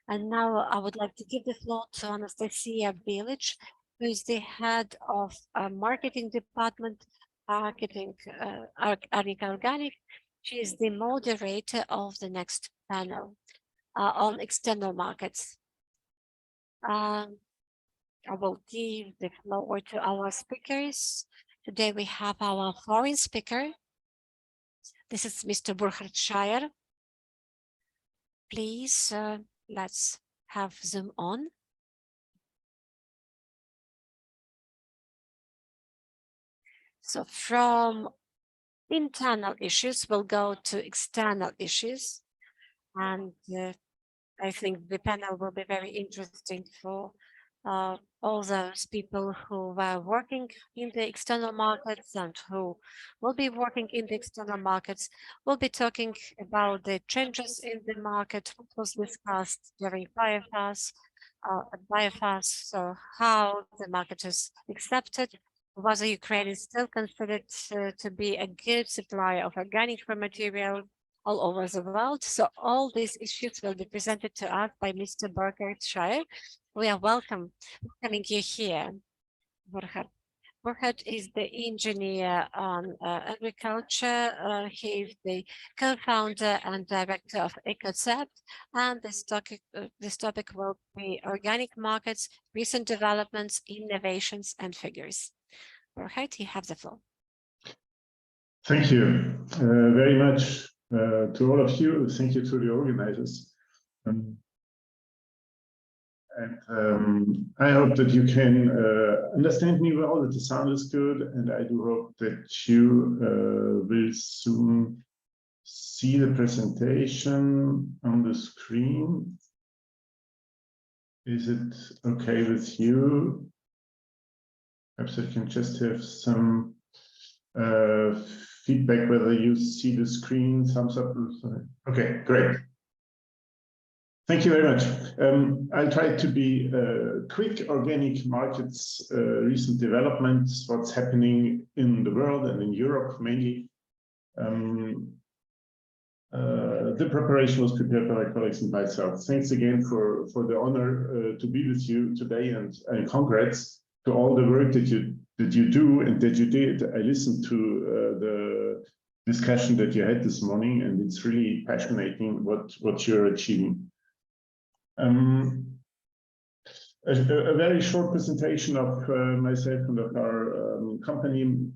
And now I would like to give the floor to Anastasia Bilic, who is the head of marketing department, marketing Arnica Organic. She is the moderator of the next panel on external markets. I will give the floor to our speakers. Today we have our foreign speaker. This is Mr. Burkhard Scheier. Please, let's have Zoom on. So from internal issues, we'll go to external issues. And I think the panel will be very interesting for all those people who were working in the external markets and who will be working in the external markets. We'll be talking about the changes in the market, what was discussed during BioFast, so how the market is accepted, whether Ukraine is still considered to be a good supplier of organic raw material all over the world. So all these issues will be presented to us by Mr. Burkhard Scheier. We are welcoming you here, Burkhard. Burkhard is the engineer on agriculture. He is the co-founder and director of EcoCept, and this topic will be organic markets, recent developments, innovations, and figures. Burkhard, you have the floor. Thank you very much to all of you. Thank you to the organizers. I hope that you can understand me well, that the sound is good, and I do hope that you will soon see the presentation on the screen. Is it okay with you? Perhaps I can just have some feedback whether you see the screen, thumbs up. Okay, great. Thank you very much. I'll try to be quick. Organic markets, recent developments, what's happening in the world and in Europe mainly. The preparation was prepared by my colleagues and myself. Thanks again for the honor to be with you today, and congrats to all the work that you do and that you did. I listened to the discussion that you had this morning, and it's really fascinating what you're achieving. A very short presentation of myself and of our company.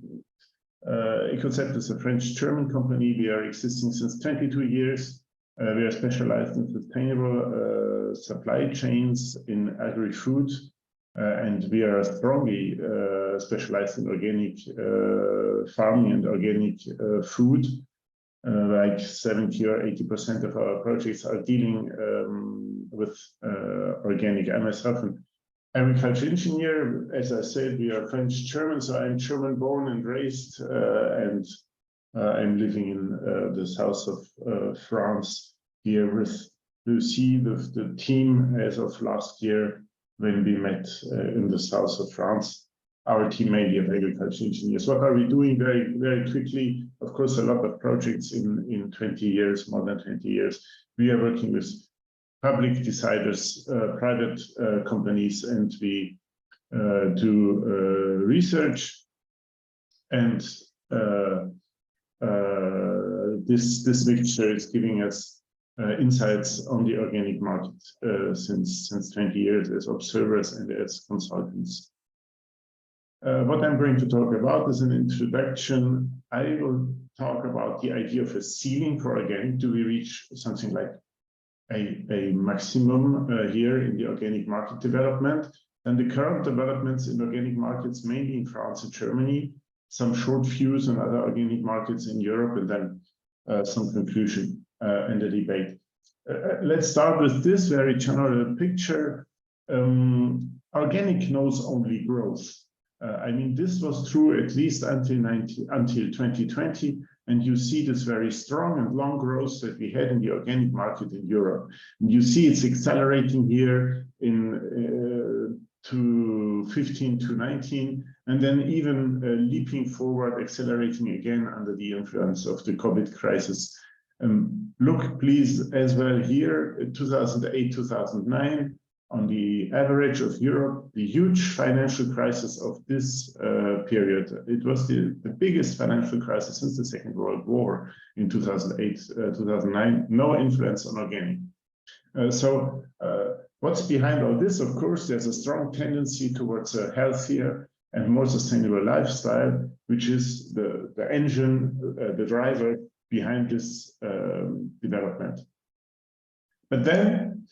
EcoCept is a French-German company. We are existing since 22 years. We are specialized in sustainable supply chains in agri-food, and we are strongly specialized in organic farming and organic food. Like 70 or 80% of our projects are dealing with organic. I'm myself an agriculture engineer. As I said, we are French-German, so I'm German-born and raised, and I'm living in the south of France here with Lucie, the team as of last year when we met in the south of France. Our team mainly of agriculture engineers. What are we doing very, very quickly? Of course, a lot of projects in 20 years, more than 20 years. We are working with public deciders, private companies, and we do research. And this mixture is giving us insights on the organic market since 20 years as observers and as consultants. What I'm going to talk about is an introduction. I will talk about the idea of a ceiling for organic. Do we reach something like a maximum here in the organic market development? And the current developments in organic markets, mainly in France and Germany, some short views on other organic markets in Europe, and then some conclusion and a debate. Let's start with this very general picture. Organic knows only growth. I mean, this was true at least until 2020, and you see this very strong and long growth that we had in the organic market in Europe. And you see it's accelerating here in to 15 to 19, and then even leaping forward, accelerating again under the influence of the COVID crisis Look, please, as well here, 2008-2009, on the average of Europe, the huge financial crisis of this period. It was the biggest financial crisis since the Second World War in 2008-2009. No influence on organic. So what's behind all this? Of course, there's a strong tendency towards a healthier and more sustainable lifestyle, which is the engine, the driver behind this development. But then,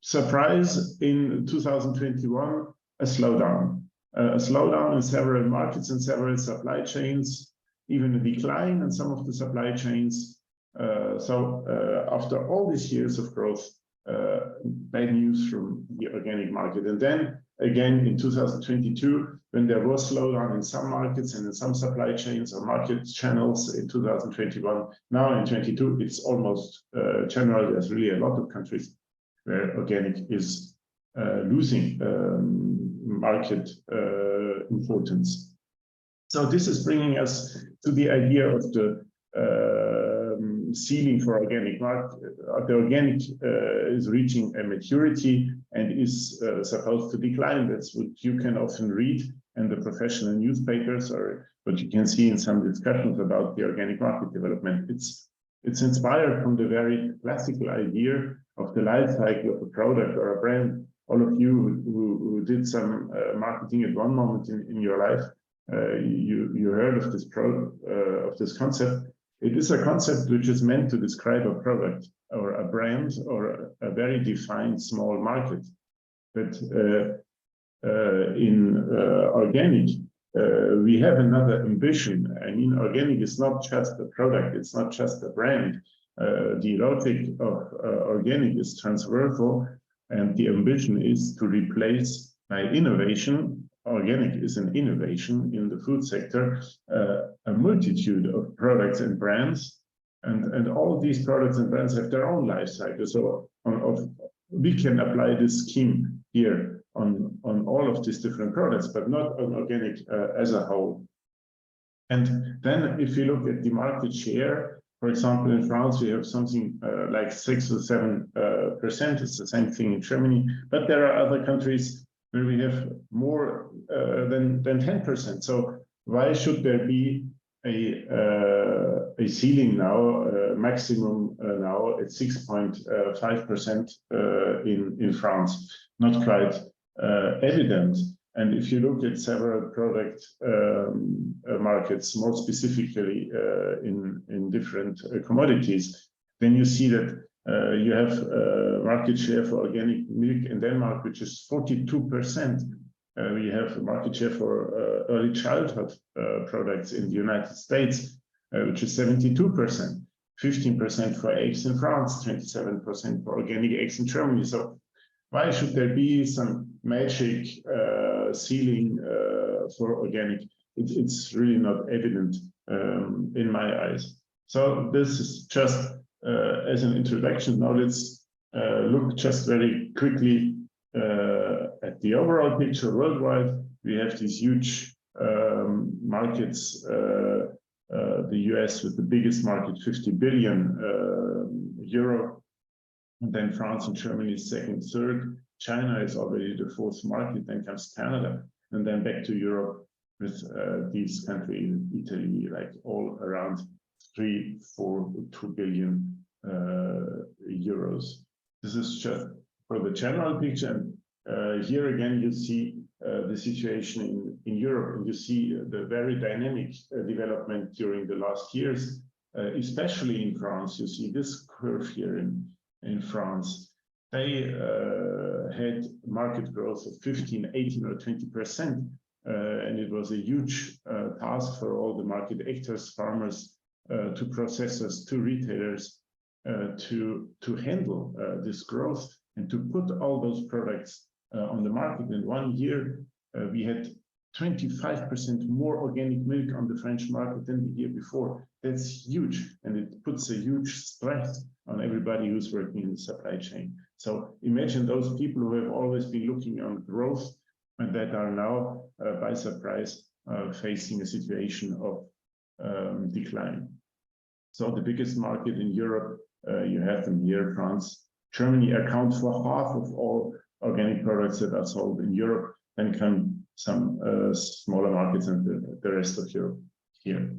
surprise, in 2021, a slowdown in several markets and several supply chains, even a decline in some of the supply chains. After all these years of growth, bad news from the organic market. And then again in 2022, when there was slowdown in some markets and in some supply chains or market channels in 2021, now in 22, it's almost general. There's really a lot of countries where organic is losing market importance. So this is bringing us to the idea of the ceiling for organic market. The organic is reaching a maturity and is supposed to decline. That's what you can often read in the professional newspapers, or what you can see in some discussions about the organic market development. It's inspired from the very classical idea of the life cycle of a product or a brand. All of you who did some marketing at one moment in your life, you heard of this concept. It is a concept which is meant to describe a product or a brand or a very defined small market. But in organic, we have another ambition. I mean, organic is not just a product, it's not just a brand. The logic of organic is transversal, and the ambition is to replace by innovation. Organic is an innovation in the food sector, a multitude of products and brands, and all of these products and brands have their own life cycle. So we can apply this scheme here on all of these different products, but not on organic as a whole. And then if you look at the market share, for example, in France, we have something like 6 or 7%. It's the same thing in Germany, but there are other countries where we have more than 10%. So why should there be a ceiling now, maximum now at 6.5% in France? Not quite evident. And if you look at several product markets, more specifically in different commodities, then you see that you have market share for organic milk in Denmark, which is 42%. We have a market share for early childhood products in the United States, which is 72%, 15% for eggs in France, 27% for organic eggs in Germany. So why should there be some magic ceiling for organic? It's really not evident in my eyes. So this is just as an introduction. Now let's look just very quickly at the overall picture worldwide. We have these huge markets, the US with the biggest market, 50 billion euro, and then France and Germany is second, third. China is already the fourth market, then comes Canada, and then back to Europe with these countries, Italy, like all around 3, 4, 2 billion euros. This is just for the general picture. And here again, you see the situation in Europe, and you see the very dynamic development during the last years, especially in France. You see this curve here in France. They had market growth of 15, 18, or 20%, and it was a huge task for all the market actors, farmers, to processors, to retailers, to handle this growth and to put all those products on the market. In 1 year, we had 25% more organic milk on the French market than the year before. That's huge, and it puts a huge stress on everybody who's working in the supply chain. So imagine those people who have always been looking on growth and that are now by surprise facing a situation of decline. So the biggest market in Europe, you have them here, France, Germany account for half of all organic products that are sold in Europe. Then come some smaller markets and the rest of Europe here.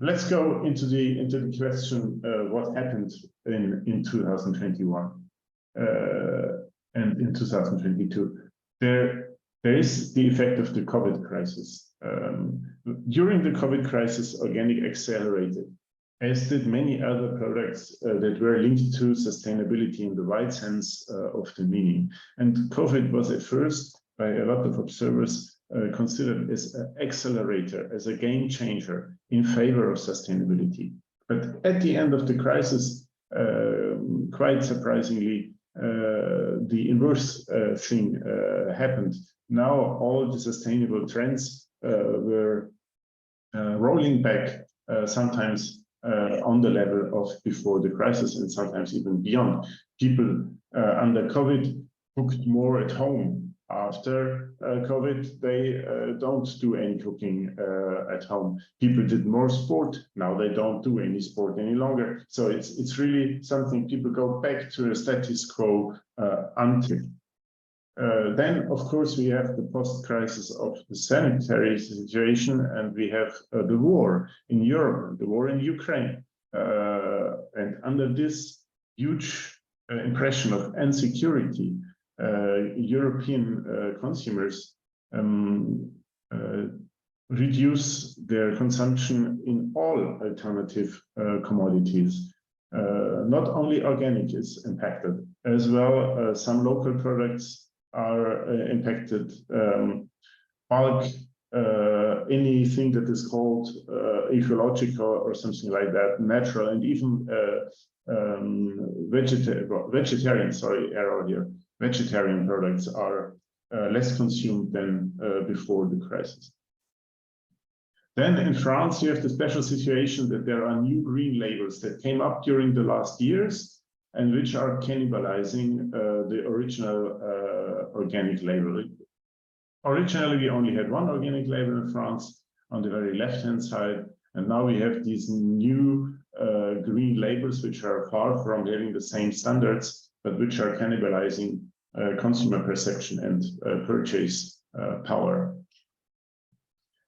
Let's go into the question what happened in 2021 and in 2022. There is the effect of the COVID crisis. During the COVID crisis, organic accelerated, as did many other products that were linked to sustainability in the wide sense of the meaning. And COVID was at first, by a lot of observers, considered as an accelerator, as a game changer in favor of sustainability. But at the end of the crisis, quite surprisingly, the inverse thing happened. Now all the sustainable trends were rolling back, sometimes on the level of before the crisis and sometimes even beyond. People under COVID cooked more at home. After COVID, they don't do any cooking at home. People did more sport. Now they don't do any sport any longer. So it's really something people go back to a status quo until. Then, of course, we have the post-crisis of the sanitary situation, and we have the war in Europe, the war in Ukraine. And under this huge impression of insecurity, European consumers reduce their consumption in all alternative commodities. Not only organic is impacted, as well some local products are impacted. Bulk, anything that is called ecological or something like that, natural, and even vegetarian, sorry, error here. Vegetarian products are less consumed than before the crisis. Then in France, you have the special situation that there are new green labels that came up during the last years and which are cannibalizing the original organic label. Originally, we only had one organic label in France on the very left-hand side, and now we have these new green labels which are far from having the same standards, but which are cannibalizing consumer perception and purchase power.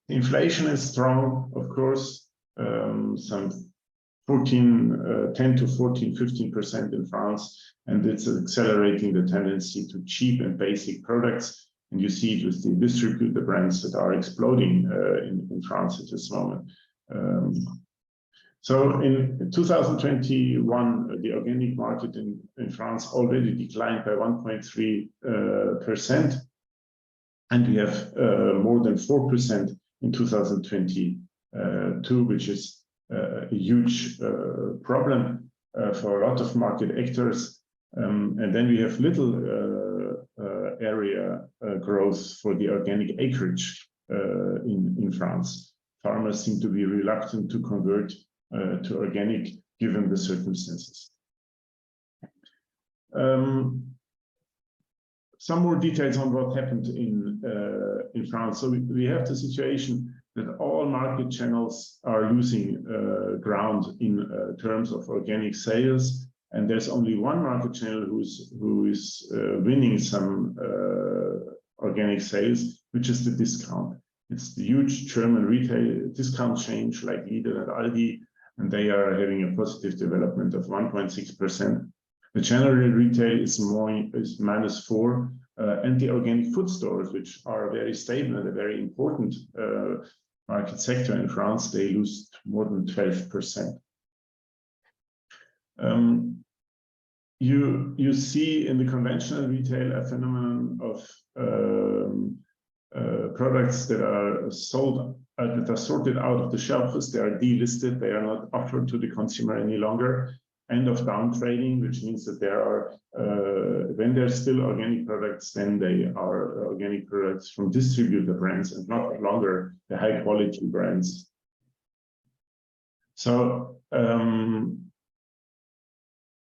Inflation is strong, of course, some 10 to 14, 15% in France, and it's accelerating the tendency to cheap and basic products. And you see it with the distributor brands that are exploding in France at this moment. So in 2021, the organic market in France already declined by 1.3%. And we have more than 4% in 2022, which is a huge problem for a lot of market actors. And then we have little area growth for the organic acreage in France. Farmers seem to be reluctant to convert to organic given the circumstances. Some more details on what happened in France. So we have the situation that all market channels are losing ground in terms of organic sales, and there's only one market channel who is winning some organic sales, which is the discount. It's the huge German retail discount chain like Lidl and Aldi, and they are having a positive development of 1.6%. The general retail is -4%, and the organic food stores, which are very stable and a very important market sector in France, they lose more than 12%. You see in the conventional retail a phenomenon of products that are sold, that are sorted out of the shelves. They are delisted. They are not offered to the consumer any longer. End of down trading, which means that there are, when there's still organic products, then they are organic products from distributor brands and not longer the high quality brands. So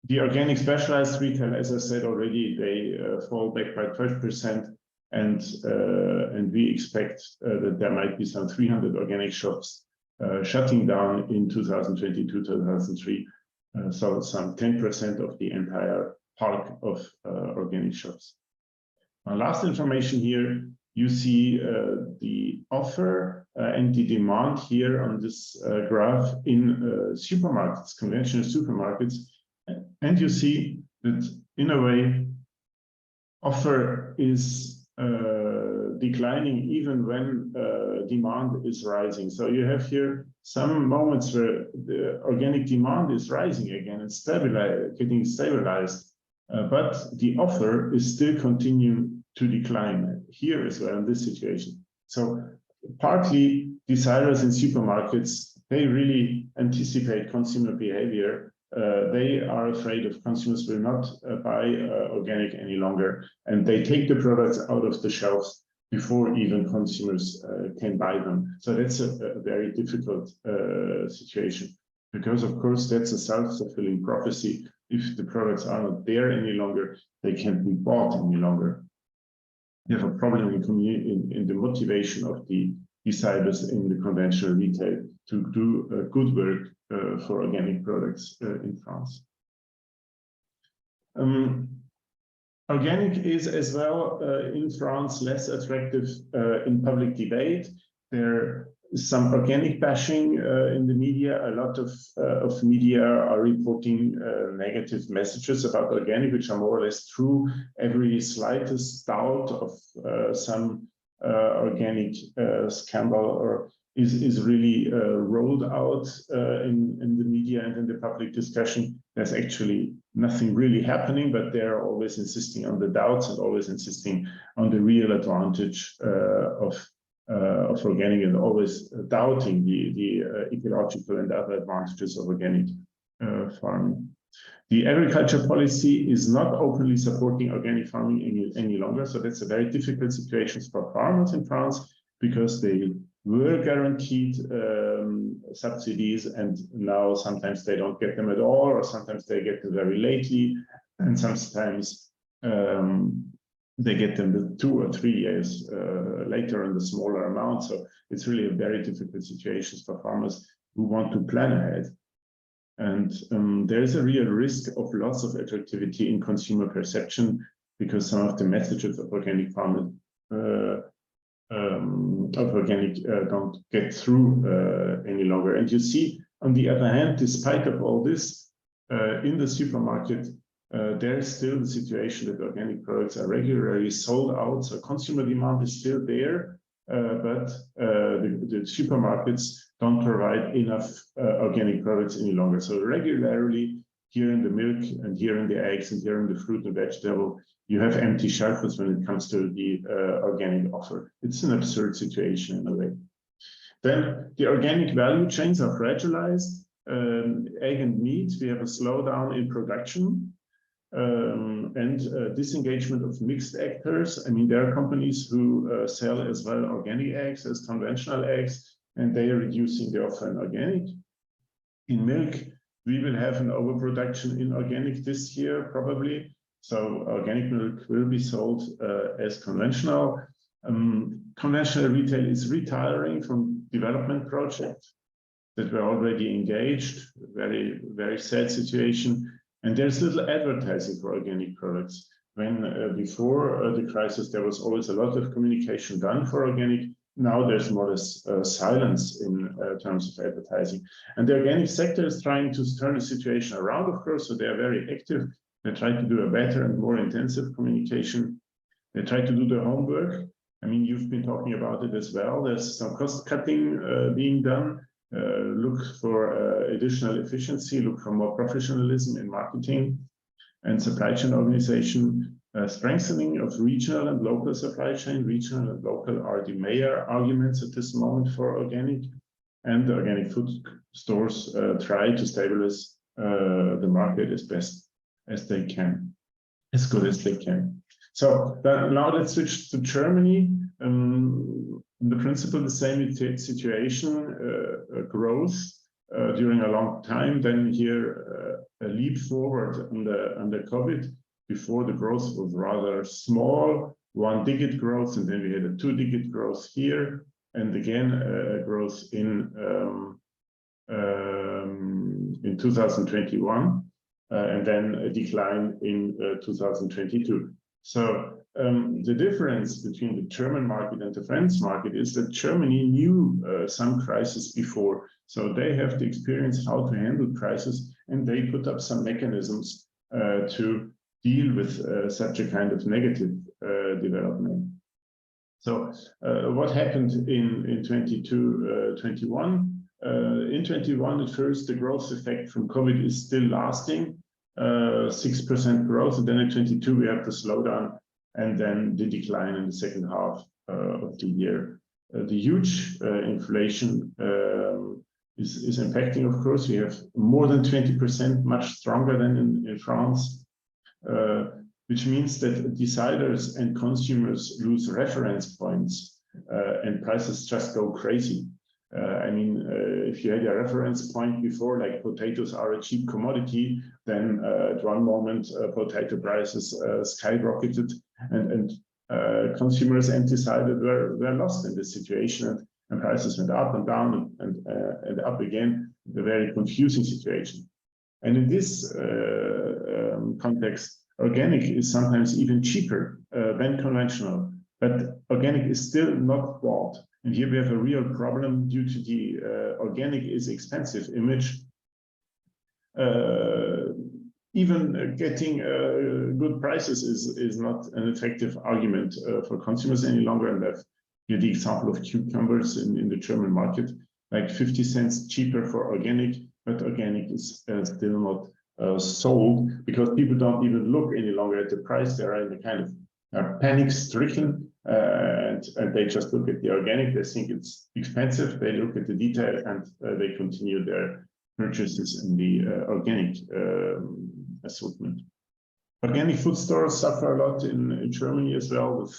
the organic specialized retail, as I said already, they fall back by 12%, and we expect that there might be some 300 organic shops shutting down in 2022, 2003. So some 10% of the entire park of organic shops. Last information here, you see the offer and the demand here on this graph in supermarkets, conventional supermarkets. And you see that in a way, offer is declining even when demand is rising. So you have here some moments where the organic demand is rising again and getting stabilized, but the offer is still continuing to decline here as well in this situation. So partly designers in supermarkets, they really anticipate consumer behavior. They are afraid of consumers will not buy organic any longer, and they take the products out of the shelves before even consumers can buy them. So that's a very difficult situation, because of course that's a self-fulfilling prophecy. If the products are not there any longer, they can't be bought any longer. You have a problem in the motivation of the deciders in the conventional retail to do good work for organic products in France. Organic is as well in France less attractive in public debate. There is some organic bashing in the media. A lot of media are reporting negative messages about organic, which are more or less true. Every slightest doubt of some organic scandal or is really rolled out in the media and in the public discussion. There's actually nothing really happening, but they're always insisting on the doubts and always insisting on the real advantage of organic, and always doubting the ecological and other advantages of organic farming. The agriculture policy is not openly supporting organic farming any longer, so that's a very difficult situation for farmers in France, because they were guaranteed subsidies, and now sometimes they don't get them at all, or sometimes they get them very lately, and sometimes they get them 2 or 3 years later in the smaller amount. So it's really a very difficult situation for farmers who want to plan ahead. And there is a real risk of loss of attractivity in consumer perception, because some of the messages of organic farming don't get through any longer. And you see, on the other hand, despite of all this, in the supermarket, there is still the situation that organic products are regularly sold out. So consumer demand is still there, but the supermarkets don't provide enough organic products any longer. So regularly, here in the milk and here in the eggs and here in the fruit and vegetable, you have empty shelves when it comes to the organic offer. It's an absurd situation in a way. Then the organic value chains are fragilized. Egg and meat, we have a slowdown in production and disengagement of mixed actors. I mean, there are companies who sell as well organic eggs as conventional eggs, and they are reducing the offer in organic. In milk, we will have an overproduction in organic this year, probably. So organic milk will be sold as conventional. Conventional retail is retiring from development projects that were already engaged. Very, very sad situation. And there's little advertising for organic products. When before the crisis, there was always a lot of communication done for organic. Now there's more or less silence in terms of advertising. And the organic sector is trying to turn the situation around, of course, so they are very active. They try to do a better and more intensive communication. They try to do their homework. I mean, you've been talking about it as well. There's some cost cutting being done. Look for additional efficiency, look for more professionalism in marketing and supply chain organization, strengthening of regional and local supply chain. Regional and local are the major arguments at this moment for organic, and the organic food stores try to stabilize the market as best as they can, as good as they can. So now let's switch to Germany. The principle, the same situation, growth during a long time. Then here a leap forward under COVID. Before, the growth was rather small, 1-digit growth, and then we had a 2-digit growth here. and again a growth in 2021, and then a decline in 2022. So the difference between the German market and the French market is that Germany knew some crisis before, so they have the experience how to handle crisis, and they put up some mechanisms to deal with such a kind of negative development. So what happened in 21? In 21, at first, the growth effect from COVID is still lasting, 6% growth, and then in 22 we have the slowdown, and then the decline in the second half of the year. The huge inflation is impacting, of course. We have more than 20%, much stronger than in France, which means that deciders and consumers lose reference points, and prices just go crazy. I mean, if you had a reference point before, like potatoes are a cheap commodity, then at one moment potato prices skyrocketed, and consumers and deciders were lost in this situation, and prices went up and down and up again. A very confusing situation. And in this context, organic is sometimes even cheaper than conventional, but organic is still not bought. And here we have a real problem due to the organic is expensive image. Even getting good prices is not an effective argument for consumers any longer. And that's here the example of cucumbers in the German market, like 50 cents cheaper for organic, but organic is still not sold because people don't even look any longer at the price. They are in a kind of panic stricken, and they just look at the organic. They think it's expensive. They look at the detail, and they continue their purchases in the organic assortment. Organic food stores suffer a lot in Germany as well, with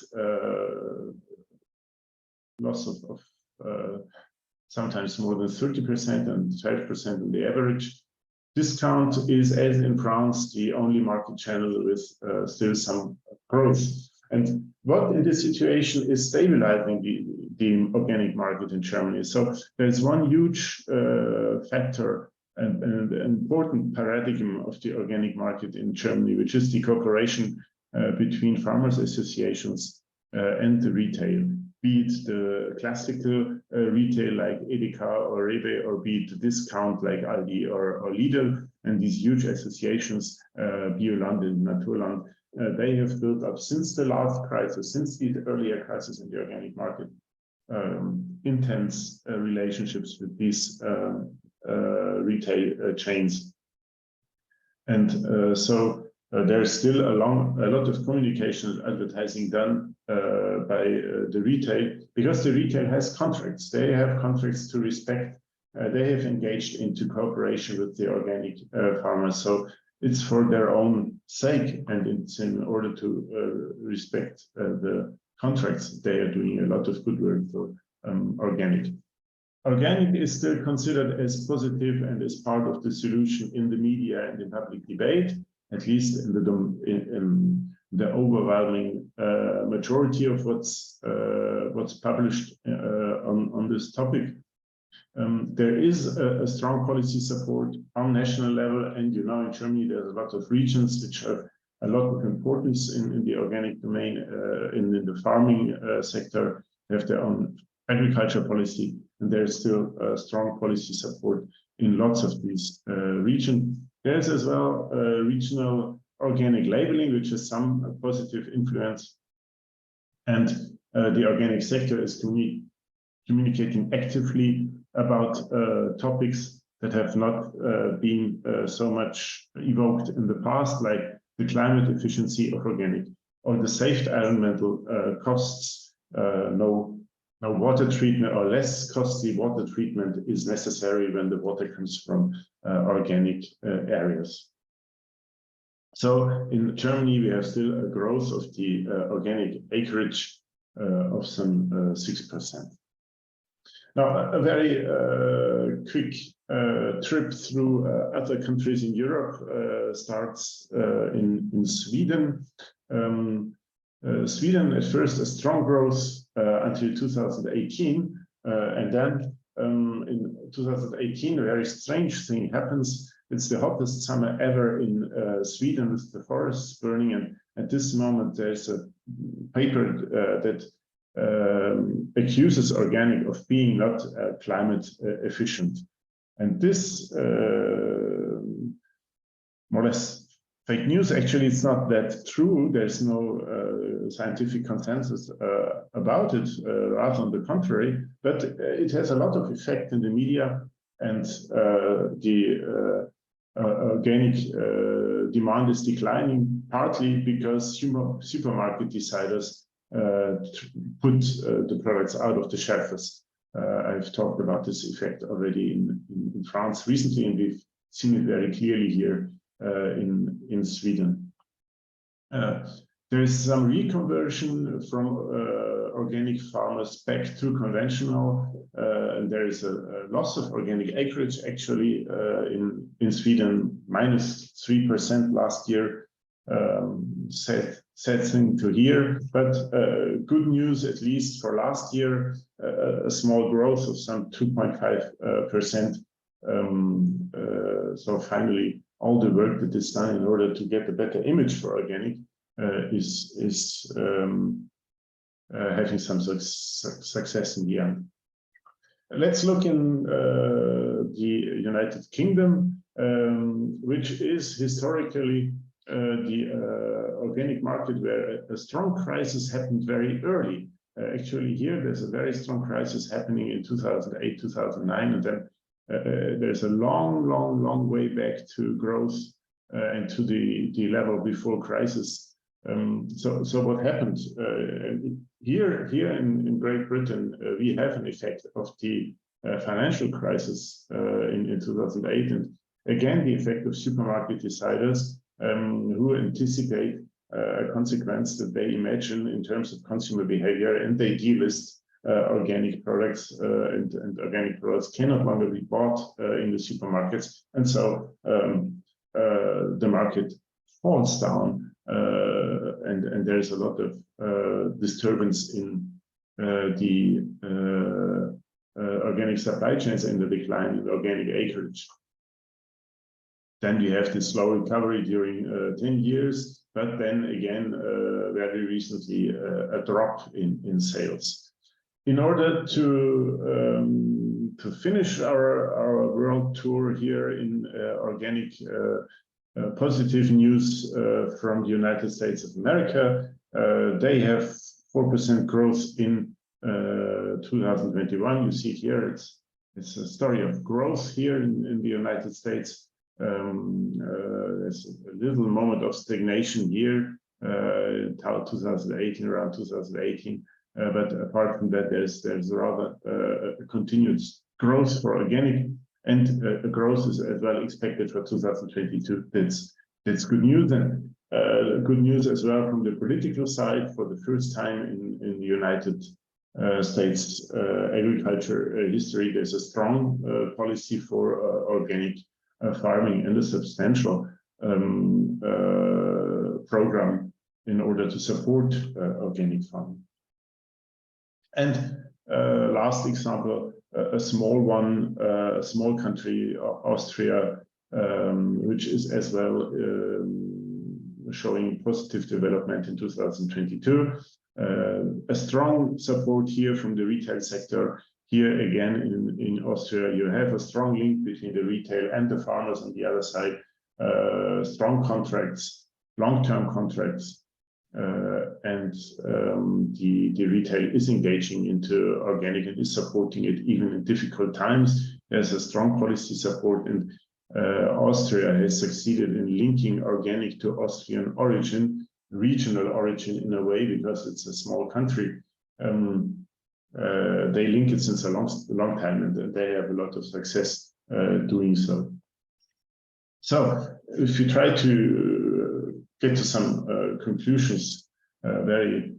loss of sometimes more than 30% and 12% on the average. Discount is, as in France, the only market channel with still some growth. And what in this situation is stabilizing the organic market in Germany? So there's one huge factor and an important paradigm of the organic market in Germany, which is the cooperation between farmers' associations and the retail, be it the classical retail like Edeka or Rewe, or be it the discount like Aldi or Lidl, and these huge associations, Bioland and Naturland, they have built up since the last crisis, since the earlier crisis in the organic market, intense relationships with these retail chains. And so there's still a lot of communication and advertising done by the retail, because the retail has contracts. They have contracts to respect. They have engaged into cooperation with the organic farmers. So it's for their own sake, and it's in order to respect the contracts. They are doing a lot of good work for organic. Organic is still considered as positive and as part of the solution in the media and in public debate, at least in the overwhelming majority of what's published on this topic. There is a strong policy support on national level, and you know, in Germany there's a lot of regions which have a lot of importance in the organic domain, in the farming sector. They have their own agriculture policy, and there's still strong policy support in lots of these regions. There's as well regional organic labeling, which has some positive influence, and the organic sector is communicating actively about topics that have not been so much evoked in the past, like the climate efficiency of organic, or the safe environmental costs. No water treatment or less costly water treatment is necessary when the water comes from organic areas. So in Germany, we have still a growth of the organic acreage of some 6%. Now, a very quick trip through other countries in Europe starts in Sweden. Sweden, at first, a strong growth until 2018, And then in 2018, a very strange thing happens. It's the hottest summer ever in Sweden with the forests burning. And at this moment, there's a paper that accuses organic of being not climate efficient. And this more or less fake news. Actually, it's not that true. There's no scientific consensus about it, rather on the contrary, but it has a lot of effect in the media, and the organic demand is declining, partly because supermarket deciders put the products out of the shelves. I've talked about this effect already in France recently, and we've seen it very clearly here in Sweden. There is some reconversion from organic farmers back to conventional, and there is a loss of organic acreage actually in Sweden, -3% last year. Sad thing to hear, but good news, at least for last year, a small growth of some 2.5%. So finally, all the work that is done in order to get a better image for organic is having some success in the end. Let's look in the United Kingdom, which is historically the organic market where a strong crisis happened very early. Actually, here there's a very strong crisis happening in 2008, 2009, and then there's a long way back to growth and to the level before crisis. So what happened here in Great Britain? We have an effect of the financial crisis in 2008, and again the effect of supermarket deciders who anticipate a consequence that they imagine in terms of consumer behavior, and they delist organic products, and organic products can no longer be bought in the supermarkets, and so the market falls down, and there's a lot of disturbance in the organic supply chains and the decline in organic acreage. Then we have this slow recovery during 10 years, but then again, very recently, a drop in sales. In order to finish our world tour here in organic, positive news from the United States of America, they have 4% growth in 2021. You see here, it's a story of growth here in the United States. There's a little moment of stagnation here, 2018, around 2018. But apart from that, there's rather a continued growth for organic, and growth is as well expected for 2022. That's good news, and good news as well from the political side. For the first time in the United States agriculture history, there's a strong policy for organic farming, and a substantial program in order to support organic farming. And last example, a small one, a small country, Austria, which is as well showing positive development in 2022. A strong support here from the retail sector. Here again in Austria, you have a strong link between the retail and the farmers on the other side. Strong contracts, long-term contracts. And the retail is engaging into organic and is supporting it even in difficult times. There's a strong policy support, and Austria has succeeded in linking organic to Austrian origin, regional origin in a way, because it's a small country. They link it since a long time, and they have a lot of success doing so. So if you try to get to some conclusions very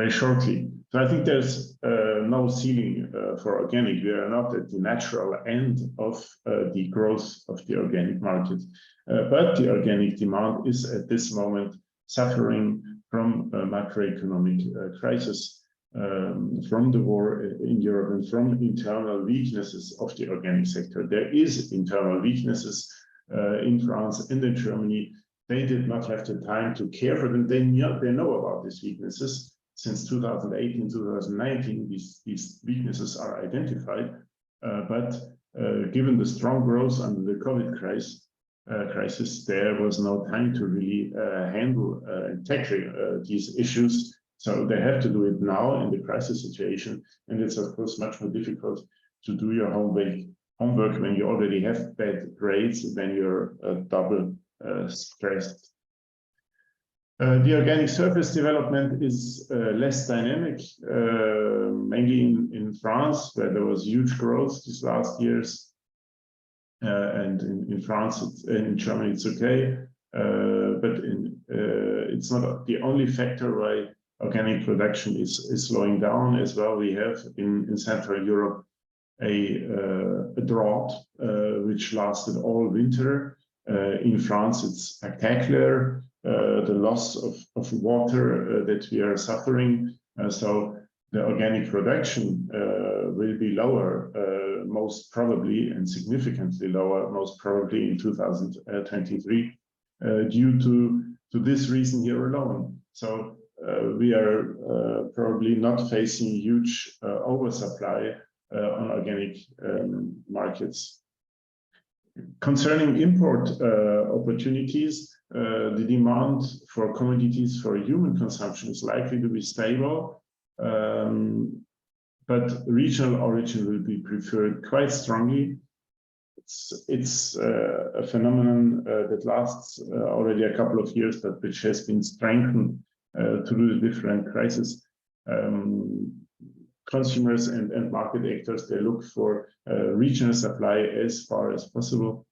shortly. So I think there's no ceiling for organic. We are not at the natural end of the growth of the organic market, but the organic demand is at this moment suffering from a macroeconomic crisis. from the war in Europe and from internal weaknesses of the organic sector. There is internal weaknesses in France and in Germany. They did not have the time to care for them. They know about these weaknesses. Since 2018, 2019, these weaknesses are identified. But given the strong growth under the COVID crisis, there was no time to really handle and tackle these issues. So they have to do it now in the crisis situation. And it's, of course, much more difficult to do your homework when you already have bad grades, when you're double stressed. The organic surface development is less dynamic, mainly in France, where there was huge growth these last years. And in France, in Germany, it's okay. But it's not the only factor why organic production is slowing down as well. We have in Central Europe a drought which lasted all winter. In France, it's spectacular, the loss of water that we are suffering. So the organic production will be lower, most probably, and significantly lower, most probably in 2023, due to this reason here alone. So we are probably not facing huge oversupply on organic markets. Concerning import opportunities, the demand for commodities for human consumption is likely to be stable, but regional origin will be preferred quite strongly. It's a phenomenon that lasts already a couple of years, but which has been strengthened through the different crises. Consumers and market actors, they look for regional supply as far as possible.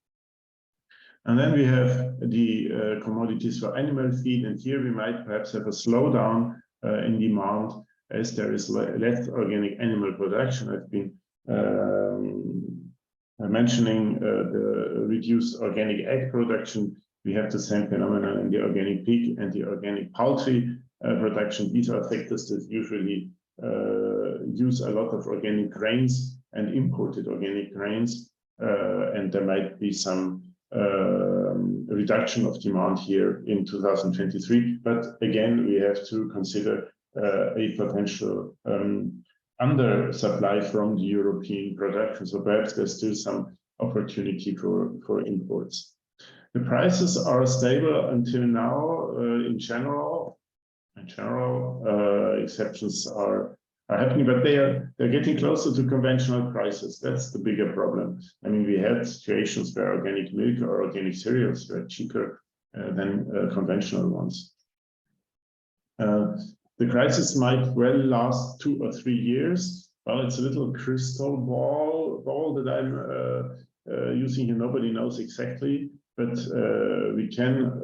And then we have the commodities for animal feed, and here we might perhaps have a slowdown in demand as there is less organic animal production. I've been mentioning the reduced organic egg production. We have the same phenomenon in the organic pig and the organic poultry production. These are sectors that usually use a lot of organic grains and imported organic grains, and there might be some reduction of demand here in 2023. But again, we have to consider a potential undersupply from the European production. So perhaps there's still some opportunity for imports. The prices are stable until now in general. Exceptions are happening, but they're getting closer to conventional prices. That's the bigger problem. I mean, we had situations where organic milk or organic cereals were cheaper than conventional ones. The crisis might well last 2 or 3 years. Well, it's a little crystal ball that I'm using here. Nobody knows exactly, but we can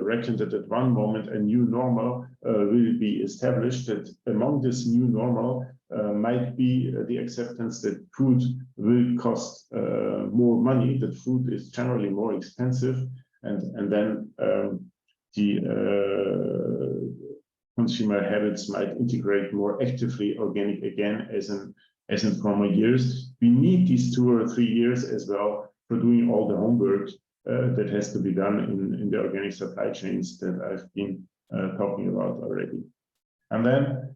reckon that at one moment a new normal will be established. That among this new normal might be the acceptance that food will cost more money, that food is generally more expensive, and then the consumer habits might integrate more actively organic again as in former years. We need these 2 or 3 years as well for doing all the homework that has to be done in the organic supply chains that I've been talking about already. And then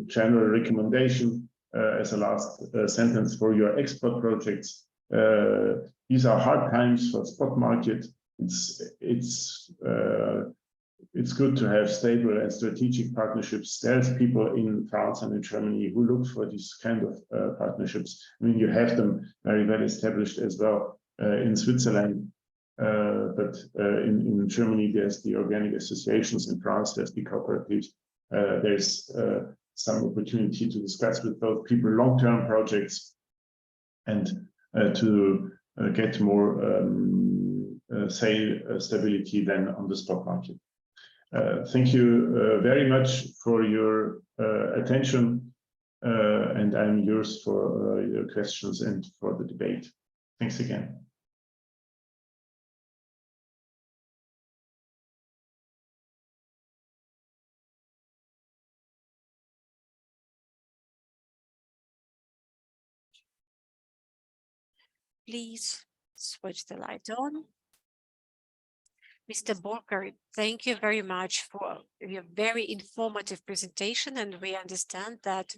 general recommendation as a last sentence for your export projects. These are hard times for spot market. It's good to have stable and strategic partnerships. There's people in France and in Germany who look for these kind of partnerships. I mean, you have them very well established as well in Switzerland, but in Germany there's the organic associations. In France there's the cooperatives. There's some opportunity to discuss with those people long-term projects and to get more stability than on the spot market. Thank you very much for your attention, and I'm yours for your questions and for the debate. Thanks again. Please switch the light on. Mr. Borker, thank you very much for your very informative presentation, and we understand that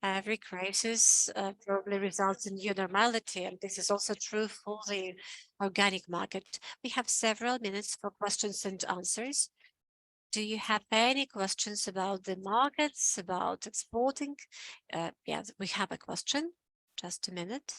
every crisis probably results in new normality, and this is also true for the organic market. We have several minutes for questions and answers. Do you have any questions about the markets, about exporting? Yes, we have a question. Just a minute.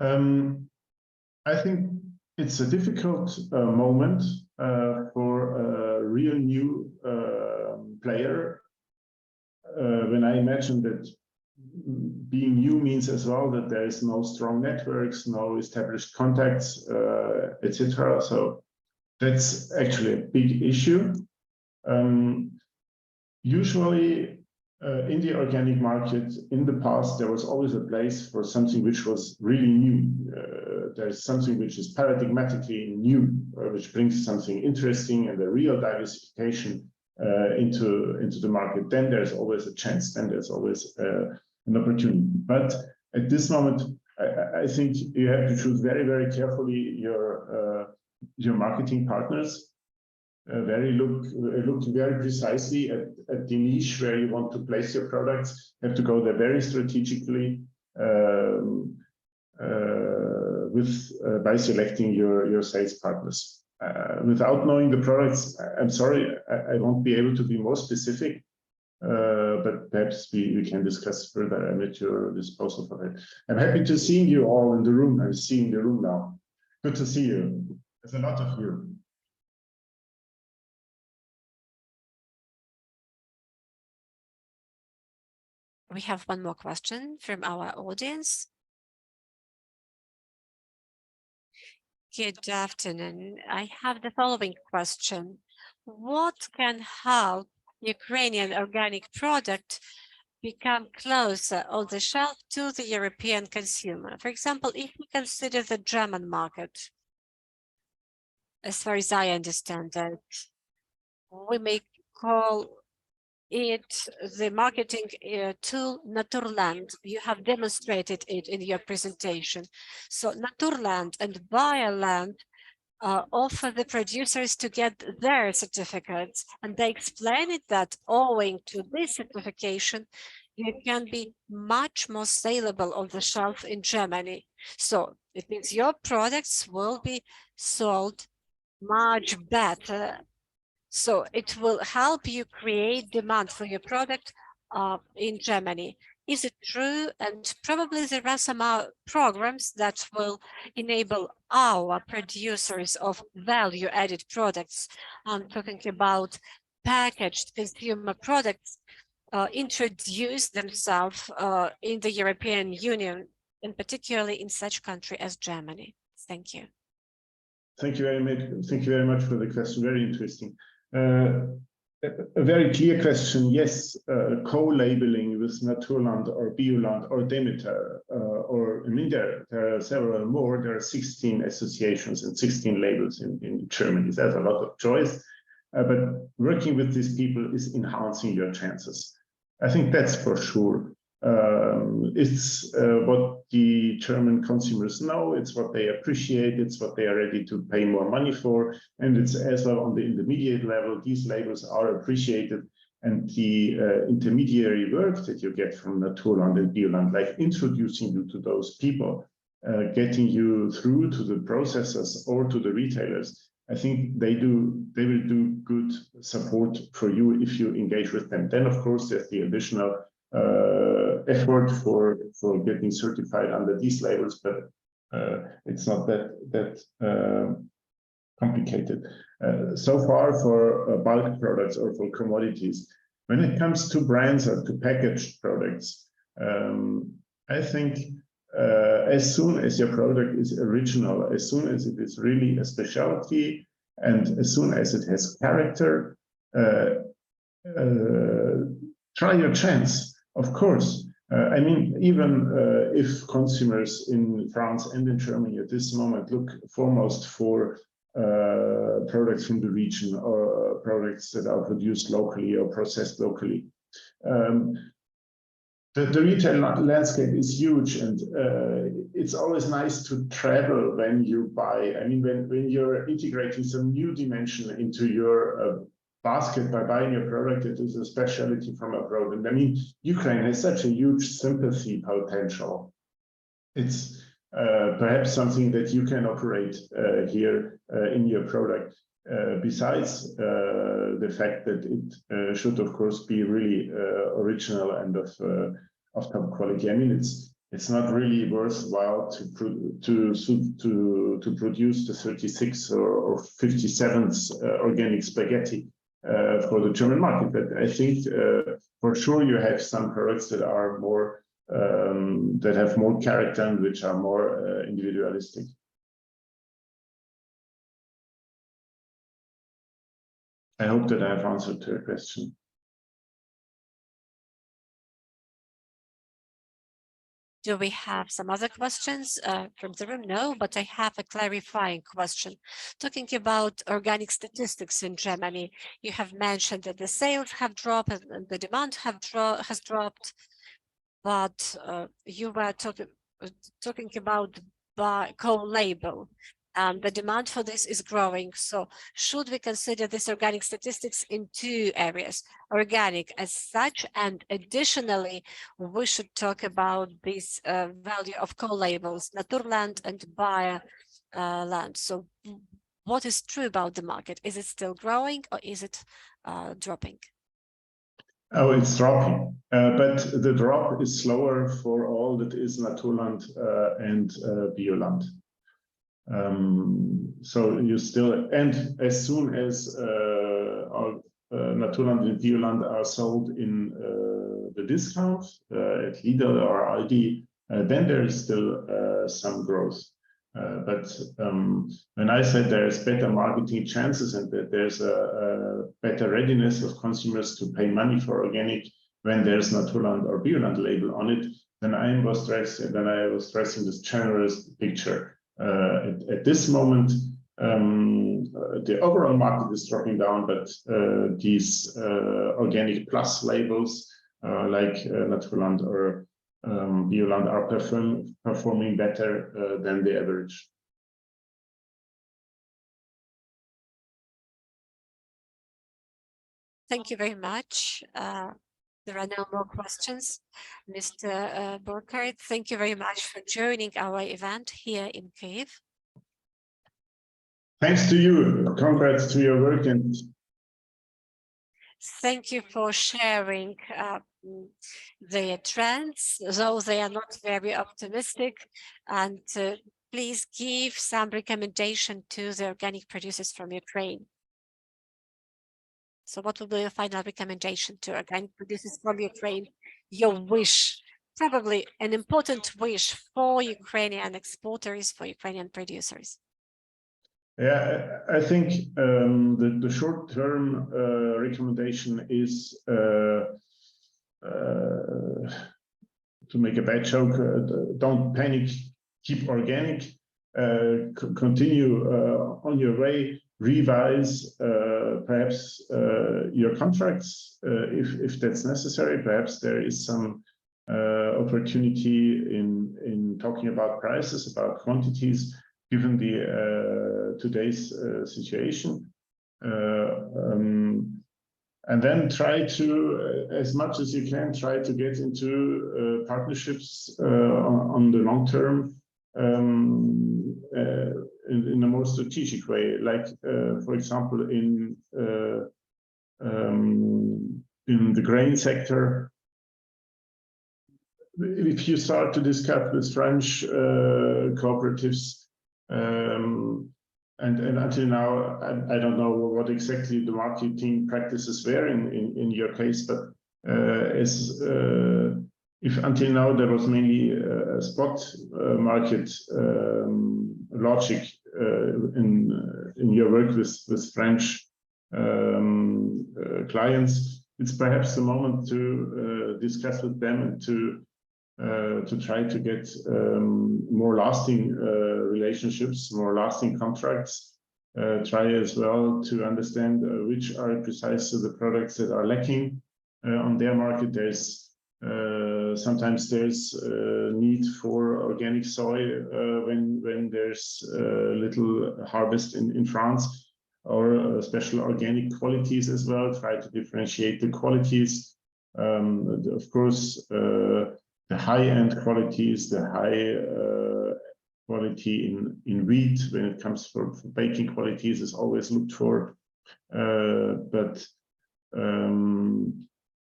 I think it's a difficult moment for a real new player. When I imagine that being new means as well that there is no strong networks, no established contacts, etc. So that's actually a big issue. Usually in the organic market, in the past, there was always a place for something which was really new. There's something which is paradigmatically new, which brings something interesting and a real diversification into the market. Then there's always a chance, then there's always an opportunity. But at this moment, I think you have to choose very, very carefully your marketing partners. Look very precisely at the niche where you want to place your products. You have to go there very strategically by selecting your sales partners. Without knowing the products, I'm sorry, I won't be able to be more specific, but perhaps we can discuss further. I'm at your disposal for that. I'm happy to see you all in the room. I'm seeing the room now. Good to see you. There's a lot of you. We have one more question from our audience. Good afternoon. I have the following question. What can help Ukrainian organic product become closer on the shelf to the European consumer? For example, if we consider the German market, as far as I understand that, we may call it the marketing tool Naturland. You have demonstrated it in your presentation. So Naturland and Bioland offer the producers to get their certificates, and they explain it that owing to this certification, you can be much more saleable on the shelf in Germany. So it means your products will be sold much better. So it will help you create demand for your product in Germany. Is it true? And probably there are some programs that will enable our producers of value-added products, I'm talking about packaged consumer products, introduce themselves in the European Union, and particularly in such country as Germany. Thank you. Thank you very much. Thank you very much for the question. Very interesting. A very clear question. Yes, co-labeling with Naturland or Bioland or Demeter, or I mean, there are several more. There are 16 associations and 16 labels in Germany. There's a lot of choice, but working with these people is enhancing your chances. I think that's for sure. It's what the German consumers know, it's what they appreciate, it's what they are ready to pay more money for, and it's as well on the intermediate level, these labels are appreciated, and the intermediary work that you get from Naturland and Bioland, like introducing you to those people, getting you through to the processors or to the retailers, I think they will do good support for you if you engage with them. Then, of course, there's the additional effort for getting certified under these labels, but it's not that complicated. So far for bulk products or for commodities, When it comes to brands or to packaged products, I think as soon as your product is original, as soon as it is really a specialty, and as soon as it has character, try your chance, of course. I mean, even if consumers in France and in Germany at this moment look foremost for products from the region or products that are produced locally or processed locally, the retail landscape is huge, and it's always nice to travel when you buy. I mean, when you're integrating some new dimension into your basket by buying a product that is a specialty from abroad. And I mean, Ukraine has such a huge sympathy potential. It's perhaps something that you can operate here in your product. Besides the fact that it should, of course, be really original and of top quality. I mean, it's not really worthwhile to produce the 36th or 57th organic spaghetti for the German market. But I think for sure you have some products that are more that have more character and which are more individualistic. I hope that I have answered your question. Do we have some other questions from the room? No, but I have a clarifying question. Talking about organic statistics in Germany, you have mentioned that the sales have dropped and the demand has dropped, but you were talking about co-label. The demand for this is growing. So should we consider this organic statistics in two areas, organic as such, and additionally, we should talk about this value of co-labels, Naturland and Bayerland. So what is true about the market? Is it still growing or is it dropping? Oh, it's dropping, but the drop is slower for all that is Naturland and Bioland. So you still, and as soon as Naturland and Bioland are sold in the discount at Lidl or Aldi, then there is still some growth. But when I said there's better marketing chances and that there's a better readiness of consumers to pay money for organic when there's Naturland or Bioland label on it, then I was stressing this general picture. At this moment, the overall market is dropping down, but these organic plus labels like Naturland or Bioland are performing better than the average. Thank you very much. There are no more questions. Mr. Burkhardt, thank you very much for joining our event here in Kyiv. Thanks to you. Congrats to your work, and thank you for sharing the trends, though they are not very optimistic, and please give some recommendation to the organic producers from Ukraine. So what will be your final recommendation to organic producers from Ukraine? Your wish, probably an important wish for Ukrainian exporters, for Ukrainian producers. Yeah, I think the short-term recommendation is to make a bad joke, don't panic, keep organic, continue on your way, revise perhaps your contracts if that's necessary. Perhaps there is some opportunity in talking about prices, about quantities, given the today's situation. And then try to, as much as you can, try to get into partnerships on the long term in a more strategic way, like for example in the grain sector. If you start to discuss with French cooperatives, and until now, I don't know what exactly the marketing practices were in your case, but if until now there was mainly a spot market logic in your work with French clients, it's perhaps the moment to discuss with them and to try to get more lasting relationships, more lasting contracts. Try as well to understand which are precisely the products that are lacking on their market. There's sometimes there's need for organic soy when there's little harvest in France, or special organic qualities as well. Try to differentiate the qualities. Of course, the high-end qualities, the high quality in wheat when it comes for baking qualities is always looked for. But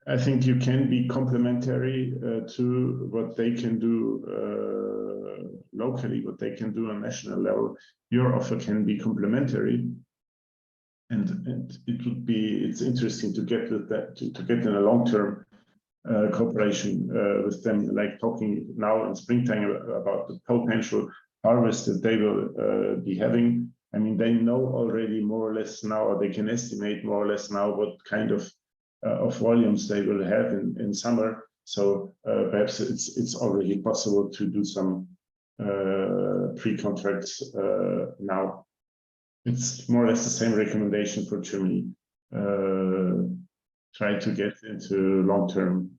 I think you can be complementary to what they can do locally, what they can do on national level. Your offer can be complementary, and it's interesting to get with that to get in a long-term cooperation with them, like talking now in springtime about the potential harvest that they will be having. I mean, they know already more or less now, or they can estimate more or less now what kind of volumes they will have in summer. So perhaps it's already possible to do some pre-contracts now. It's more or less the same recommendation for Germany. Try to get into long-term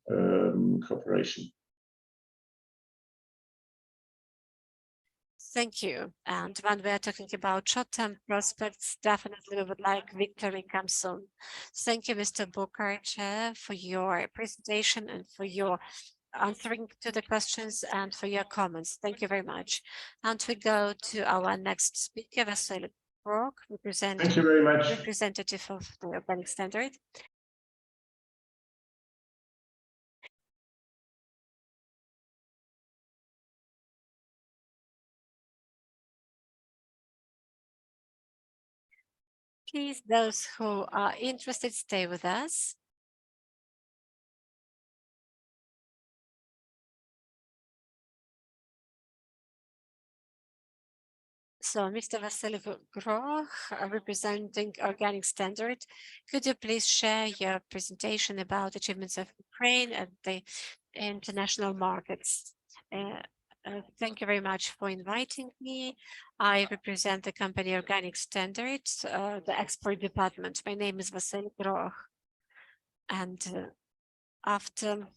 cooperation. Thank you. And when we are talking about short-term prospects, definitely we would like victory come soon. Thank you, Mr. Burkhardt, for your presentation and for your answering to the questions and for your comments. Thank you very much. And we go to our next speaker, Vasily Groch, Thank you very much. Representative of the Organic Standard. Please, those who are interested, stay with us. So, Mr. Vasily Groch, representing Organic Standard, could you please share your presentation about achievements of Ukraine at the international markets? Thank you very much for inviting me. I represent the company Organic Standards, the export department. My name is Vasily Groch. And after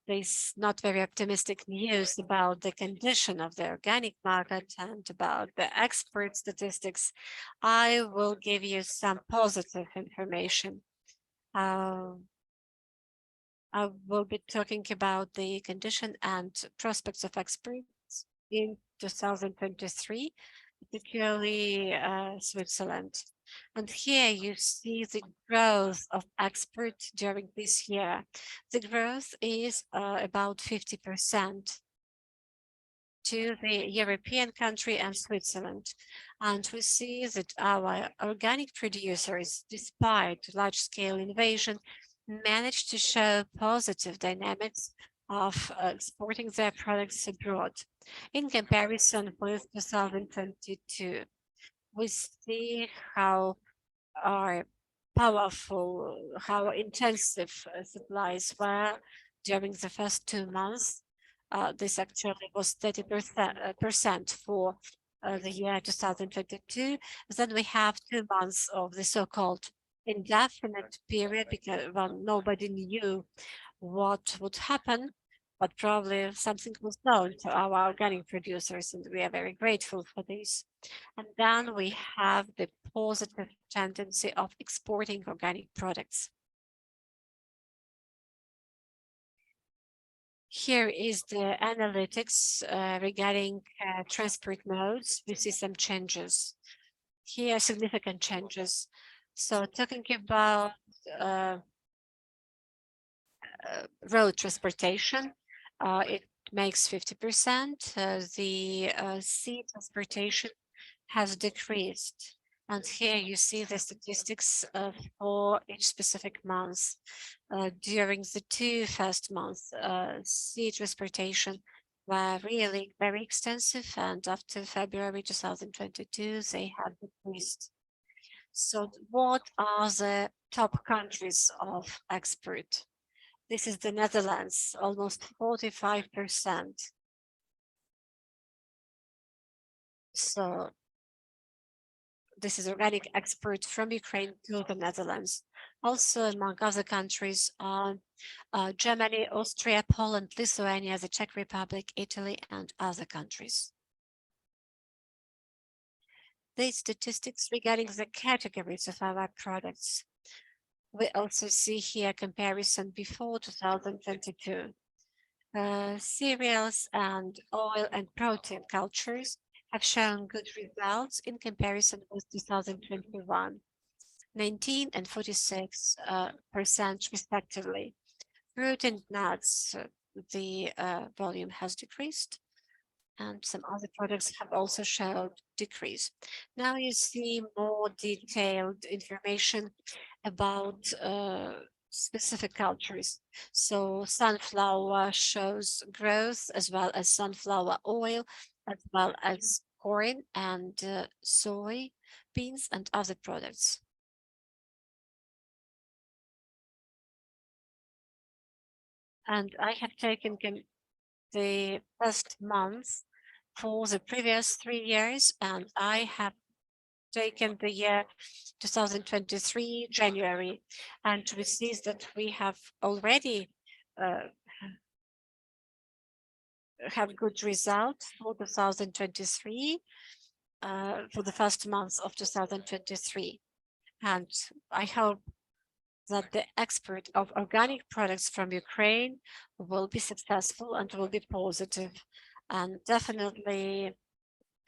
this not very optimistic news about the condition of the organic market and about the export statistics, I will give you some positive information. I will be talking about the condition and prospects of exports in 2023, particularly Switzerland. And here you see the growth of export during this year. The growth is about 50% to the European country and Switzerland. And we see that our organic producers, despite large-scale invasion, managed to show positive dynamics of exporting their products abroad. In comparison with 2022, we see how powerful, how intensive supplies were during the first 2 months. This actually was 30% for the year 2022. Then we have 2 months of the so-called indefinite period, because nobody knew what would happen, but probably something was known to our organic producers, and we are very grateful for this. And then we have the positive tendency of exporting organic products. Here is the analytics regarding transport modes. We see some changes. Here are significant changes. So talking about road transportation, it makes 50%. The sea transportation has decreased. And here you see the statistics for each specific month. During the two first months, sea transportation were really very extensive, and after February 2022, they have decreased. So what are the top countries of export? This is the Netherlands, almost 45%. So this is organic export from Ukraine to the Netherlands. Also among other countries are Germany, Austria, Poland, Lithuania, the Czech Republic, Italy, and other countries. These statistics regarding the categories of our products. We also see here comparison before 2022. Cereals and oil and protein cultures have shown good results in comparison with 2021, 19 and 46% respectively. Fruit and nuts, the volume has decreased, and some other products have also showed decrease. Now you see more detailed information about specific cultures. So sunflower shows growth, as well as sunflower oil, as well as corn and soy beans and other products. And I have taken the first month for the previous 3 years, and I have taken the year 2023 January, and we see that we have already have good results for 2023 for the first month of 2023, and I hope that the export of organic products from Ukraine will be successful and will be positive. And definitely,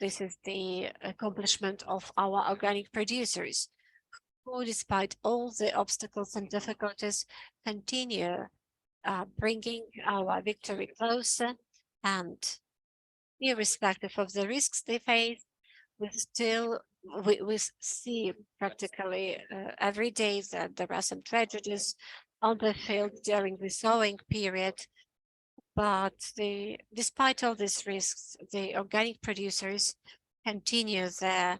this is the accomplishment of our organic producers, who, despite all the obstacles and difficulties, continue bringing our victory closer. And irrespective of the risks they face, we see practically every day that there are some tragedies on the field during the sowing period. But despite all these risks, the organic producers continue their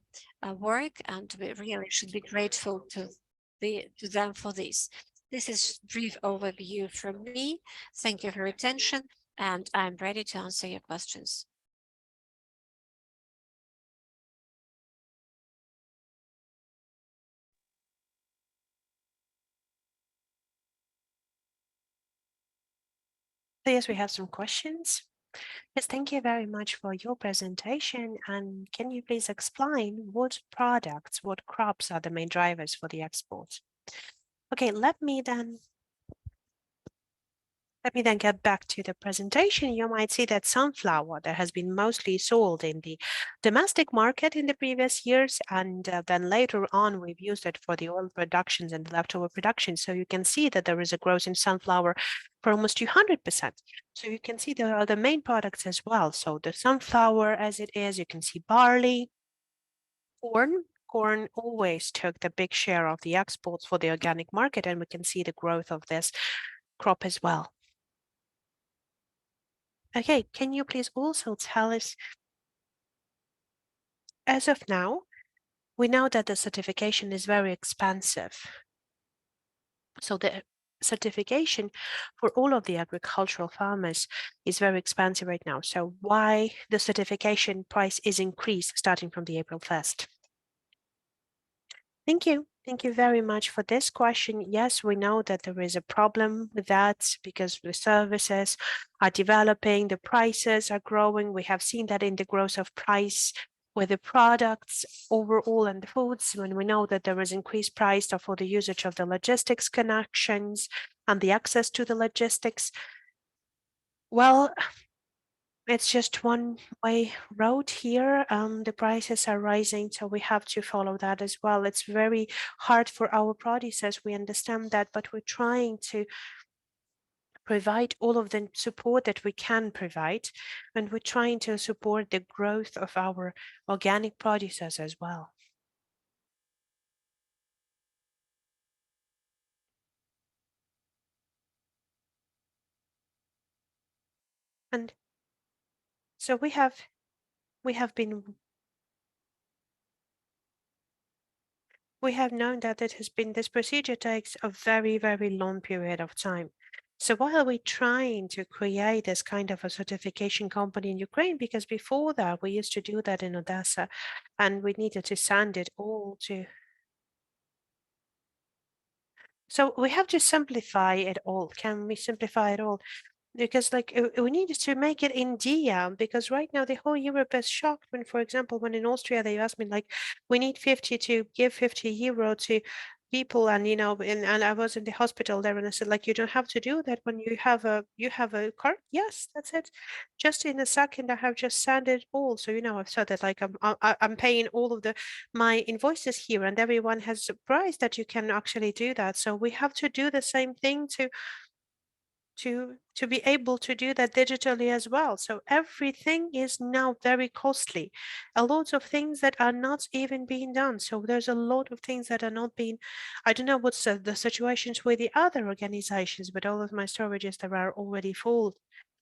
work, and we really should be grateful to them for this. This is brief overview from me. Thank you for your attention, and I'm ready to answer your questions. So yes, we have some questions. Yes, thank you very much for your presentation. And can you please explain what products, what crops are the main drivers for the exports? Okay, let me then get back to the presentation. You might see that sunflower that has been mostly sold in the domestic market in the previous years, and then later on we've used it for the oil productions and the leftover production. So you can see that there is a growth in sunflower for almost 200%. So you can see there are the main products as well. So the sunflower as it is, you can see barley, corn. Corn always took the big share of the exports for the organic market, and we can see the growth of this crop as well. Okay, can you please also tell us, as of now, we know that the certification is very expensive. So the certification for all of the agricultural farmers is very expensive right now. So why the certification price is increased starting from the April 1st? Thank you. Thank you very much for this question. Yes, we know that there is a problem with that because the services are developing, the prices are growing. We have seen that in the growth of price with the products overall and the foods, when we know that there is increased price for the usage of the logistics connections and the access to the logistics. Well, it's just one way road here. The prices are rising, so we have to follow that as well. It's very hard for our producers, we understand that, but we're trying to provide all of the support that we can provide, and we're trying to support the growth of our organic producers as well. And so we have known that this procedure takes a very, very long period of time. So while we're trying to create this kind of a certification company in Ukraine, because before that we used to do that in Odessa, and we needed to send it all to. So we have to simplify it all. Can we simplify it all? Because like we needed to make it in dia, because right now the whole Europe is shocked when, for example, when in Austria they asked me like, we need 50 to give 50 euro to people, and and I was in the hospital there, and I said like, you don't have to do that when you have a card. Yes, that's it. Just in a second I have just sent it all. So I've said that like I'm paying all of my invoices here, and everyone has surprised that you can actually do that. So we have to do the same thing to be able to do that digitally as well. So everything is now very costly. A lot of things that are not even being done. So there's a lot of things that are not being. I don't know what's the situations with the other organizations, but all of my storages that are already full.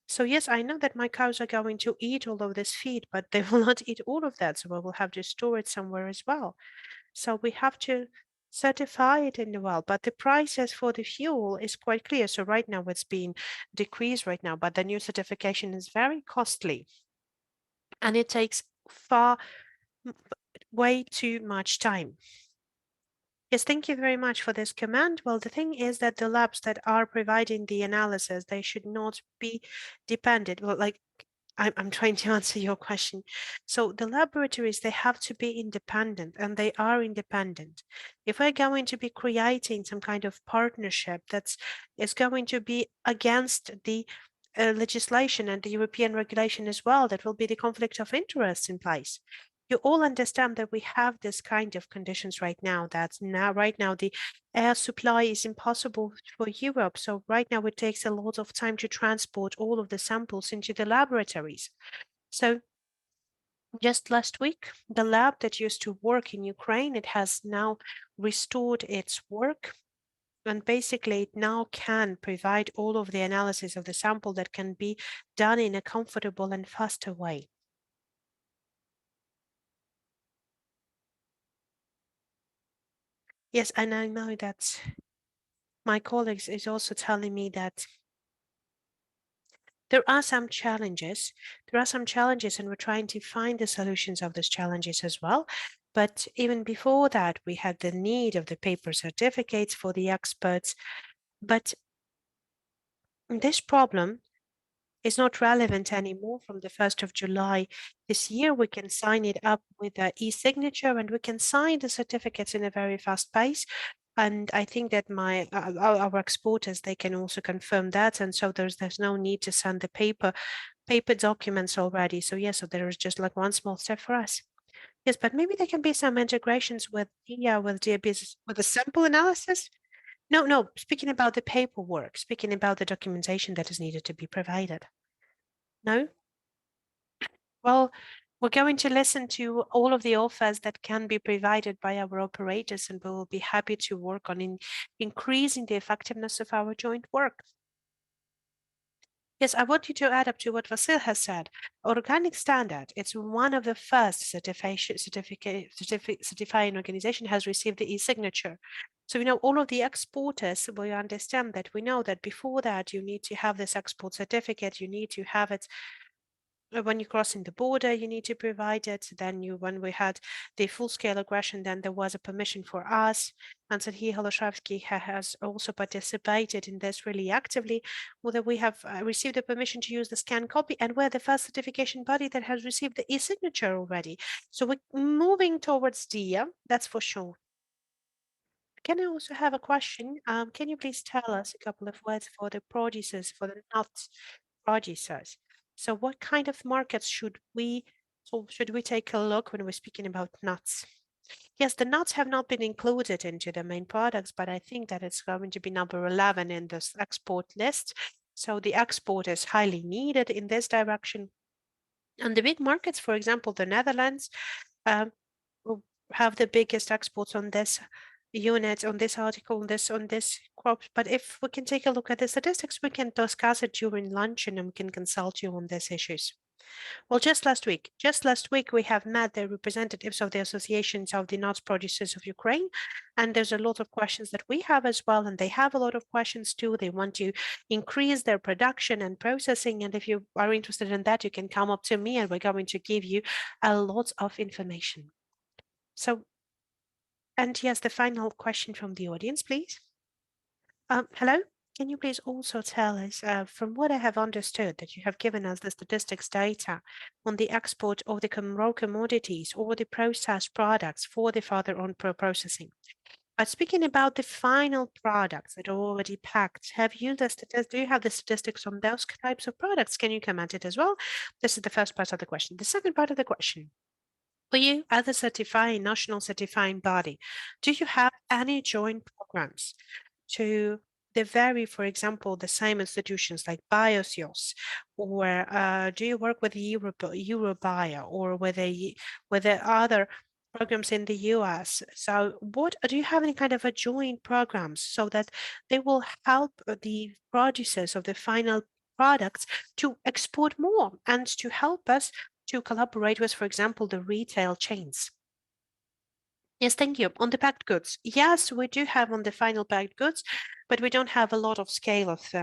So yes, I know that my cows are going to eat all of this feed, but they will not eat all of that. So we will have to store it somewhere as well. So we have to certify it in the well, but the prices for the fuel is quite clear. So right now it's being decreased right now, but the new certification is very costly, and it takes way too much time. Yes, thank you very much for this comment. Well, the thing is that the labs that are providing the analysis, they should not be dependent. Well, like I'm trying to answer your question. So the laboratories, they have to be independent, and they are independent. If we're going to be creating some kind of partnership is going to be against the legislation and the European regulation as well, that will be the conflict of interest in place. You all understand that we have this kind of conditions right now, right now the air supply is impossible for Europe. So right now it takes a lot of time to transport all of the samples into the laboratories. So just last week, the lab that used to work in Ukraine, it has now restored its work. And basically, it now can provide all of the analysis of the sample that can be done in a comfortable and faster way. Yes, and I know that my colleagues is also telling me that there are some challenges. And we're trying to find the solutions of those challenges as well. But even before that, we had the need of the paper certificates for the experts. But this problem is not relevant anymore from the 1st of July this year. We can sign it up with an e-signature, and we can sign the certificates in a very fast pace. And I think that our exporters, they can also confirm that. And so there's no need to send the paper documents already. So yes, so there is just like one small step for us. Yes, but maybe there can be some integrations with DBS, with the sample analysis. No, speaking about the paperwork, speaking about the documentation that is needed to be provided. No? Well, we're going to listen to all of the offers that can be provided by our operators, and we will be happy to work on increasing the effectiveness of our joint work. Yes, I want you to add up to what Vasil has said. Organic Standard, it's one of the first certifying organization has received the e-signature. So, all of the exporters, we understand that. We know that before that, you need to have this export certificate. You need to have it when you're crossing the border, you need to provide it. Then when we had the full-scale aggression, then there was a permission for us. And Serhiy Holoshavsky has also participated in this really actively, whether we have received a permission to use the scanned copy, and we're the first certification body that has received the e-signature already. So we're moving towards DIA, that's for sure. Can I also have a question? Can you please tell us a couple of words for the producers, for the nut producers? So what kind of markets should we take a look when we're speaking about nuts? Yes, the nuts have not been included into the main products, but I think that it's going to be number 11 in this export list. So the export is highly needed in this direction. And the big markets, for example, the Netherlands, um, will have the biggest exports on this unit, on this article, on this crop. But if we can take a look at the statistics, we can discuss it during lunch and we can consult you on these issues. Well, just last week, we have met the representatives of the associations of the nuts producers of Ukraine, and there's a lot of questions that we have as well, and they have a lot of questions too. They want to increase their production and processing, and if you are interested in that, you can come up to me, and we're going to give you a lot of information. So, and yes, the final question from the audience, please. Hello? Can you please also tell us, from what I have understood, that you have given us the statistics data on the export of the raw commodities or the processed products for the further on processing. But speaking about the final products that are already packed, do you have the statistics on those types of products? Can you comment it as well? This is the first part of the question. The second part of the question. For you, as a national certifying body, do you have any joint programs to for example, the same institutions like Biosios, or do you work with Eurobio or with the other programs in the US? So do you have any kind of a joint programs so that they will help the producers of the final products to export more and to help us to collaborate with, for example, the retail chains? Yes, thank you. On the packed goods, yes, we do have on the final packed goods, but we don't have a lot of scale of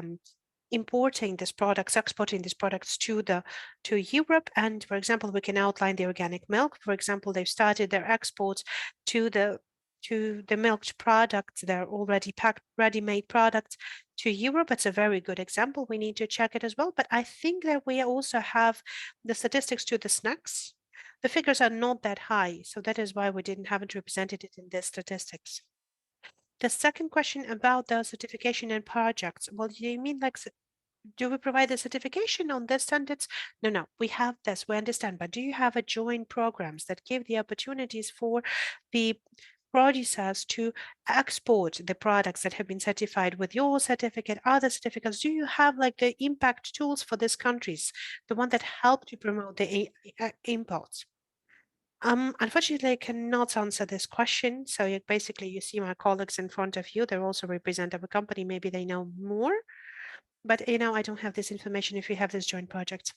importing these products, exporting these products to Europe. And for example, we can outline the organic milk. For example, they've started their exports to the milked products. They're already packed, ready-made products to Europe. It's a very good example. We need to check it as well. But I think that we also have the statistics to the snacks. The figures are not that high, so that is why we haven't represented it in the statistics. The second question about the certification and projects. Well, do you mean like, do we provide the certification on this standards? No, we have this, we understand, but do you have a joint programs that give the opportunities for the producers to export the products that have been certified with your certificate, other certificates? Do you have like the impact tools for these countries, the one that help to promote the imports? Unfortunately, I cannot answer this question. So basically, you see my colleagues in front of you. They're also representative of a company. Maybe they know more, but I don't have this information if we have this joint project.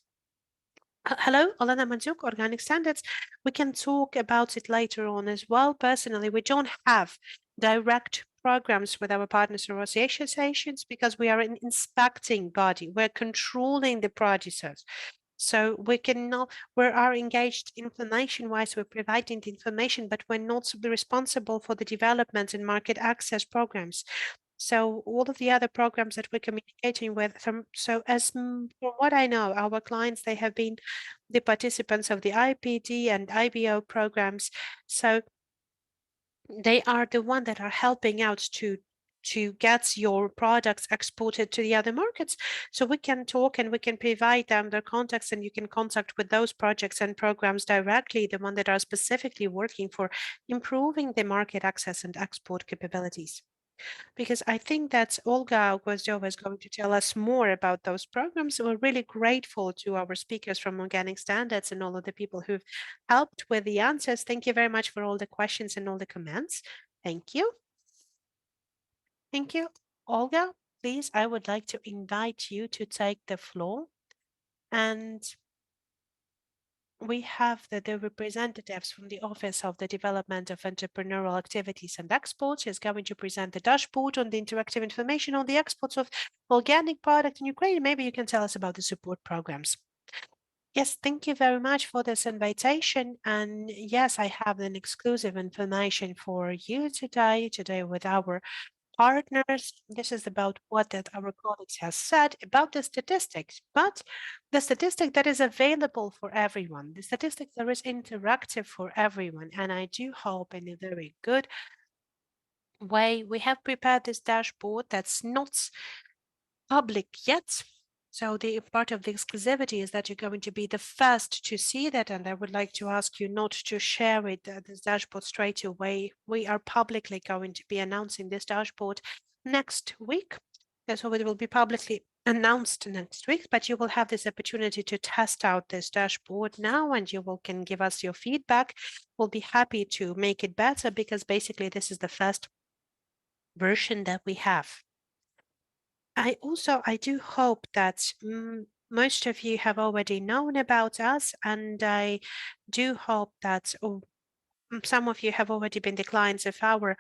Hello, Olena Mandzuk, Organic Standards. We can talk about it later on as well. Personally, we don't have direct programs with our partners or associations because we are an inspecting body. We're controlling the producers. So we are engaged information-wise, we're providing the information, but we're not responsible for the development and market access programs. So all of the other programs that we're communicating with, from what I know, our clients, they have been the participants of the IPD and IBO programs. So they are the one that are helping out to get your products exported to the other markets. So we can talk and we can provide them their contacts, and you can contact with those projects and programs directly, the one that are specifically working for improving the market access and export capabilities. Because I think that Olga Gwozdova is going to tell us more about those programs. We're really grateful to our speakers from Organic Standards and all of the people who've helped with the answers. Thank you very much for all the questions and all the comments. Thank you. Thank you. Olga, please, I would like to invite you to take the floor. And we have the representatives from the Office of the Development of Entrepreneurial Activities and Exports is going to present the dashboard on the interactive information on the exports of organic product in Ukraine. Maybe you can tell us about the support programs. Yes, thank you very much for this invitation. And yes, I have an exclusive information for you today with our partners. This is about what that our colleagues have said about the statistics, but the statistic that is available for everyone, the statistics that is interactive for everyone. And I do hope in a very good way, we have prepared this dashboard that's not public yet. So the part of the exclusivity is that you're going to be the first to see that, and I would like to ask you not to share it, this dashboard straight away. We are publicly going to be announcing this dashboard next week. So it will be publicly announced next week, but you will have this opportunity to test out this dashboard now, and you can give us your feedback. We'll be happy to make it better because basically this is the first version that we have. I do hope that most of you have already known about us, and I do hope that some of you have already been the clients of our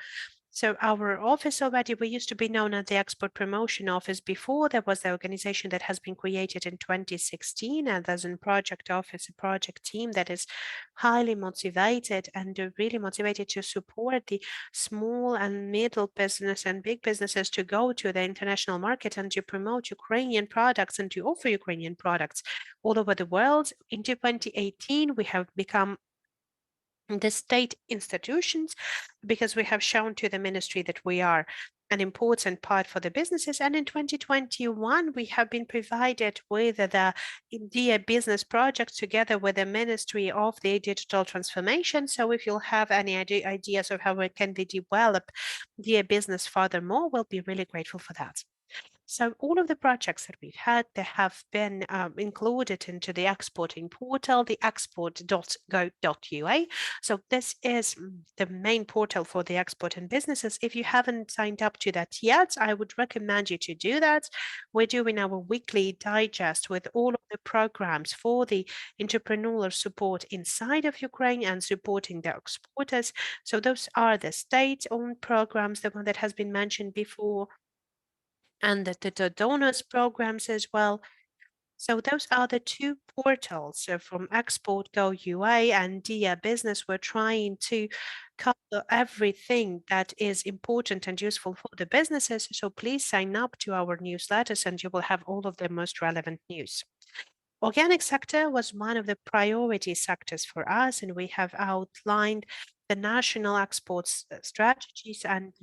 office already. We used to be known as the Export Promotion Office before. There was the organization that has been created in 2016, and there's a project office, a project team that is highly motivated and really motivated to support the small and middle business and big businesses to go to the international market and to promote Ukrainian products and to offer Ukrainian products all over the world. In 2018, we have become the state institutions because we have shown to the ministry that we are an important part for the businesses. And in 2021, we have been provided with the India Business Project together with the Ministry of the Digital Transformation. So if you'll have any ideas of how we can develop the business furthermore, we'll be really grateful for that. So all of the projects that we've had, they have been included into the exporting portal, the export.go.ua. So this is the main portal for the export and businesses. If you haven't signed up to that yet, I would recommend you to do that. We're doing our weekly digest with all of the programs for the entrepreneurial support inside of Ukraine and supporting the exporters. So those are the state-owned programs, the one that has been mentioned before, and the donors programs as well. So those are the two portals from Export Go UA and Dia Business. We're trying to cover everything that is important and useful for the businesses. So please sign up to our newsletters and you will have all of the most relevant news. Organic sector was one of the priority sectors for us, and we have outlined the national exports strategies. And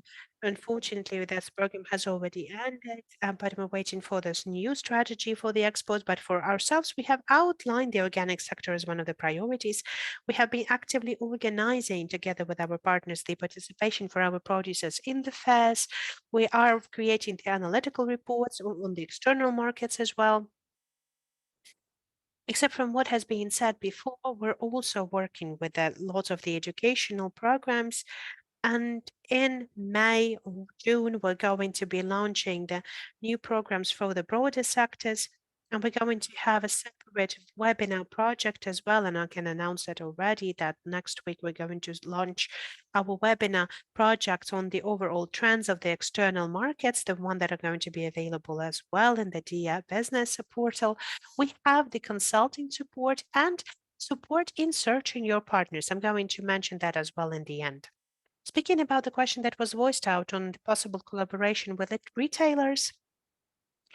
unfortunately, this program has already ended, but we're waiting for this new strategy for the exports. But for ourselves, we have outlined the organic sector as one of the priorities. We have been actively organizing together with our partners the participation for our producers in the fairs. We are creating the analytical reports on the external markets as well. Except from what has been said before, we're also working with a lot of the educational programs. And in May or June, we're going to be launching the new programs for the broader sectors. And we're going to have a separate webinar project as well. And I can announce that already that next week we're going to launch our webinar project on the overall trends of the external markets, the one that are going to be available as well in the Dia Business portal. We have the consulting support and support in searching your partners. I'm going to mention that as well in the end. Speaking about the question that was voiced out on the possible collaboration with retailers,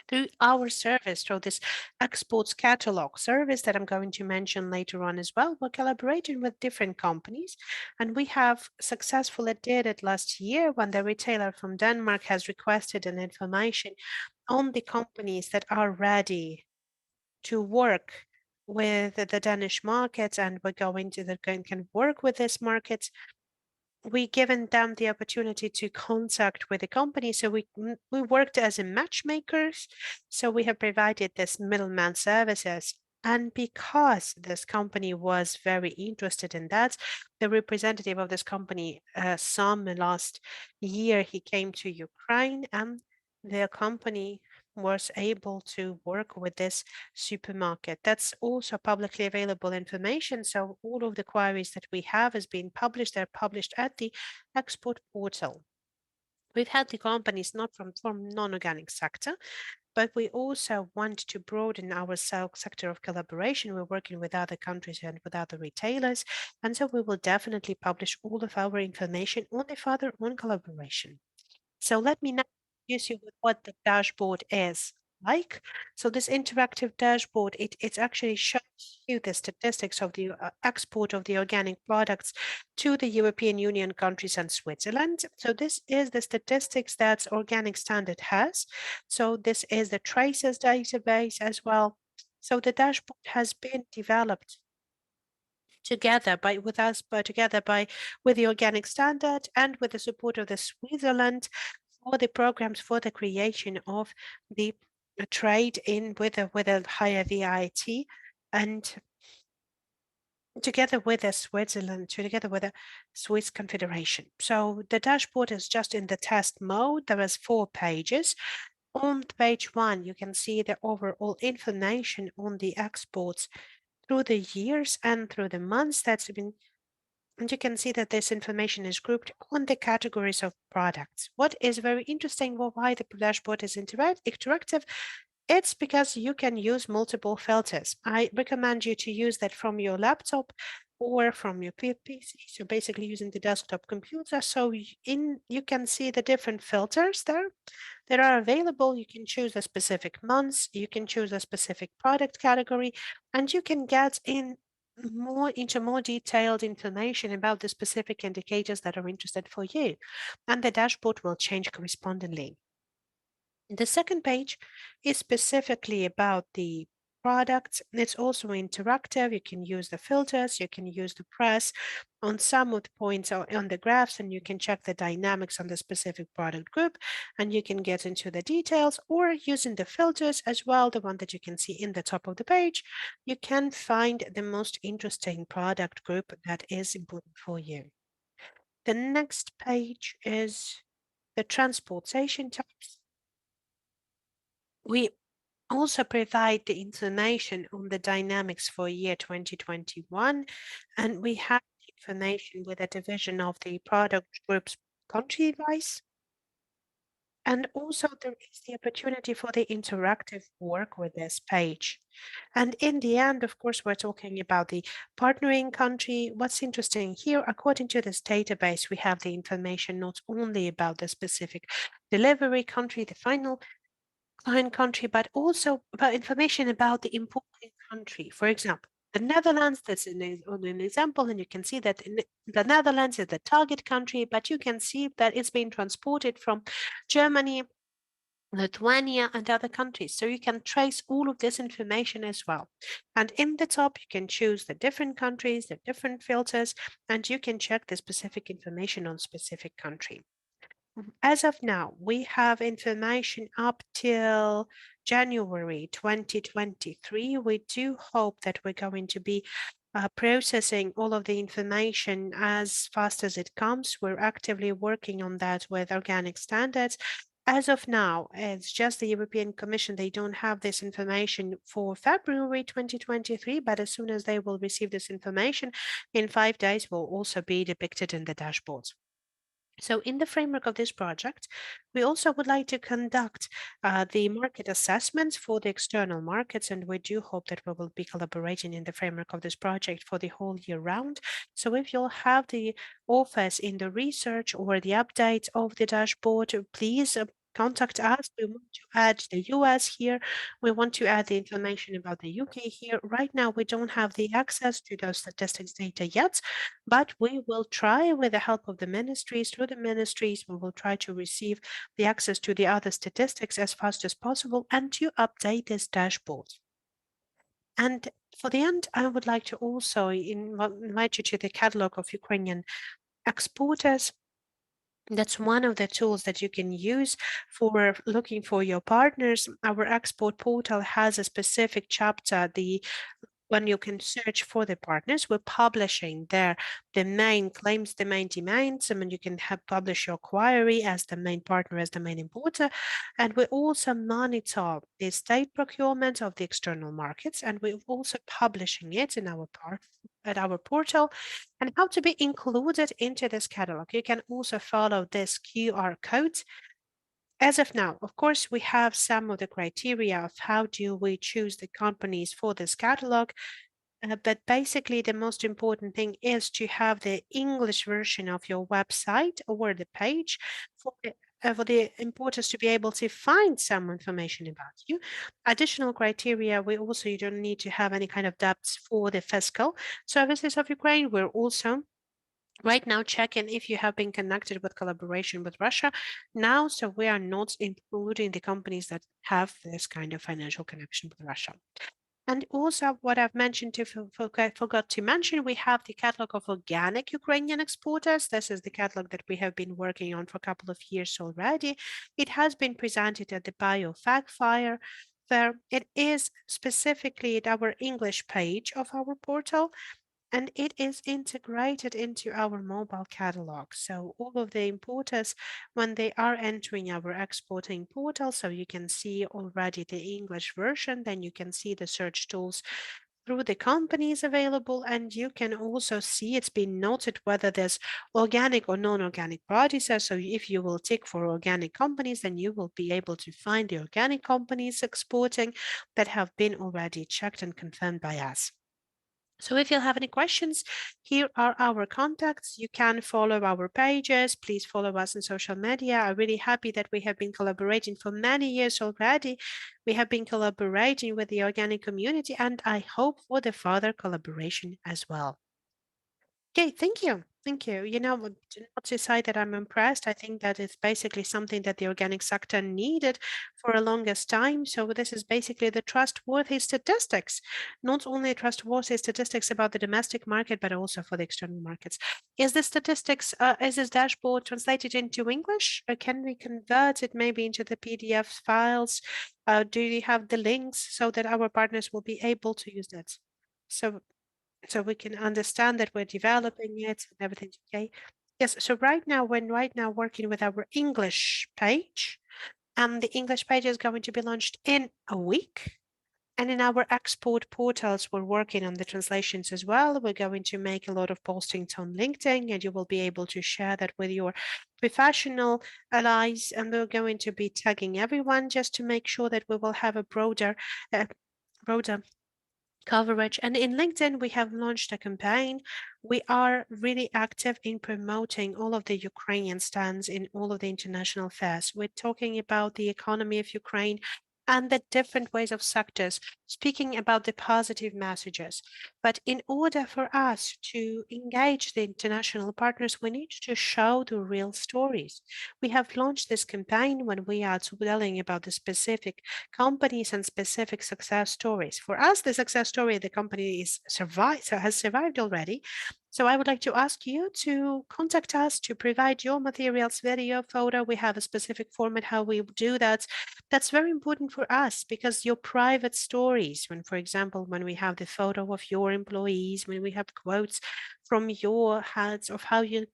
through our service, through this exports catalog service that I'm going to mention later on as well, we're collaborating with different companies, and we have successfully did it last year when the retailer from Denmark has requested an information on the companies that are ready to work with the Danish markets, and we're going to can work with this market. We given them the opportunity to contact with the company. So we worked as a matchmakers. So we have provided this middleman services. And because this company was very interested in that, the representative of this company, last year, he came to Ukraine, and their company was able to work with this supermarket. That's also publicly available information. So all of the queries that we have has been published. They're published at the export portal. We've had the companies not from non-organic sector, but we also want to broaden our sector of collaboration. We're working with other countries and with other retailers. And so we will definitely publish all of our information on the further on collaboration. So let me now introduce you with what the dashboard is like. So this interactive dashboard, it actually shows you the statistics of the export of the organic products to the European Union countries and Switzerland. So this is the statistics that Organic Standard has. So this is the traces database as well. So the dashboard has been developed together with the Organic Standard and with the support of the Switzerland for the programs for the creation of the trade in with a higher VAT, and together with Switzerland, together with the Swiss Confederation. So the dashboard is just in the test mode. There is 4 pages. On page 1, you can see the overall information on the exports through the years and through the months that's been, and you can see that this information is grouped on the categories of products. What is very interesting, why the dashboard is interactive, it's because you can use multiple filters. I recommend you to use that from your laptop or from your PC. So basically using the desktop computer. So you can see the different filters there that are available. You can choose a specific months, you can choose a specific product category, and you can get into more detailed information about the specific indicators that are interested for you. And the dashboard will change correspondingly. The second page is specifically about the products. It's also interactive. You can use the filters, you can use the press on some of the points on the graphs, and you can check the dynamics on the specific product group, and you can get into the details, or using the filters as well, the one that you can see in the top of the page, you can find the most interesting product group that is important for you. The next page is the transportation types. We also provide the information on the dynamics for year 2021, and we have information with a division of the product groups country-wise. And also there is the opportunity for the interactive work with this page. And in the end, of course, we're talking about the partnering country. What's interesting here, according to this database, we have the information not only about the specific delivery country, the final client country, but also about information about the importing country. For example, the Netherlands, that's an example, and you can see that the Netherlands is the target country, but you can see that it's being transported from Germany, Lithuania, and other countries. So you can trace all of this information as well. And in the top, you can choose the different countries, the different filters, and you can check the specific information on specific country. As of now, we have information up till January 2023. We do hope that we're going to be processing all of the information as fast as it comes. We're actively working on that with organic standards. As of now, it's just the European Commission. They don't have this information for February 2023, but as soon as they will receive this information in 5 days, will also be depicted in the dashboards. So in the framework of this project, we also would like to conduct the market assessments for the external markets, and we do hope that we will be collaborating in the framework of this project for the whole year round. So if you'll have the offers in the research or the update of the dashboard, please contact us. We want to add the US here. We want to add the information about the UK here. Right now, we don't have the access to those statistics data yet, but we will try with the help of the ministries. Through the ministries, we will try to receive the access to the other statistics as fast as possible and to update this dashboard. And for the end, I would like to also invite you to the catalog of Ukrainian exporters. That's one of the tools that you can use for looking for your partners. Our export portal has a specific chapter, when you can search for the partners. We're publishing there the main claims, the main demands, and you can publish your query as the main partner, as the main importer. And we also monitor the state procurement of the external markets, and we're also publishing it in our portal, and how to be included into this catalog. You can also follow this QR code. As of now, of course, we have some of the criteria of how do we choose the companies for this catalog, but basically the most important thing is to have the English version of your website or the page for the importers to be able to find some information about you. Additional criteria, you don't need to have any kind of debts for the fiscal services of Ukraine. We're also right now checking if you have been connected with collaboration with Russia now, so we are not including the companies that have this kind of financial connection with Russia. And also what I've mentioned forgot to mention, we have the catalog of organic Ukrainian exporters. This is the catalog that we have been working on for a couple of years already. It has been presented at the BioFact Fair Fair. It is specifically at our English page of our portal, and it is integrated into our mobile catalog. So all of the importers, when they are entering our exporting portal, so you can see already the English version, then you can see the search tools through the companies available, and you can also see it's been noted whether there's organic or non-organic producers. So if you will tick for organic companies, then you will be able to find the organic companies exporting that have been already checked and confirmed by us. So if you have any questions, here are our contacts. You can follow our pages. Please follow us on social media. I'm really happy that we have been collaborating for many years already. We have been collaborating with the organic community, and I hope for the further collaboration as well. Okay, thank you. Thank you. Not to say that I'm impressed. I think that it's basically something that the organic sector needed for a longest time. So this is basically the trustworthy statistics, not only trustworthy statistics about the domestic market, but also for the external markets. Is this statistics, is this dashboard translated into English? Or can we convert it maybe into the PDF files? Do you have the links so that our partners will be able to use that? So we can understand that we're developing it and everything's okay. Yes, so we're right now working with our English page, and the English page is going to be launched in a week. And in our export portals, we're working on the translations as well. We're going to make a lot of postings on LinkedIn, and you will be able to share that with your professional allies. And we're going to be tagging everyone just to make sure that we will have a uh, broader coverage. And in LinkedIn, we have launched a campaign. We are really active in promoting all of the Ukrainian stands in all of the international fairs. We're talking about the economy of Ukraine and the different ways of sectors, speaking about the positive messages. But in order for us to engage the international partners, we need to show the real stories. We have launched this campaign when we are telling about the specific companies and specific success stories. For us, the success story of the company has survived already. So I would like to ask you to contact us to provide your materials, video, photo. We have a specific format how we do that. That's very important for us because your private stories, when, for example, when we have the photo of your employees, when we have quotes from your heads of how you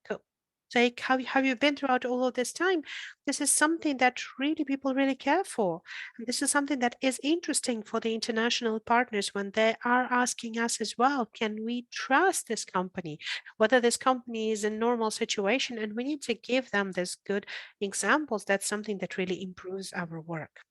take how you've been throughout all of this time, this is something that really people really care for. And this is something that is interesting for the international partners when they are asking us as well, can we trust this company? Whether this company is in normal situation, and we need to give them this good examples. That's something that really improves our work.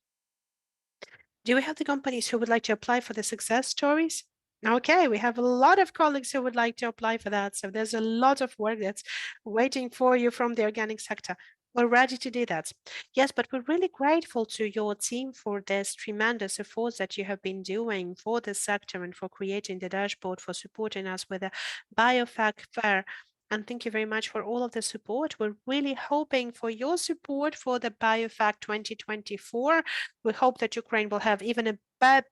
Do we have the companies who would like to apply for the success stories? Okay, we have a lot of colleagues who would like to apply for that. So there's a lot of work that's waiting for you from the organic sector. We're ready to do that. Yes, but we're really grateful to your team for this tremendous efforts that you have been doing for the sector and for creating the dashboard, for supporting us with a BioFac fair. And thank you very much for all of the support. We're really hoping for your support for the BioFac 2024. We hope that Ukraine will have even a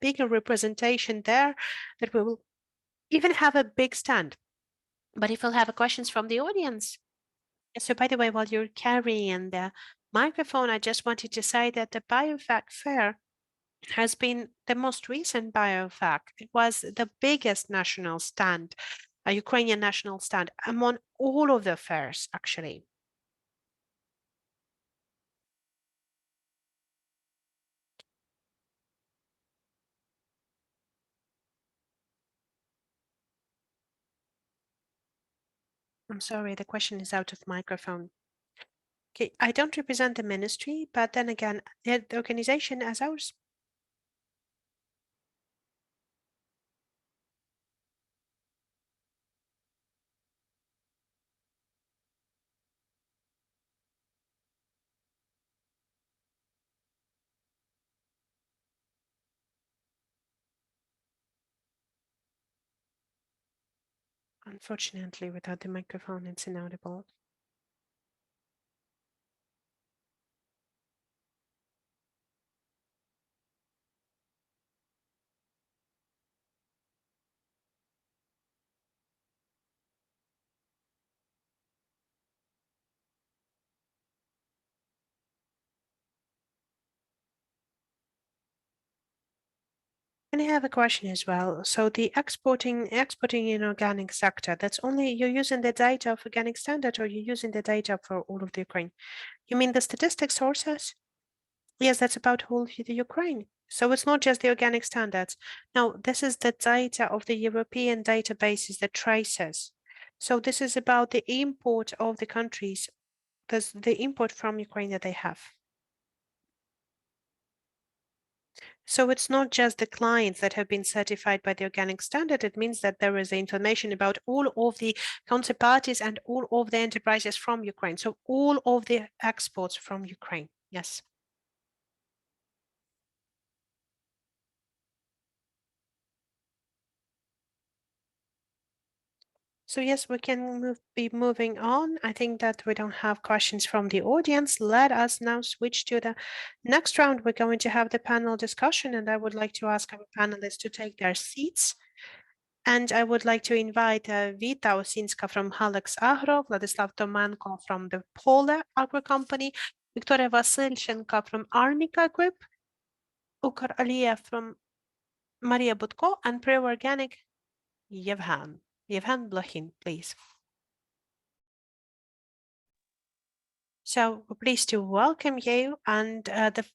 bigger representation there, that we will even have a big stand. But if we'll have questions from the audience. So by the way, while you're carrying the microphone, I just wanted to say that the BioFac Fair has been the most recent BioFac. It was the biggest national stand, a Ukrainian national stand among all of the fairs, actually. I'm sorry, the question is out of microphone. Okay, I don't represent the ministry, but then again, the organization as ours. Unfortunately, without the microphone, it's inaudible. And I have a question as well. So the exporting in organic sector, that's only you're using the data of organic standard, or you're using the data for all of the Ukraine? You mean the statistic sources? Yes, that's about all of the Ukraine. So it's not just the organic standards. Now, this is the data of the European databases that traces. So this is about the import of the countries, the import from Ukraine that they have. So it's not just the clients that have been certified by the organic standard. It means that there is information about all of the counterparties and all of the enterprises from Ukraine. So all of the exports from Ukraine. Yes. So yes, we can be moving on. I think that we don't have questions from the audience. Let us now switch to the next round. We're going to have the panel discussion, and I would like to ask our panelists to take their seats. And I would like to invite Vita Osinska from Halex Agro, Vladislav Tomanko from the Pole Agro Company, Victoria Vasilchenko from Arnica Group, Ukar Aliyev from Maria Budko, and Pre-Organic Yevhen Blokhin, please. So we're pleased to welcome you, and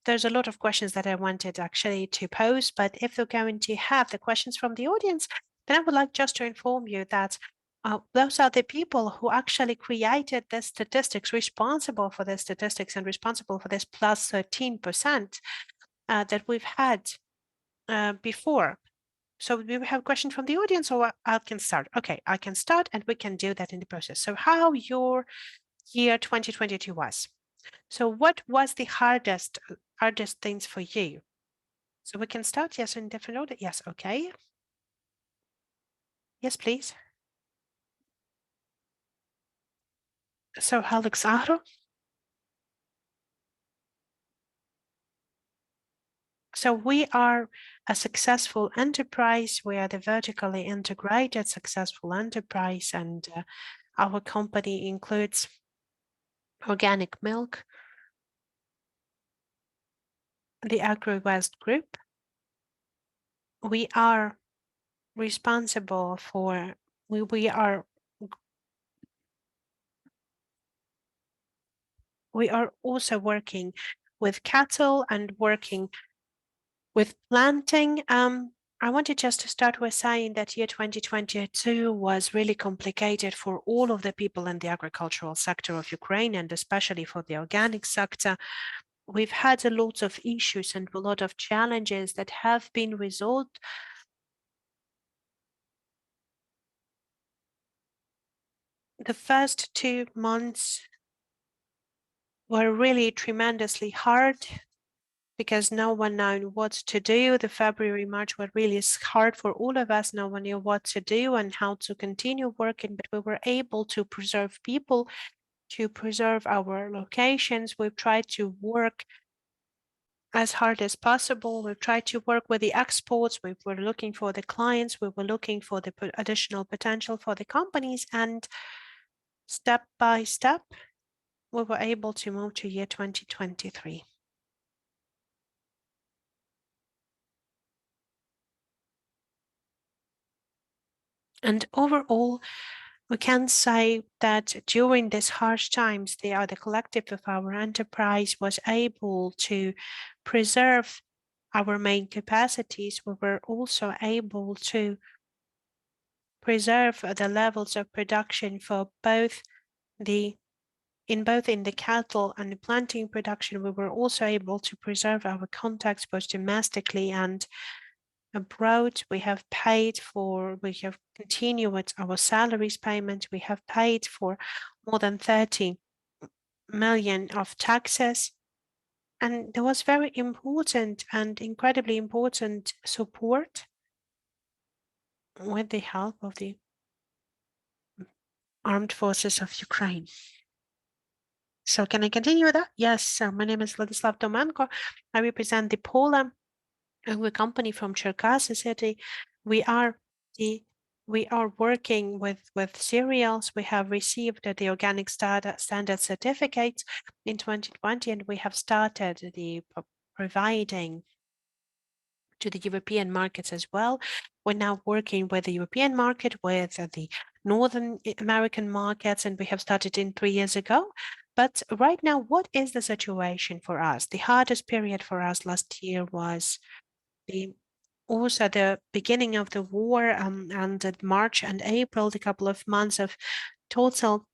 there's a lot of questions that I wanted actually to pose, but if we're going to have the questions from the audience, then I would like just to inform you that those are the people who actually created the statistics, responsible for the statistics and responsible for this plus 13% that we've had before. So we have a question from the audience, or I can start? Okay, I can start and we can do that in the process. So how your year 2022 was? So what was the hardest things for you? So we can start, yes, in different order. Yes, okay. Yes, please. So Alexandro. So we are a successful enterprise. We are the vertically integrated successful enterprise, and our company includes organic milk, the AgriWest Group. We are responsible for, we are also working with cattle and working with planting. I wanted just to start with saying that year 2022 was really complicated for all of the people in the agricultural sector of Ukraine, and especially for the organic sector. We've had a lot of issues and a lot of challenges that have been resolved. The first 2 months were really tremendously hard because no one knew what to do. The February, March were really hard for all of us. No one knew what to do and how to continue working, but we were able to preserve people, to preserve our locations. We've tried to work as hard as possible. We've tried to work with the exports. We were looking for the clients. We were looking for the additional potential for the companies, and step by step, we were able to move to year 2023. And overall, we can say that during these harsh times, the collective of our enterprise was able to preserve our main capacities. We were also able to preserve the levels of production for both in the cattle and the planting production. We were also able to preserve our contacts both domestically and abroad. We have continued our salaries payment. We have paid for more than 30 million of taxes. And there was very important and incredibly important support with the help of the armed forces of Ukraine. So can I continue with that? Yes, so my name is Vladislav Tomanko. I represent the Pole Agro Company from Cherkasy city. We are working with cereals. We have received the organic standard certificate in 2020, and we have started the providing to the European markets as well. We're now working with the European market, with the Northern American markets, and we have started in 3 years ago. But right now, what is the situation for us? The hardest period for us last year was also the beginning of the war, and March and April, the couple of months of total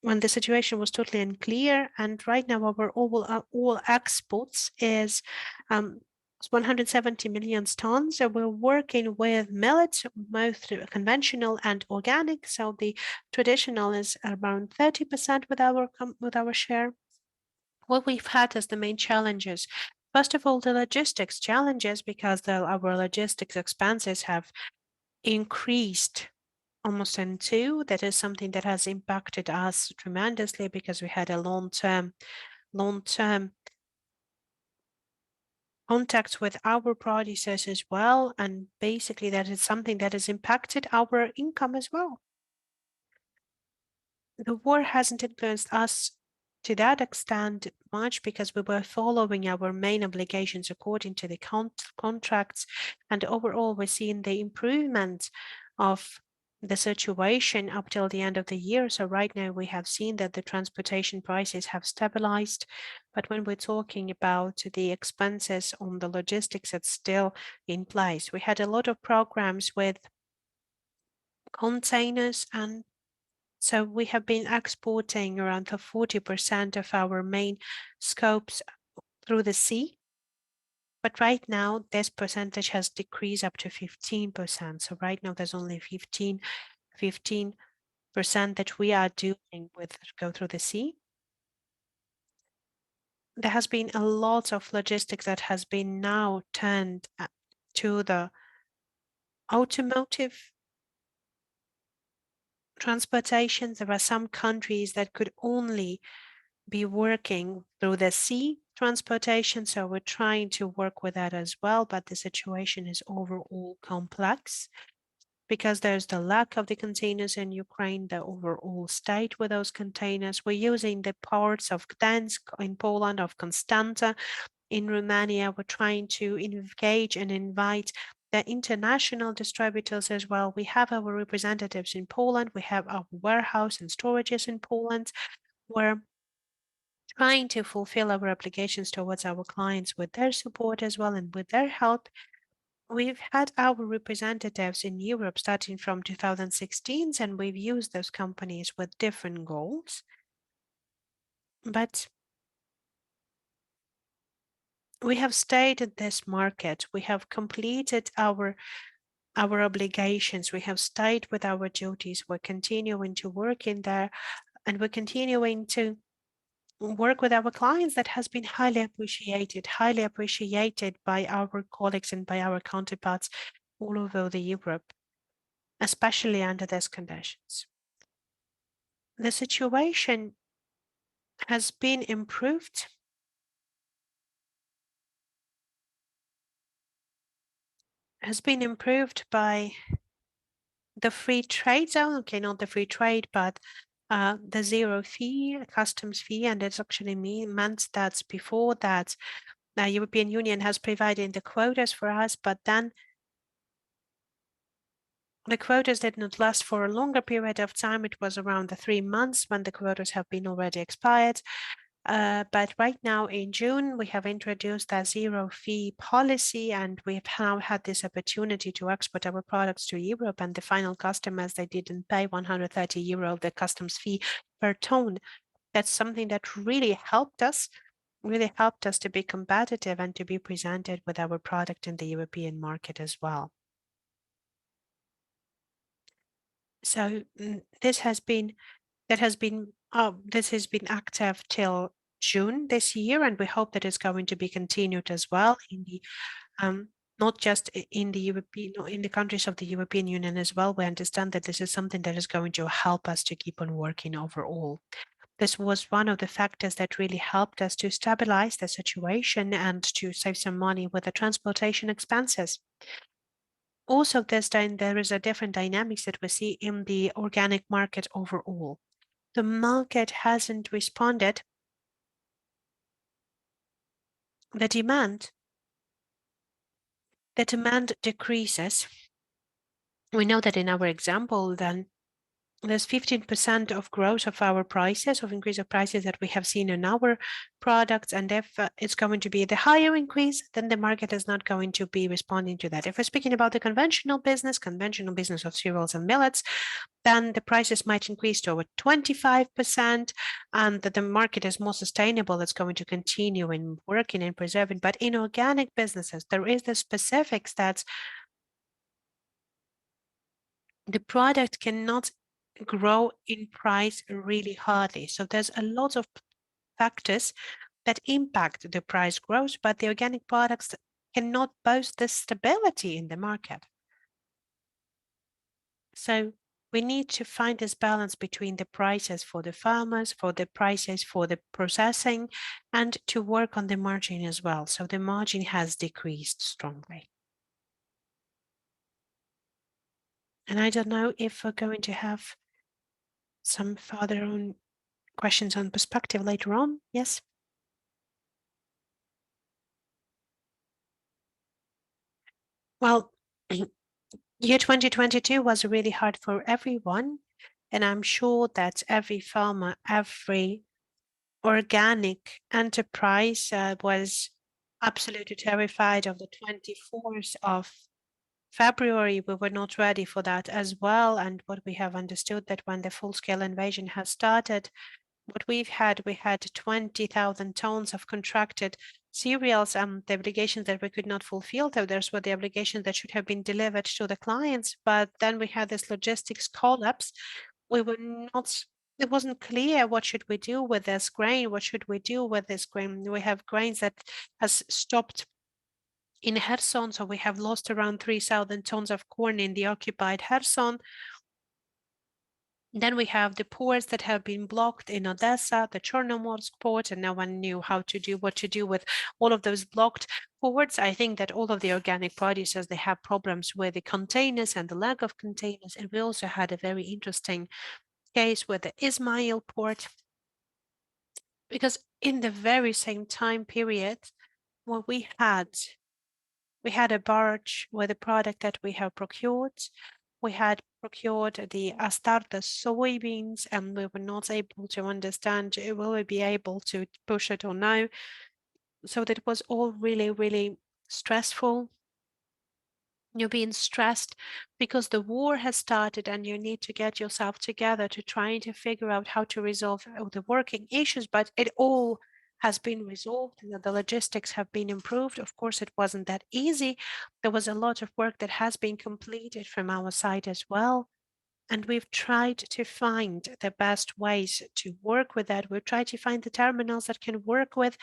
when the situation was totally unclear. And right now, our all exports is 170 million tons. So we're working with millet, both conventional and organic. So the traditional is around 30% with our share. What we've had as the main challenges, first of all, the logistics challenges, because our logistics expenses have increased almost in two. That is something that has impacted us tremendously because we had a long-term contact with our producers as well. And basically that is something that has impacted our income as well. The war hasn't influenced us to that extent much because we were following our main obligations according to the contracts. And overall, we're seeing the improvement of the situation up till the end of the year. So right now we have seen that the transportation prices have stabilized. But when we're talking about the expenses on the logistics, it's still in place. We had a lot of programs with containers, and so we have been exporting around 40% of our main scopes through the sea. But right now, this percentage has decreased up to 15%. So right now, there's only 15% that we are doing with go through the sea. There has been a lot of logistics that has been now turned to the automotive transportation. There are some countries that could only be working through the sea transportation, so we're trying to work with that as well, but the situation is overall complex because there's the lack of the containers in Ukraine, the overall state with those containers. We're using the ports of Gdansk in Poland, of Constanta in Romania. We're trying to engage and invite the international distributors as well. We have our representatives in Poland. We have our warehouse and storages in Poland. We're trying to fulfill our obligations towards our clients with their support as well and with their help. We've had our representatives in Europe starting from 2016, and we've used those companies with different goals. But we have stayed in this market. We have completed our obligations. We have stayed with our duties. We're continuing to work in there, and we're continuing to work with our clients. That has been highly appreciated by our colleagues and by our counterparts all over the Europe, especially under these conditions. The situation has been improved. By the free trade zone. Okay, not the free trade, but the zero fee, customs fee, and it's actually meant that before that, the European Union has provided the quotas for us, but then the quotas did not last for a longer period of time. It was around the 3 months when the quotas have been already expired. But right now in June, we have introduced a zero fee policy, and we've now had this opportunity to export our products to Europe, and the final customers, they didn't pay 130 euro, the customs fee per ton. That's something that really helped us to be competitive and to be presented with our product in the European market as well. So this has been active till June this year, and we hope that it's going to be continued as well in the not just in the countries of the European Union as well. We understand that this is something that is going to help us to keep on working overall. This was one of the factors that really helped us to stabilize the situation and to save some money with the transportation expenses. Also, this time there is a different dynamics that we see in the organic market overall. The market hasn't responded. The demand the demand decreases, we know that in our example, then there's 15% of growth of our prices, of increase of prices that we have seen in our products. And if it's going to be the higher increase, then the market is not going to be responding to that. If we're speaking about the conventional business of cereals and millets, then the prices might increase to over 25%, and that the market is more sustainable. It's going to continue in working and preserving. But in organic businesses, there is the specifics that the product cannot grow in price really hardly. So there's a lot of factors that impact the price growth, but the organic products cannot boast the stability in the market. So we need to find this balance between the prices for the farmers, for the prices for the processing, and to work on the margin as well. So the margin has decreased strongly. And I don't know if we're going to have some further on questions on perspective later on. Yes. Well, year 2022 was really hard for everyone. And I'm sure that every farmer, every organic enterprise was absolutely terrified of the 24th of February. We were not ready for that as well. And what we have understood that when the full-scale invasion has started, what we had 20,000 tons of contracted cereals, the obligations that we could not fulfill. Those were the obligations that should have been delivered to the clients. But then we had this logistics collapse. We were not, it wasn't clear what should we do with this grain? What should we do with this grain? We have grains that has stopped in Kherson, so we have lost around 3,000 tons of corn in the occupied Kherson. Then we have the ports that have been blocked in Odessa, the Chornomorsk port, and no one knew what to do with all of those blocked ports. I think that all of the organic producers, they have problems with the containers and the lack of containers. And we also had a very interesting case with the Ismail port, because in the very same time period, when we had a barge with a product that we have procured. We had procured the Astartes soybeans, and we were not able to understand, will we be able to push it or no? So that was all really, really stressful. You're being stressed because the war has started and you need to get yourself together to try to figure out how to resolve the working issues, but it all has been resolved and the logistics have been improved. Of course, it wasn't that easy. There was a lot of work that has been completed from our side as well. And we've tried to find the best ways to work with that. We've tried to find the terminals that can work with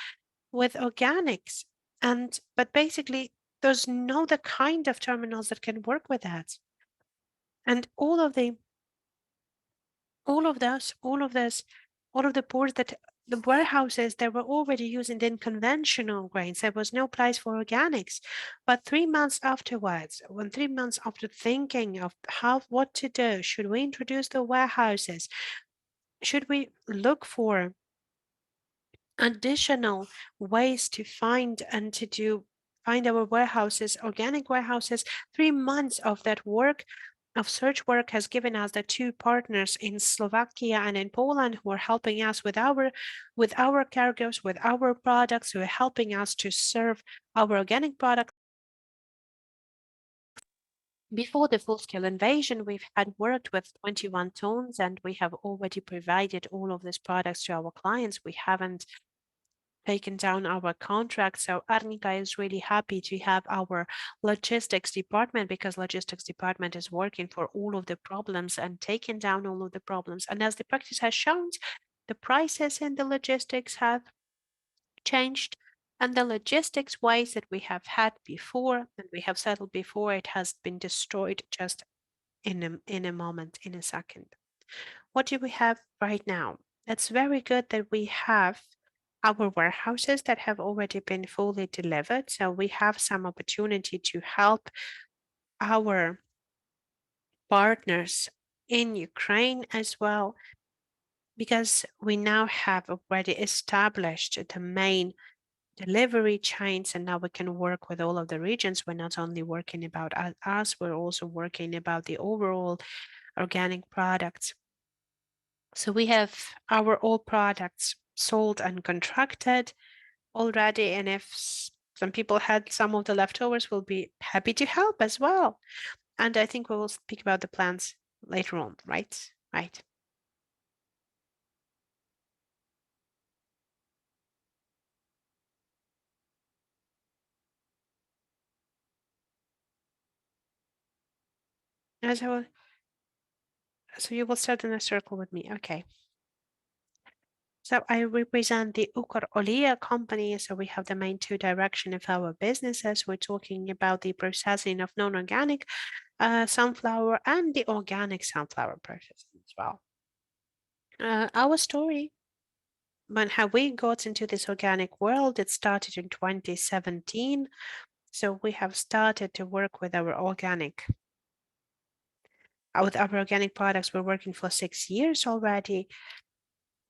organics. But basically, there's no the kind of terminals that can work with that. And all of the ports that the warehouses that were already using then conventional grains, there was no place for organics. But 3 months afterwards, 3 months after thinking of what to do, should we introduce the warehouses? Should we look for additional ways to find our warehouses, organic warehouses? 3 months of that work, of search work, has given us the 2 partners in Slovakia and in Poland who are helping us with our cargoes, with our products, who are helping us to serve our organic products. Before the full-scale invasion, we've had worked with 21 tons, and we have already provided all of these products to our clients. We haven't taken down our contract. So Arnika is really happy to have our logistics department, because logistics department is working for all of the problems and taking down all of the problems. And as the practice has shown, the prices in the logistics have changed, and the logistics ways that we have had before and we have settled before, it has been destroyed just in a moment, in a second. What do we have right now? It's very good that we have our warehouses that have already been fully delivered. So we have some opportunity to help our partners in Ukraine as well, because we now have already established the main delivery chains, and now we can work with all of the regions. We're not only working about us, we're also working about the overall organic products. So we have our all products sold and contracted already, and if some people had some of the leftovers, we'll be happy to help as well. And I think we will speak about the plans later on, right? Right. As I will, so you will start in a circle with me. Okay. So I represent the Ukor Olia company. So we have the main two direction of our businesses. We're talking about the processing of non-organic sunflower and the organic sunflower processing as well. Our story, when how we got into this organic world, it started in 2017. So we have started to work with our organic products. We're working for 6 years already.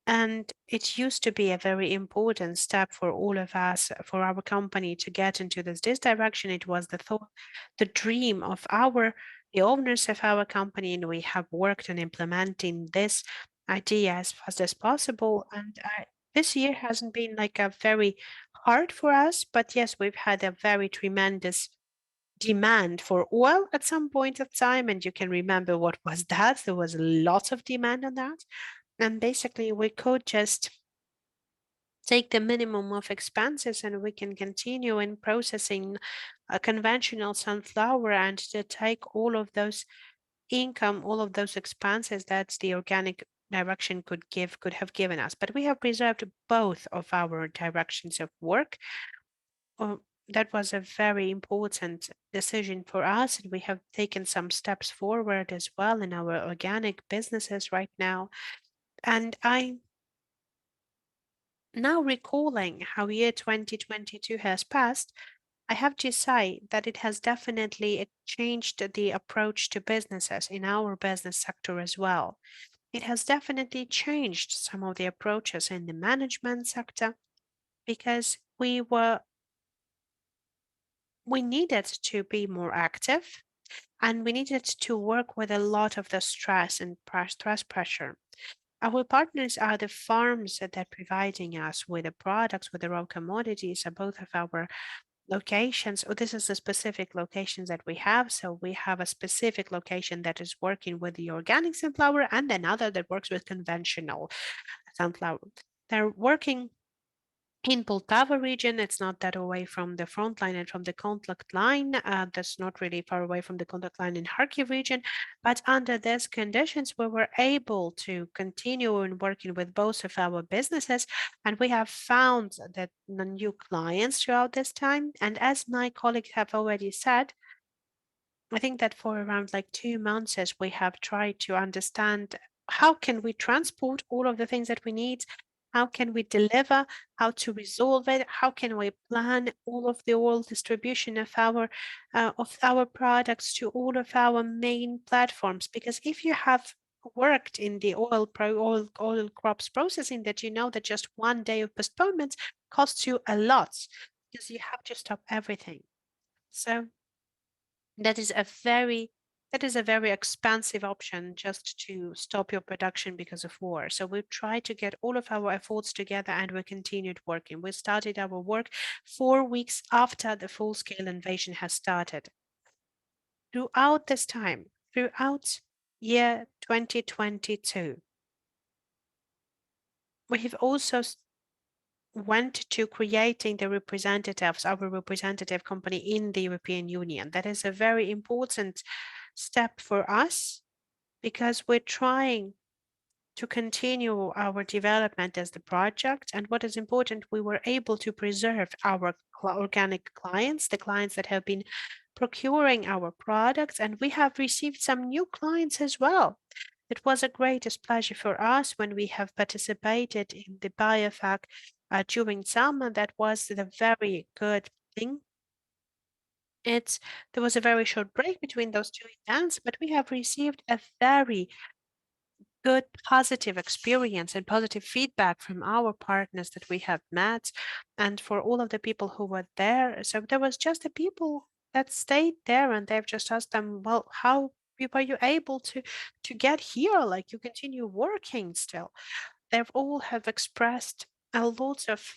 And it used to be a very important step for all of us, for our company to get into this direction. It was the thought, the dream of the owners of our company, and we have worked on implementing this idea as fast as possible. And this year hasn't been like a very hard for us, but yes, we've had a very tremendous demand for oil at some point of time, and you can remember what was that. There was lots of demand on that. And basically, we could just take the minimum of expenses and we can continue in processing a conventional sunflower and to take all of those income, all of those expenses that the organic direction could have given us. But we have preserved both of our directions of work. Uh, that was a very important decision for us, and we have taken some steps forward as well in our organic businesses right now. And I now recalling how year 2022 has passed, I have to say that it has definitely changed the approach to businesses in our business sector as well. It has definitely changed some of the approaches in the management sector because we needed to be more active and we needed to work with a lot of the stress and stress pressure. Our partners are the farms that are providing us with the products, with the raw commodities, at both of our locations. Oh, this is the specific locations that we have. So we have a specific location that is working with the organic sunflower and another that works with conventional sunflower. They're working in Poltava region. It's not that away from the front line and from the contact line. That's not really far away from the contact line in Kharkiv region. But under these conditions, we were able to continue in working with both of our businesses, and we have found that the new clients throughout this time. And as my colleagues have already said, I think that for around like 2 months, as we have tried to understand how can we transport all of the things that we need, how can we deliver, how to resolve it, how can we plan all of the oil distribution of our products to all of our main platforms. Because if you have worked in the oil crops processing, that you know that just one day of postponement costs you a lot because you have to stop everything. So that is a very expensive option just to stop your production because of war. So we tried to get all of our efforts together and we continued working. We started our work 4 weeks after the full-scale invasion has started. Throughout this time, throughout year 2022, we have also went to creating our representative company in the European Union. That is a very important step for us because we're trying to continue our development as the project. And what is important, we were able to preserve our organic clients, the clients that have been procuring our products, and we have received some new clients as well. It was a greatest pleasure for us when we have participated in the BioFAC during summer. That was the very good thing. There was a very short break between those two events, but we have received a very good positive experience and positive feedback from our partners that we have met, and for all of the people who were there. So there was just the people that stayed there, and they've just asked them, well, how were you able to get here? Like, you continue working still. They've all have expressed a lot of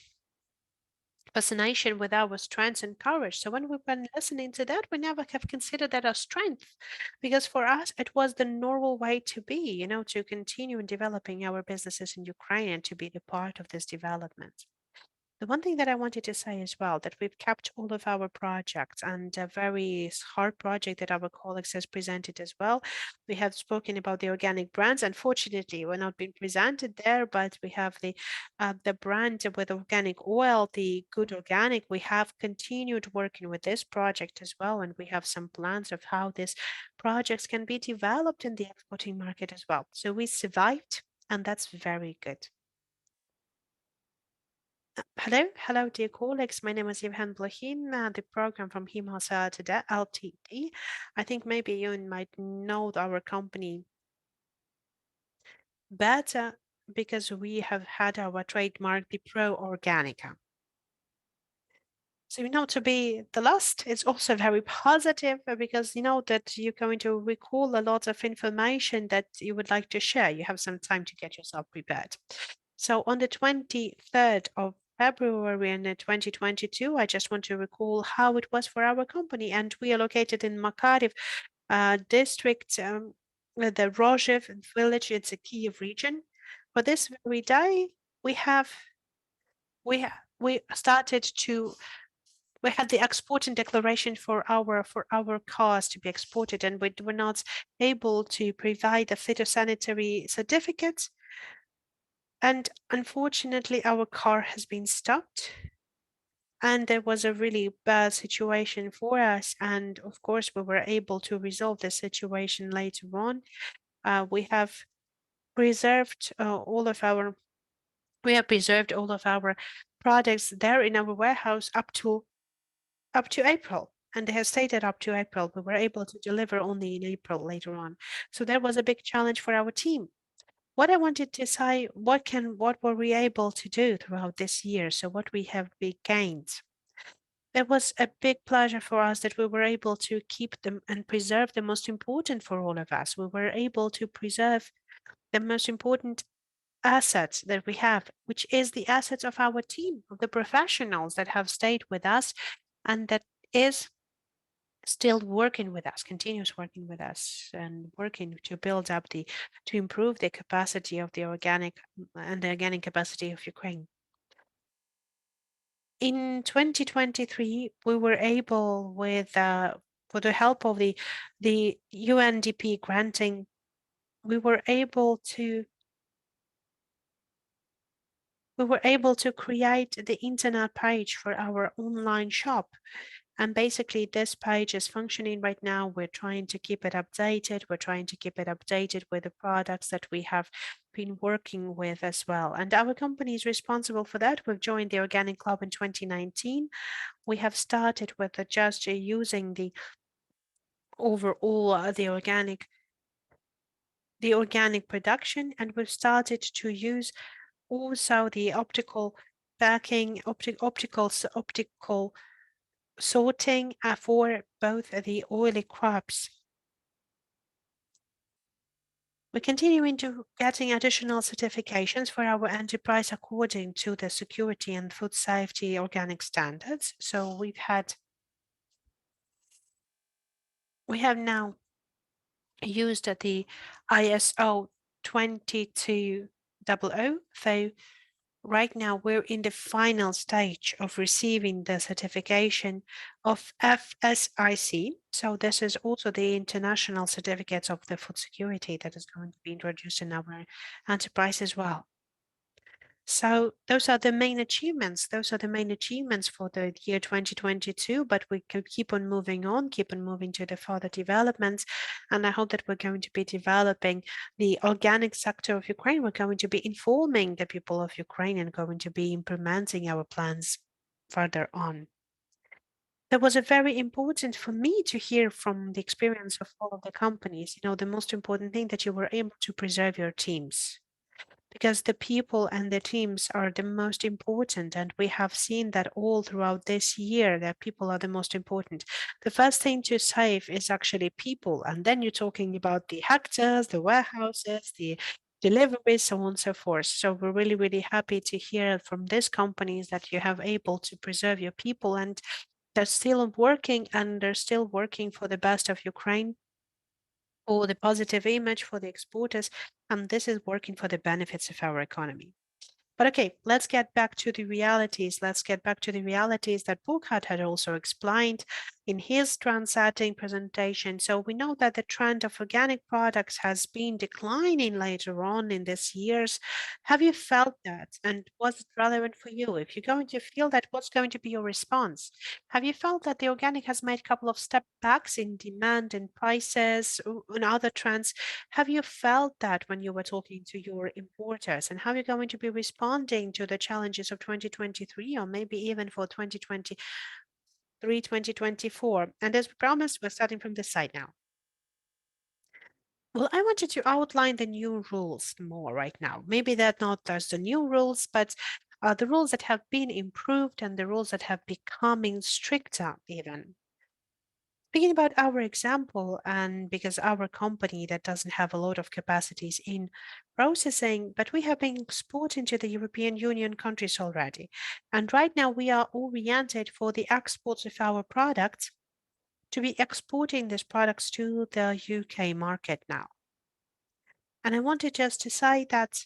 fascination with our strengths and courage. So when we've been listening to that, we never have considered that a strength, because for us it was the normal way to be, to continue developing our businesses in Ukraine and to be the part of this development. The one thing that I wanted to say as well, that we've kept all of our projects, and a very hard project that our colleagues has presented as well. We have spoken about the organic brands. Unfortunately, we're not being presented there, but we have the brand with organic oil, the Good Organic. We have continued working with this project as well, and we have some plans of how these projects can be developed in the exporting market as well. So we survived, and that's very good. Hello, dear colleagues. My name is Yevhen Blokhin, the program from Himasa today, Ltd. I think maybe you might know our company better because we have had our trademark, the Pro Organica. So, to be the last is also very positive because you know that you're going to recall a lot of information that you would like to share. You have some time to get yourself prepared. So on the 23rd of February in 2022, I just want to recall how it was for our company. And we are located in Makariv district, the Rozhev village. It's a Kiev region. For this very day, we have we started to we had the exporting declaration for our cars to be exported, and we were not able to provide the phytosanitary certificates. And unfortunately, our car has been stopped, and there was a really bad situation for us. And of course, we were able to resolve the situation later on. We have preserved all of our products there in our warehouse up to April. And they have stated up to April. We were able to deliver only in April later on. So that was a big challenge for our team. What I wanted to say, what were we able to do throughout this year? So what we have gained. It was a big pleasure for us that we were able to keep them and preserve the most important for all of us. We were able to preserve the most important assets that we have, which is the assets of our team, of the professionals that have stayed with us and that is still working with us, continues working with us and working to build up to improve the capacity of the organic and the organic capacity of Ukraine. In 2023, we were able, with the help of the UNDP granting, we were able to create the internet page for our online shop. And basically, this page is functioning right now. We're trying to keep it updated. We're trying to keep it updated with the products that we have been working with as well. And our company is responsible for that. We've joined the Organic Club in 2019. We have started with just using the overall the organic production, and we've started to use also the optical packing, optical sorting for both the oily crops. We're continuing to getting additional certifications for our enterprise according to the security and food safety organic standards. So we have now used the ISO 22000. So right now, we're in the final stage of receiving the certification of FSIC. So this is also the international certificates of the food security that is going to be introduced in our enterprise as well. So those are the main achievements. Those are the main achievements for the year 2022, but we can keep on moving to the further developments. And I hope that we're going to be developing the organic sector of Ukraine. We're going to be informing the people of Ukraine and going to be implementing our plans further on. that was a very important for me to hear from the experience of all of the companies. You know, the most important thing that you were able to preserve your teams, because the people and the teams are the most important. And we have seen that all throughout this year that people are the most important. The first thing to save is actually people. And then you're talking about the hectares, the warehouses, the deliveries, so on and so forth. So we're really, really happy to hear from these companies that you have able to preserve your people, and they're still working, and they're still working for the best of Ukraine, or the positive image for the exporters, and this is working for the benefits of our economy. But okay, let's get back to the realities. Let's get back to the realities that Burkhard had also explained in his trend setting presentation. So we know that the trend of organic products has been declining later on in this years. Have you felt that? And was it relevant for you? If you're going to feel that, what's going to be your response? Have you felt that the organic has made a couple of step backs in demand and prices and other trends? Have you felt that when you were talking to your importers, and how are you going to be responding to the challenges of 2023, or maybe even for 2023, 2024? And as promised, we're starting from this side now. Well, I wanted to outline the new rules more right now. Maybe they're not as the new rules, but the rules that have been improved and the rules that have becoming stricter even. Speaking about our example, and because our company that doesn't have a lot of capacities in processing, but we have been exporting to the European Union countries already. And right now we are oriented for the exports of our products to be exporting these products to the UK market now. And I wanted just to say that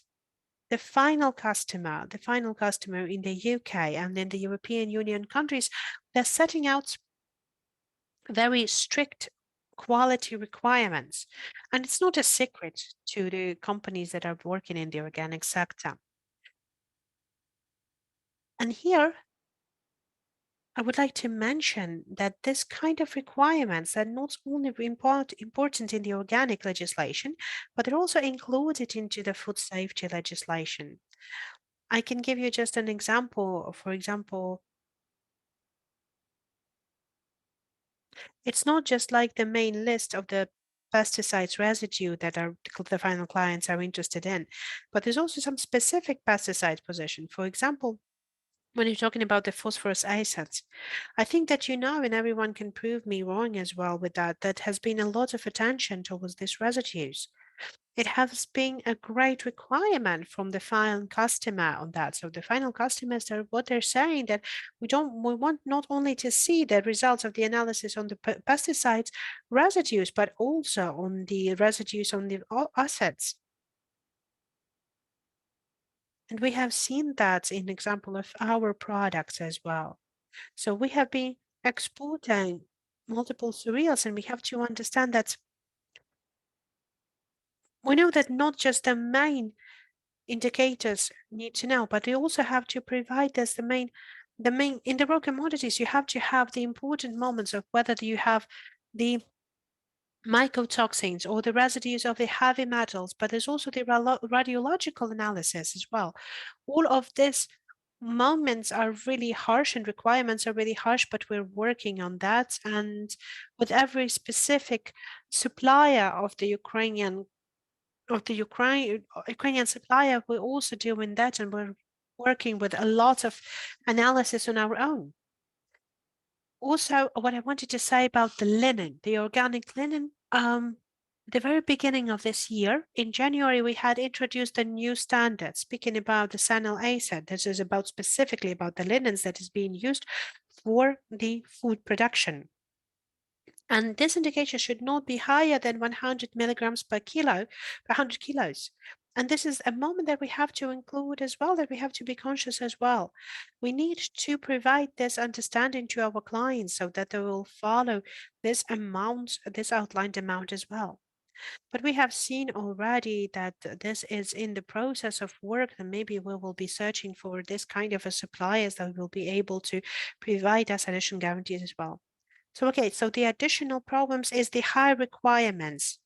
the final customer in the UK and in the European Union countries, they're setting out very strict quality requirements. And it's not a secret to the companies that are working in the organic sector. And here, I would like to mention that this kind of requirements are not only important in the organic legislation, but they're also included into the food safety legislation. I can give you just an example. For example, it's not just like the main list of the pesticides residue that the final clients are interested in, but there's also some specific pesticide position. For example, when you're talking about the phosphorus acids, I think that you know, and everyone can prove me wrong as well with that, that has been a lot of attention towards these residues. It has been a great requirement from the final customer on that. So the final customers are what they're saying, that we want not only to see the results of the analysis on the pesticides residues, but also on the residues on the assets. And we have seen that in example of our products as well. So we have been exporting multiple cereals, and we have to understand that we know that not just the main indicators need to know, but they also have to provide us the main in the raw commodities. You have to have the important moments of whether you have the mycotoxins or the residues of the heavy metals, but there's also the radiological analysis as well. All of these moments are really harsh and requirements are really harsh, but we're working on that. And with every specific supplier of the Ukrainian supplier, we're also doing that, and we're working with a lot of analysis on our own. Also, what I wanted to say about the linen, the organic linen, the very beginning of this year, in January, we had introduced a new standard, speaking about the Sanil ASAD. This is about specifically about the linens that is being used for the food production. And this indication should not be higher than 100 milligrams per kilo, per 100 kilos. And this is a moment that we have to include as well, that we have to be conscious as well. We need to provide this understanding to our clients so that they will follow this amount, this outlined amount as well. But we have seen already that this is in the process of work, and maybe we will be searching for this kind of a suppliers that will be able to provide us additional guarantees as well. So, okay, so the additional problems is the high requirements.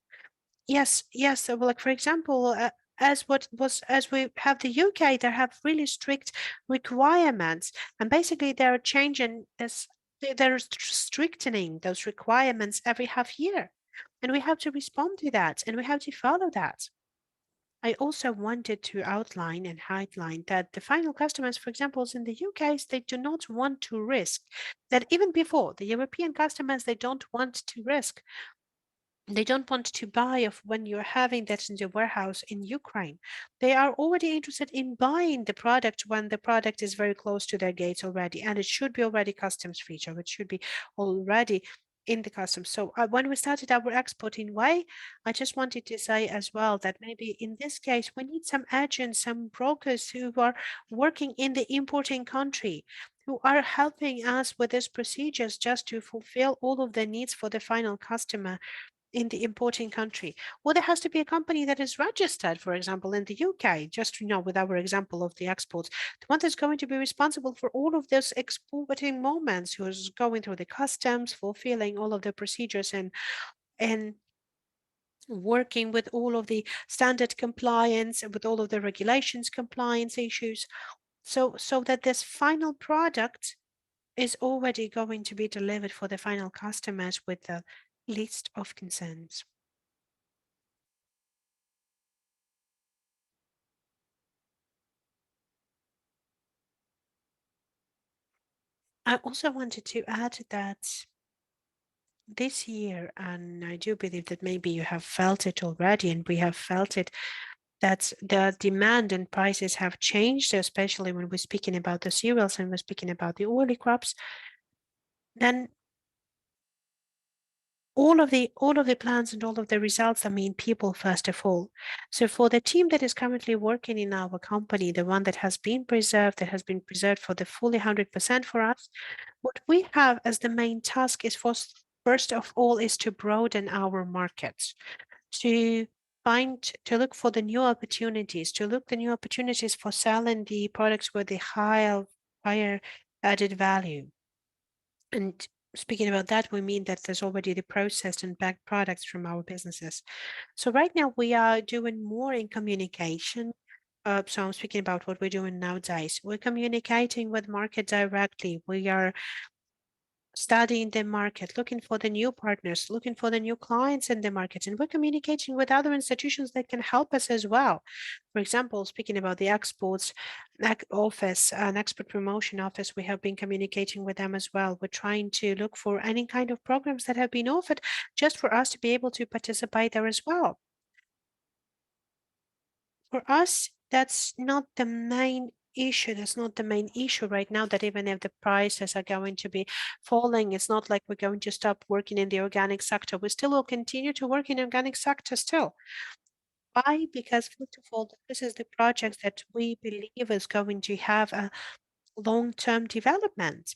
Yes, yes. So, like for example, as we have the UK, they have really strict requirements, and basically they're changing this they're strictening those requirements every half year. And we have to respond to that and we have to follow that. I also wanted to outline and highlight that the final customers, for example, in the UK, they do not want to risk that even before the European customers, they don't want to risk. They don't want to buy of when you're having that in the warehouse in Ukraine. They are already interested in buying the product when the product is very close to their gates already, and it should be already customs free, so it should be already in the customs. So when we started our exporting way, I just wanted to say as well that maybe in this case, we need some agents, some brokers who are working in the importing country, who are helping us with these procedures just to fulfill all of the needs for the final customer in the importing country. Well, there has to be a company that is registered, for example, in the UK, just with our example of the exports, the one that's going to be responsible for all of those exporting moments, who's going through the customs, fulfilling all of the procedures and working with all of the standard compliance and with all of the regulations compliance issues. So that this final product is already going to be delivered for the final customers with the least of concerns. I also wanted to add that this year, and I do believe that maybe you have felt it already, and we have felt it, that the demand and prices have changed, especially when we're speaking about the cereals and we're speaking about the oily crops. Then all of the plans and all of the results, I mean people first of all. So for the team that is currently working in our company, the one that has been preserved, that has been preserved for the fully 100% for us, what we have as the main task is first of all is to broaden our markets, to look for the new opportunities, for selling the products with the higher added value. And speaking about that, we mean that there's already the processed and bagged products from our businesses. So right now we are doing more in communication. So I'm speaking about what we're doing nowadays. We're communicating with market directly. We are studying the market, looking for the new partners, looking for the new clients in the market, and we're communicating with other institutions that can help us as well. For example, speaking about the exports office, an export promotion office, we have been communicating with them as well. We're trying to look for any kind of programs that have been offered just for us to be able to participate there as well. For us, that's not the main issue. That's not the main issue right now, that even if the prices are going to be falling, it's not like we're going to stop working in the organic sector. We still will continue to work in organic sector still. Why? Because first of all, this is the project that we believe is going to have a long-term development.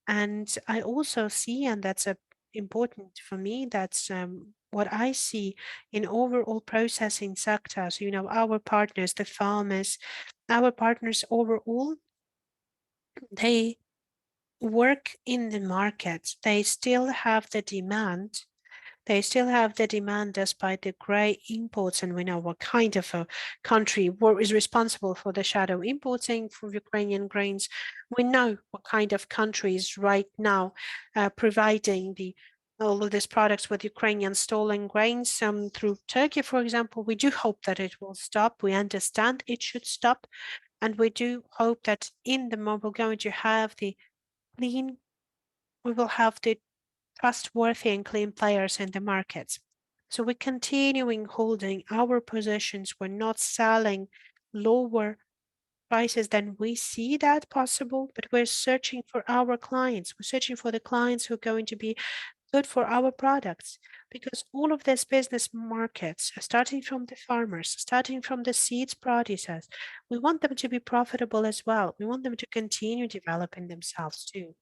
And I also see, and that's important for me, that's what I see in overall processing sectors, our partners, the farmers, our partners overall, they work in the market. They still have the demand. They still have the demand despite the grey imports, and we know what kind of a country is responsible for the shadow importing for Ukrainian grains. We know what kind of countries right now providing all of these products with Ukrainian stolen grains through Turkey, for example. We do hope that it will stop. We understand it should stop, and we do hope that in the moment we're going to have the clean, we will have the trustworthy and clean players in the markets. So we're continuing holding our positions. We're not selling lower prices than we see that possible, but we're searching for our clients. We're searching for the clients who are going to be good for our products, because all of these business markets, starting from the farmers, starting from the seeds producers, we want them to be profitable as well. We want them to continue developing themselves too.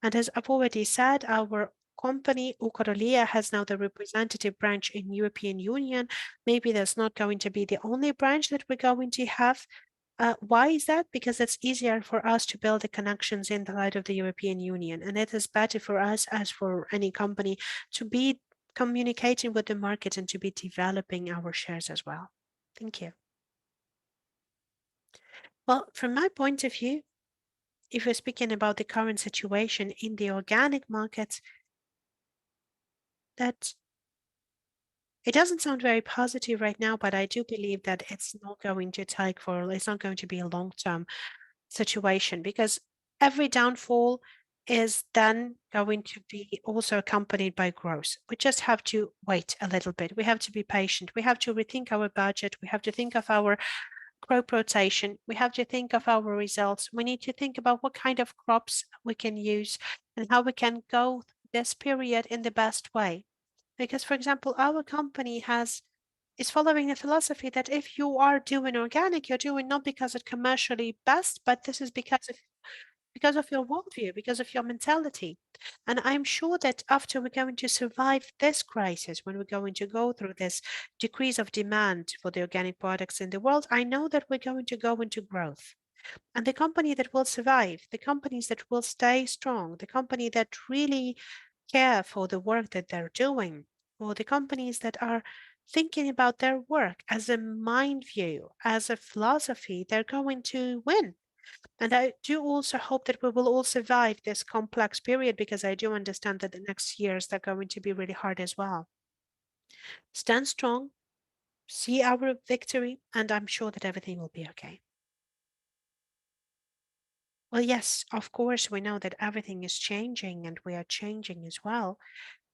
And as I've already said, our company, Ukrolia, has now the representative branch in European Union. Maybe that's not going to be the only branch that we're going to have. Why is that? Because it's easier for us to build the connections in the light of the European Union. And it is better for us, as for any company, to be communicating with the market and to be developing our shares as well. Thank you. Well, from my point of view, if we're speaking about the current situation in the organic markets, that it doesn't sound very positive right now, but I do believe that it's not going to take for, it's not going to be a long-term situation, because every downfall is then going to be also accompanied by growth. We just have to wait a little bit. We have to be patient. We have to rethink our budget. We have to think of our crop rotation. We have to think of our results. We need to think about what kind of crops we can use and how we can go this period in the best way. Because, for example, our company is following the philosophy that if you are doing organic, you're doing not because it's commercially best, but this is because of your worldview, because of your mentality. And I'm sure that after we're going to survive this crisis, when we're going to go through this decrease of demand for the organic products in the world, I know that we're going to go into growth. And the company that will survive, the companies that will stay strong, the company that really care for the work that they're doing, or the companies that are thinking about their work as a mind view, as a philosophy, they're going to win. And I do also hope that we will all survive this complex period, because I do understand that the next years are going to be really hard as well. Stand strong, see our victory, and I'm sure that everything will be okay. Well, yes, of course, we know that everything is changing and we are changing as well.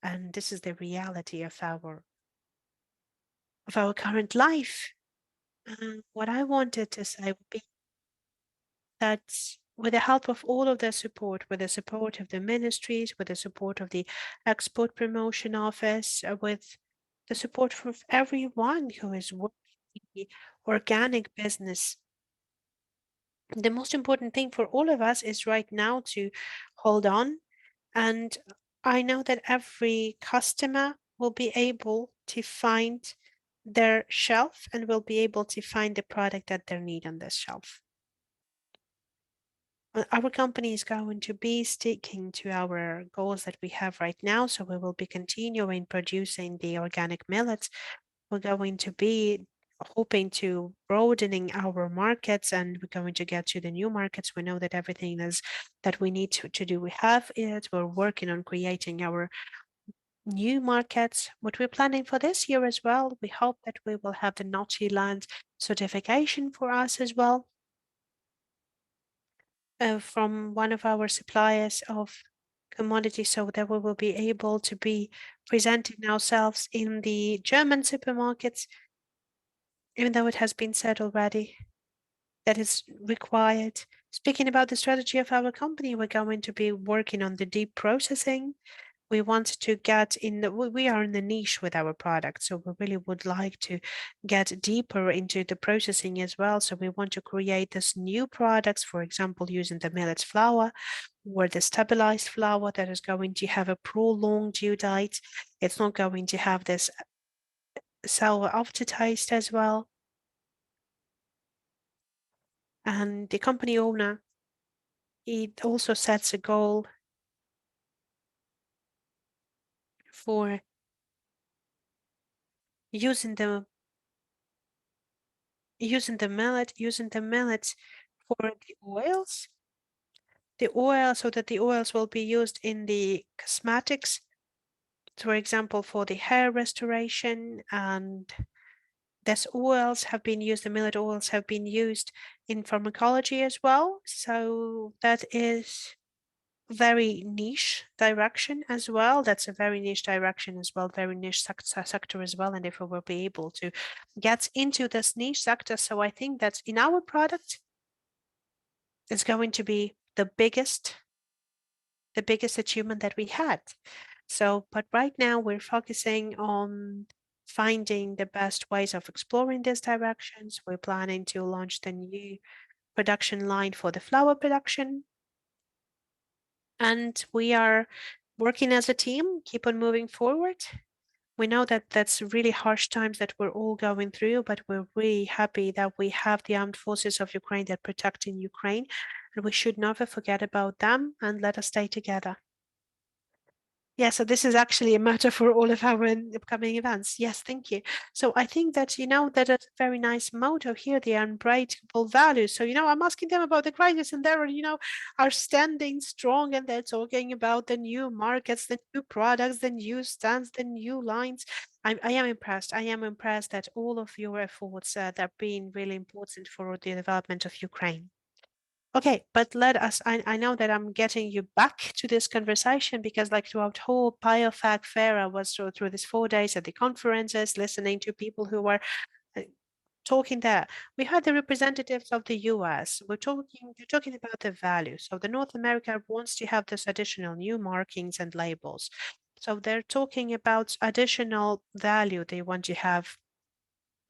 And this is the reality of our current life. What I wanted to say would be that with the help of all of the support, with the support of the ministries, with the support of the Export Promotion Office, with the support from everyone who is working in the organic business, the most important thing for all of us is right now to hold on. And I know that every customer will be able to find their shelf and will be able to find the product that they need on this shelf. Our company is going to be sticking to our goals that we have right now. So we will be continuing producing the organic millets. We're going to be hoping to broadening our markets, and we're going to get to the new markets. We know that everything is that we need to do, we have it. We're working on creating our new markets. What we're planning for this year as well, we hope that we will have the Naughty Land certification for us as well, from one of our suppliers of commodity, so that we will be able to be presenting ourselves in the German supermarkets, even though it has been said already that is required. Speaking about the strategy of our company, we're going to be working on the deep processing. We want to get in we are in the niche with our product, so we really would like to get deeper into the processing as well. So we want to create this new products, for example, using the millet flour or the stabilized flour that is going to have a prolonged due date. It's not going to have this sour aftertaste as well. And the company owner, it also sets a goal for using the using the millet for the oil, so that the oils will be used in the cosmetics, for example, for the hair restoration. And these oils have been used, the millet oils have been used in pharmacology as well. So that is very niche direction as well. That's a very niche direction as well, very niche sector as well. And therefore we'll be able to get into this niche sector. So I think that in our product, it's going to be the biggest achievement that we had. So, but right now we're focusing on finding the best ways of exploring these directions. We're planning to launch the new production line for the flour production. And we are working as a team, keep on moving forward. We know that that's really harsh times that we're all going through, but we're really happy that we have the armed forces of Ukraine that protect in Ukraine, and we should never forget about them, and let us stay together. Yeah, so this is actually a matter for all of our upcoming events. Yes, thank you. So I think that, that is a very nice motto here, the unbreakable values. So, I'm asking them about the crisis and they're, are standing strong and they're talking about the new markets, the new products, the new stands, the new lines. I am impressed. I am impressed that all of your efforts that have been really important for the development of Ukraine. Okay, but let us, I know that I'm getting you back to this conversation because like throughout whole BioFac fair, I was through these 4 days at the conferences, listening to people who were uh, talking there. We had the representatives of the US. You're talking about the values. So the North America wants to have this additional new markings and labels. So they're talking about additional value. They want to have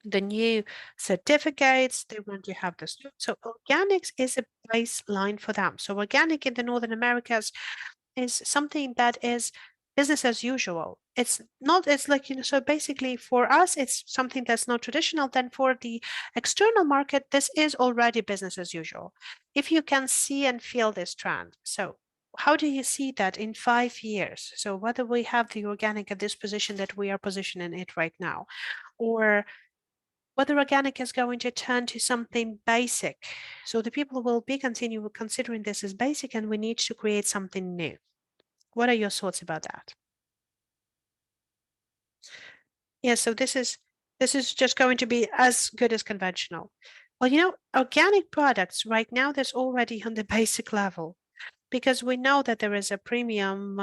the new certificates, they want to have this. So organics is a baseline for them. So organic in the Northern Americas is something that is business as usual. It's not, it's like, so basically for us, it's something that's not traditional. Then for the external market, this is already business as usual. If you can see and feel this trend. So how do you see that in 5 years? So whether we have the organic at this position that we are positioning it right now, or whether organic is going to turn to something basic. So the people will be continue considering this as basic and we need to create something new. What are your thoughts about that? Yeah, so this is just going to be as good as conventional. Well, organic products right now, there's already on the basic level. Because we know that there is a premium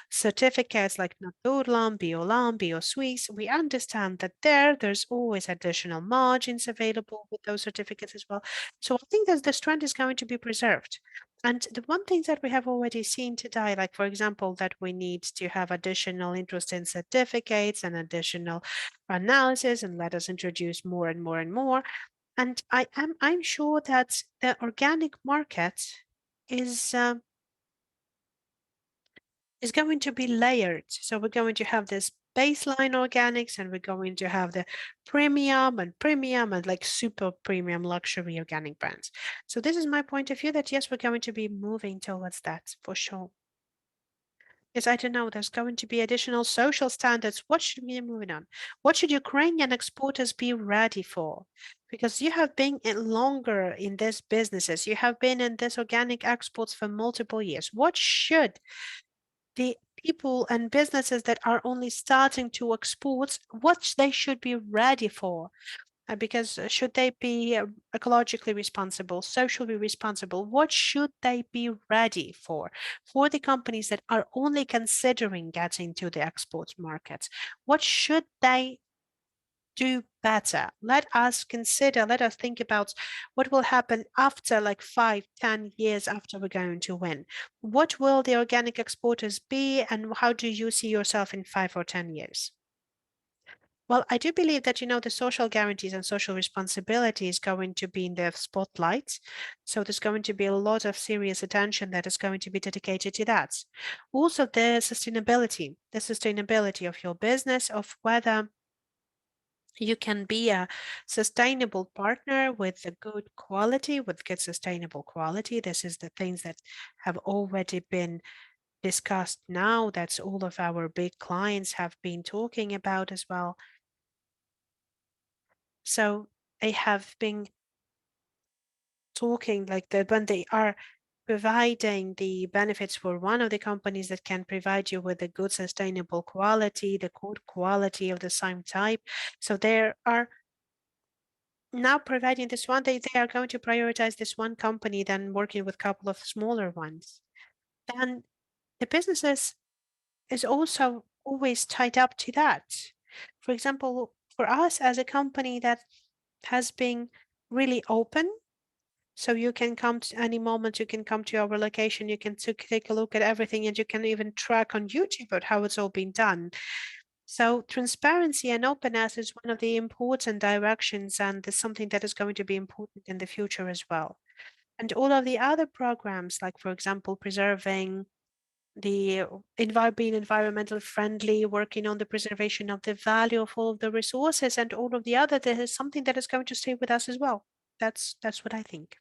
certificates like Naturland, Bioland, BioSuisse. We understand that there's always additional margins available with those certificates as well. So I think that this trend is going to be preserved. And the one thing that we have already seen today, like for example, that we need to have additional interest in certificates and additional analysis, and let us introduce more and more and more. And I'm sure that the organic market is is going to be layered. So we're going to have this baseline organics and we're going to have the premium and like super premium luxury organic brands. So this is my point of view that yes, we're going to be moving towards that for sure. Yes, I don't know. There's going to be additional social standards. What should we be moving on? What should Ukrainian exporters be ready for? Because you have been longer in these businesses, you have been in this organic exports for multiple years. What should the people and businesses that are only starting to export, what they should be ready for? Because should they be ecologically responsible, socially responsible? What should they be ready for? For the companies that are only considering getting to the export markets, what should they do better? Let us consider, let us think about what will happen after like 5, 10 years after we're going to win. What will the organic exporters be, and how do you see yourself in 5 or 10 years? Well, I do believe that, the social guarantees and social responsibility is going to be in the spotlight. So there's going to be a lot of serious attention that is going to be dedicated to that. Also, the sustainability of your business, of whether you can be a sustainable partner with a good quality, with good sustainable quality. This is the things that have already been discussed now. That's all of our big clients have been talking about as well. So they have been talking like that when they are providing the benefits for one of the companies that can provide you with a good sustainable quality, the good quality of the same type. So there are now providing this one, they are going to prioritize this one company than working with a couple of smaller ones. Then the businesses is also always tied up to that. For example, for us as a company that has been really open, so you can come to any moment, you can come to our location, you can take a look at everything, and you can even track on YouTube about how it's all been done. So transparency and openness is one of the important directions, and is something that is going to be important in the future as well. And all of the other programs, like for example, preserving the being environmental friendly, working on the preservation of the value of all of the resources and all of the other, that is something that is going to stay with us as well. That's what I think.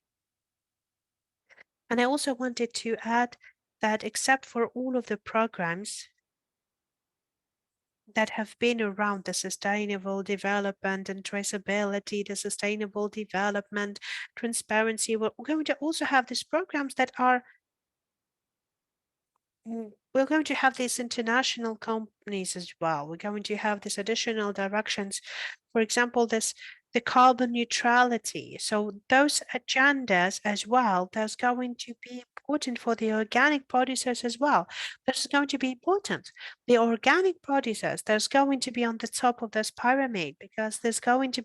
And I also wanted to add that except for all of the programs, that have been around the sustainable development and traceability, the sustainable development, transparency. We're going to also have these programs that are we're going to have these international companies as well. We're going to have these additional directions. For example, the carbon neutrality. So those agendas as well, that's going to be important for the organic producers as well. This is going to be important. The organic producers, that's going to be on the top of this pyramid because there's going to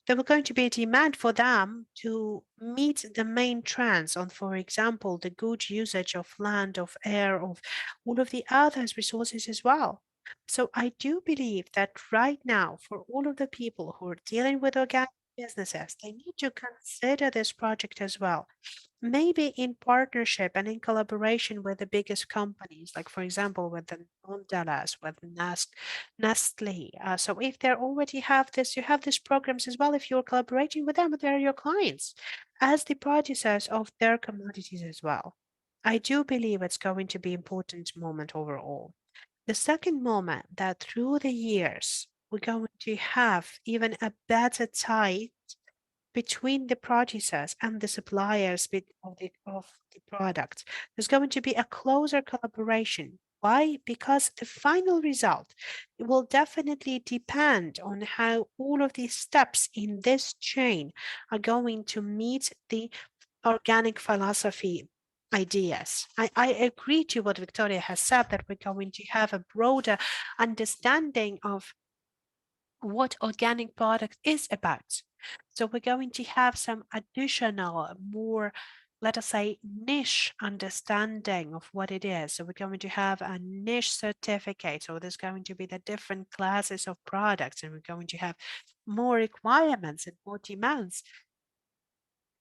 there will going to be a demand for them to meet the main trends on, for example, the good usage of land, of air, of all of the other resources as well. So I do believe that right now, for all of the people who are dealing with organic businesses, they need to consider this project as well. Maybe in partnership and in collaboration with the biggest companies, like for example, with the Mondelez, with Nestle. So if they already have this, you have these programs as well. If you're collaborating with them, they're your clients as the producers of their commodities as well. I do believe it's going to be important moment overall. The second moment that through the years, we're going to have even a better tie between the producers and the suppliers of the product. There's going to be a closer collaboration. Why? Because the final result will definitely depend on how all of these steps in this chain are going to meet the organic philosophy ideas. I agree to what Victoria has said that we're going to have a broader understanding of what organic product is about. So we're going to have some additional, more, let us say, niche understanding of what it is. So we're going to have a niche certificate. So there's going to be the different classes of products, and we're going to have more requirements and more demands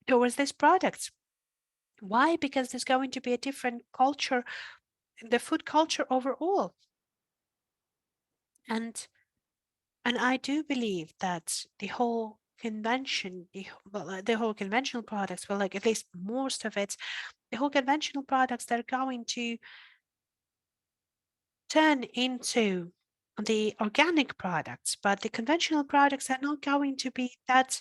towards these products. Why? Because there's going to be a different culture, the food culture overall. And I do believe that the whole convention, the whole conventional products, well, like at least most of it, the whole conventional products that are going to turn into the organic products, but the conventional products are not going to be that,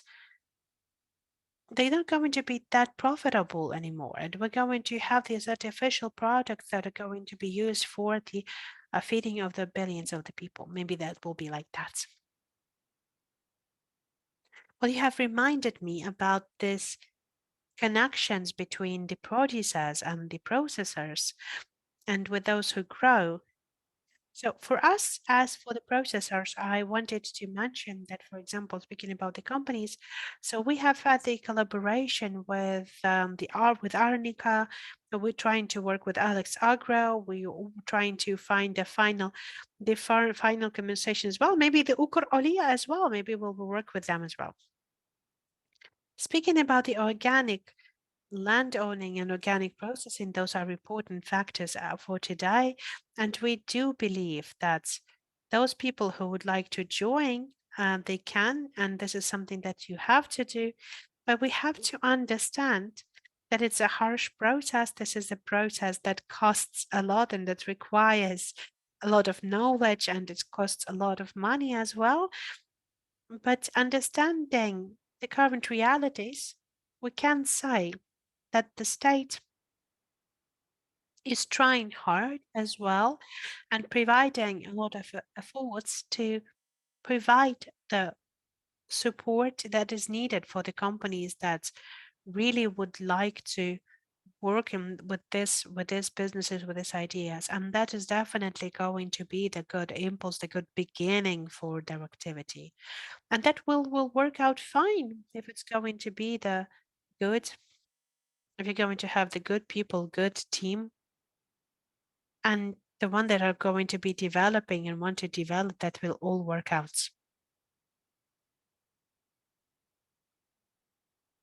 they're not going to be that profitable anymore. And we're going to have these artificial products that are going to be used for the feeding of the billions of the people. Maybe that will be like that. Well, you have reminded me about this connections between the producers and the processors and with those who grow. So for us, as for the processors, I wanted to mention that, for example, speaking about the companies, so we have had the collaboration with with Arnica. We're trying to work with Alex Agro. We're trying to find final conversation as well. Maybe the Ukur Olia as well. Maybe we'll work with them as well. Speaking about the organic land owning and organic processing, those are important factors for today. And we do believe that those people who would like to join, they can, and this is something that you have to do. But we have to understand that it's a harsh process. This is a process that costs a lot and that requires a lot of knowledge and it costs a lot of money as well. But understanding the current realities, we can say that the state is trying hard as well and providing a lot of efforts to provide the support that is needed for the companies that really would like to work with these businesses with these ideas, and that is definitely going to be the good impulse, the good beginning for their activity, and that will work out fine if it's going to be the good, if you're going to have the good people, good team, and the one that are going to be developing and want to develop, that will all work out.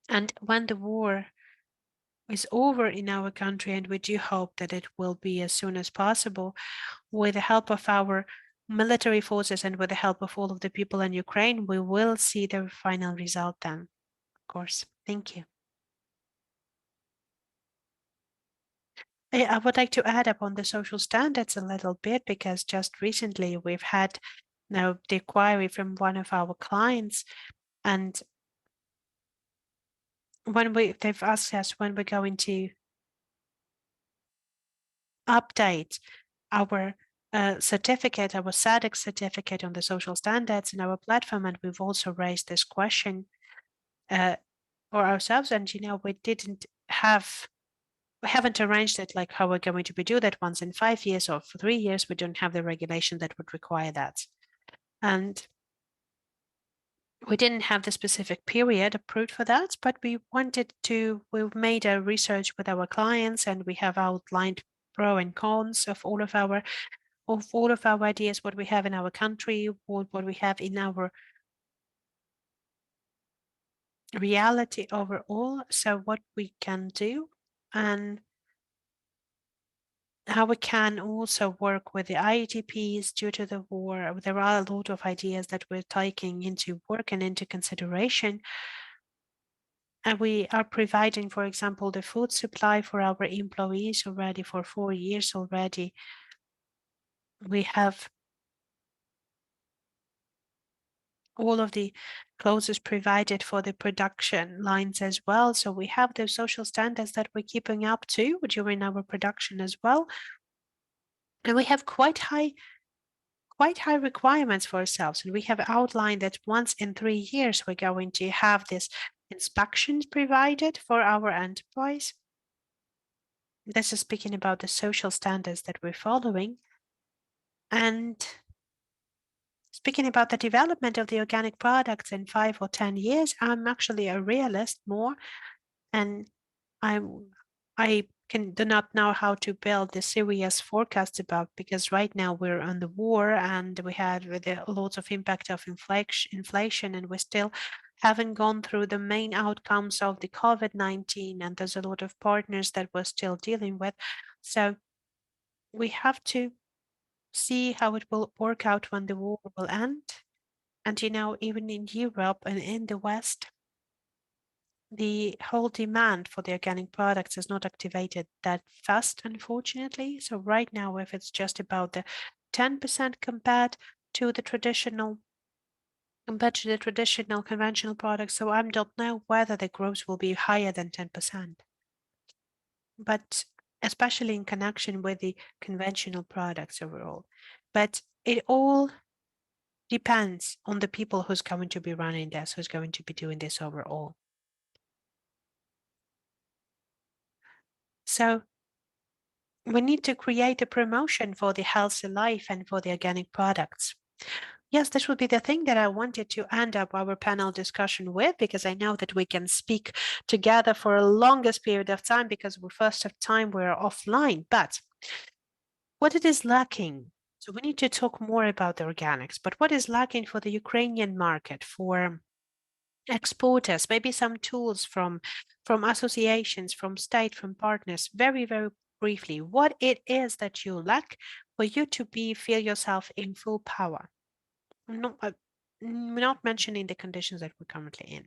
And when the war is over in our country, and we do hope that it will be as soon as possible, with the help of our military forces and with the help of all of the people in Ukraine, we will see the final result then, of course. Thank you. I would like to add up on the social standards a little bit because just recently we've had now the inquiry from one of our clients, and they've asked us when we're going to update our certificate, our SADC certificate on the social standards in our platform, and we've also raised this question for ourselves. And we haven't arranged it like how we're going to be do that once in 5 years or for 3 years. We don't have the regulation that would require that. And we didn't have the specific period approved for that, but we've made a research with our clients, and we have outlined pro and cons of all of our ideas, what we have in our country, what we have in our reality overall. So what we can do and how we can also work with the IETPs due to the war. There are a lot of ideas that we're taking into work and into consideration. And we are providing, for example, the food supply for our employees already for 4 years already. We have all of the clothes provided for the production lines as well. So we have the social standards that we're keeping up to during our production as well. And we have quite high requirements for ourselves. And we have outlined that once in 3 years, we're going to have this inspections provided for our enterprise. This is speaking about the social standards that we're following. And speaking about the development of the organic products in 5 or 10 years, I'm actually a realist more, and I do not know how to build the serious forecast about, because right now we're on the war and we had lots of impact of inflation, and we still haven't gone through the main outcomes of the COVID-19, and there's a lot of partners that we're still dealing with. So we have to see how it will work out when the war will end. And even in Europe and in the West, the whole demand for the organic products is not activated that fast, unfortunately. So right now, if it's just about the 10% to the traditional conventional products, so I don't know whether the growth will be higher than 10%. But especially in connection with the conventional products overall. But it all depends on the people who's going to be running this, who's going to be doing this overall. So we need to create a promotion for the healthy life and for the organic products. Yes, this would be the thing that I wanted to end up our panel discussion with, because I know that we can speak together for a longest period of time because we first of time we're offline. But what it is lacking, so we need to talk more about the organics, but what is lacking for the Ukrainian market, for exporters, maybe some tools from associations, from state, from partners, very, very briefly, what it is that you lack for you to feel yourself in full power. I'm not mentioning the conditions that we're currently in.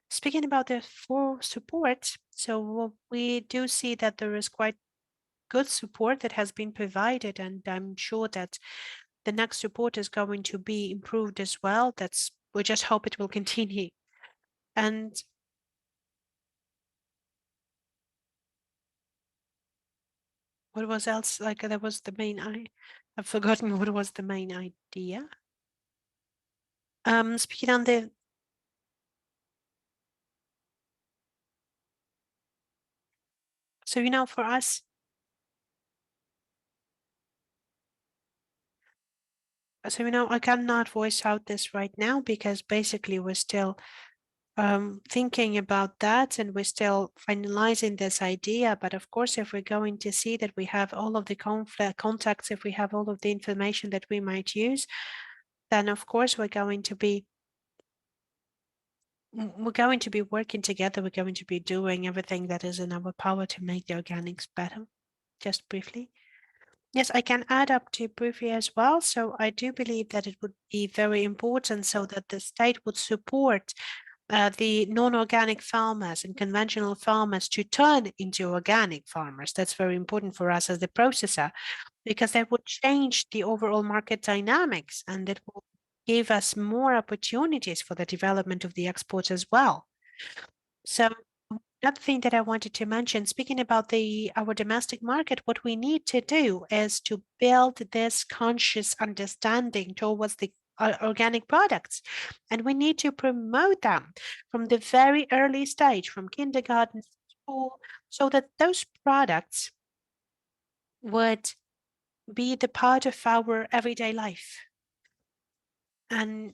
Speaking about the full support, so we do see that there is quite good support that has been provided, and I'm sure that the next support is going to be improved as well. We just hope it will continue. And what was else? Like that was the main I've forgotten what was the main idea. Speaking on the for us, I cannot voice out this right now because basically we're still thinking about that, and we're still finalizing this idea. But of course, if we're going to see that we have all of the contacts, if we have all of the information that we might use, then of course we're going to be working together. We're going to be doing everything that is in our power to make the organics better. Just briefly. Yes, I can add up to briefly as well. So I do believe that it would be very important so that the state would support the non-organic farmers and conventional farmers to turn into organic farmers. That's very important for us as the processor, because that would change the overall market dynamics and it will give us more opportunities for the development of the exports as well. So another thing that I wanted to mention, speaking about our domestic market, what we need to do is to build this conscious understanding towards the organic products. And we need to promote them from the very early stage, from kindergarten to school, so that those products would be the part of our everyday life. And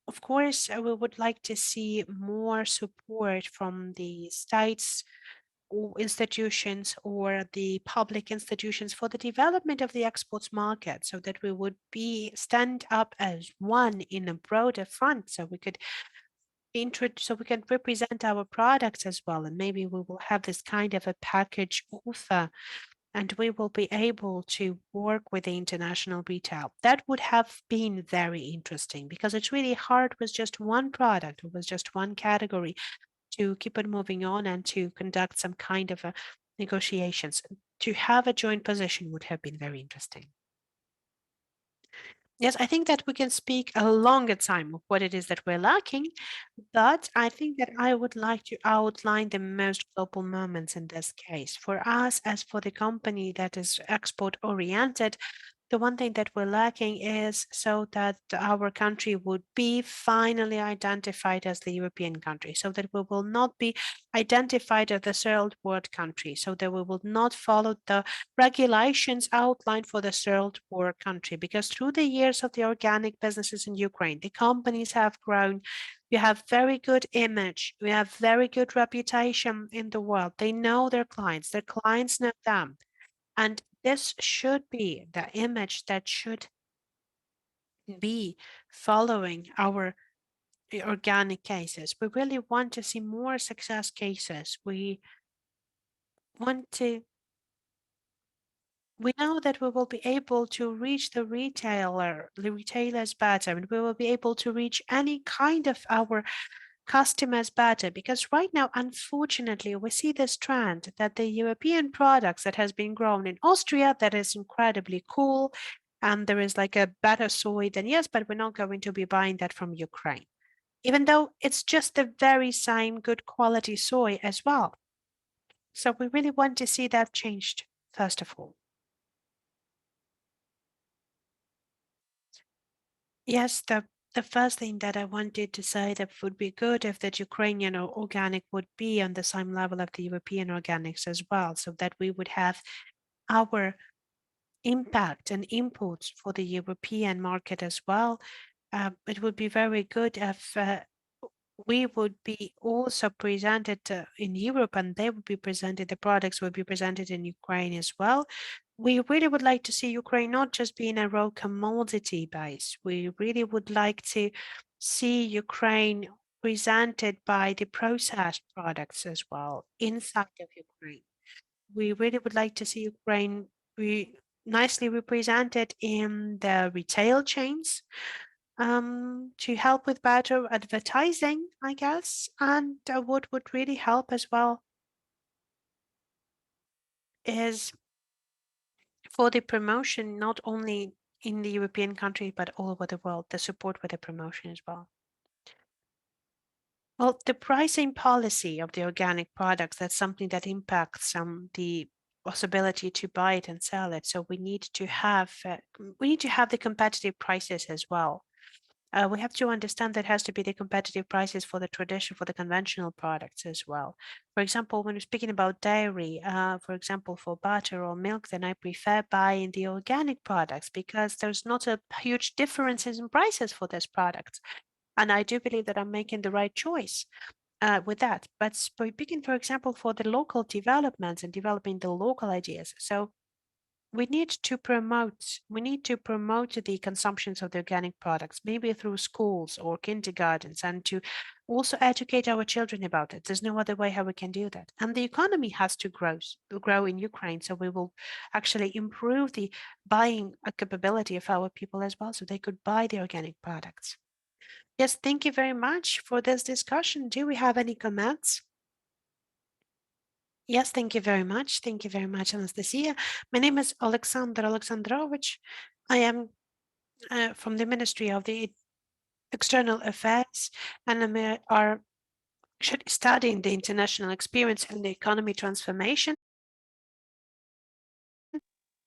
of course, we would like to see more support from the states or institutions or the public institutions for the development of the exports market, so that we would be stand up as one in a broader front, so we could so we can represent our products as well, and maybe we will have this kind of a package offer and we will be able to work with the international retail. That would have been very interesting because it's really hard with just one product or with just one category to keep it moving on and to conduct some kind of a negotiations. To have a joint position would have been very interesting. Yes, I think that we can speak a longer time of what it is that we're lacking, but I think that I would like to outline the most global moments in this case. For us, as for the company that is export oriented, the one thing that we're lacking is so that our country would be finally identified as the European country, so that we will not be identified as the third world country, so that we will not follow the regulations outlined for the third world country. Because through the years of the organic businesses in Ukraine, the companies have grown. We have very good image. We have very good reputation in the world. They know their clients know them. And this should be the image that should be following our organic cases. We really want to see more success cases. Want to, we know that we will be able to reach the retailers better, and we will be able to reach any kind of our customers better, because right now, unfortunately, we see this trend that the European products that has been grown in Austria, that is incredibly cool, and there is like a better soy than yes, but we're not going to be buying that from Ukraine, even though it's just the very same good quality soy as well. So we really want to see that changed, first of all. Yes, the first thing that I wanted to say that would be good if that Ukrainian or organic would be on the same level of the European organics as well, so that we would have our impact and inputs for the European market as well. It would be very good if we would be also presented in Europe and they would be presented, the products would be presented in Ukraine as well. We really would like to see Ukraine not just being a raw commodity base. We really would like to see Ukraine presented by the processed products as well inside of Ukraine. We really would like to see Ukraine nicely represented in the retail chains, to help with better advertising, I guess. And what would really help as well is for the promotion, not only in the European country, but all over the world, the support for the promotion as well. Well, the pricing policy of the organic products, that's something that impacts the possibility to buy it and sell it. So we need to have the competitive prices as well. We have to understand that has to be the competitive prices for the tradition, for the conventional products as well. For example, when we're speaking about dairy, for example, for butter or milk, then I prefer buying the organic products because there's not a huge differences in prices for these products. And I do believe that I'm making the right choice with that. But speaking, for example, for the local developments and developing the local ideas. So we need to promote the consumptions of the organic products, maybe through schools or kindergartens, and to also educate our children about it. There's no other way how we can do that. And the economy has to grow in Ukraine. So we will actually improve the buying capability of our people as well, so they could buy the organic products. Yes, thank you very much for this discussion. Do we have any comments? Yes, thank you very much. Thank you very much, Anastasia. My name is Alexander Alexandrovich. I am from the Ministry of the External Affairs, and are actually studying the international experience and the economy transformation.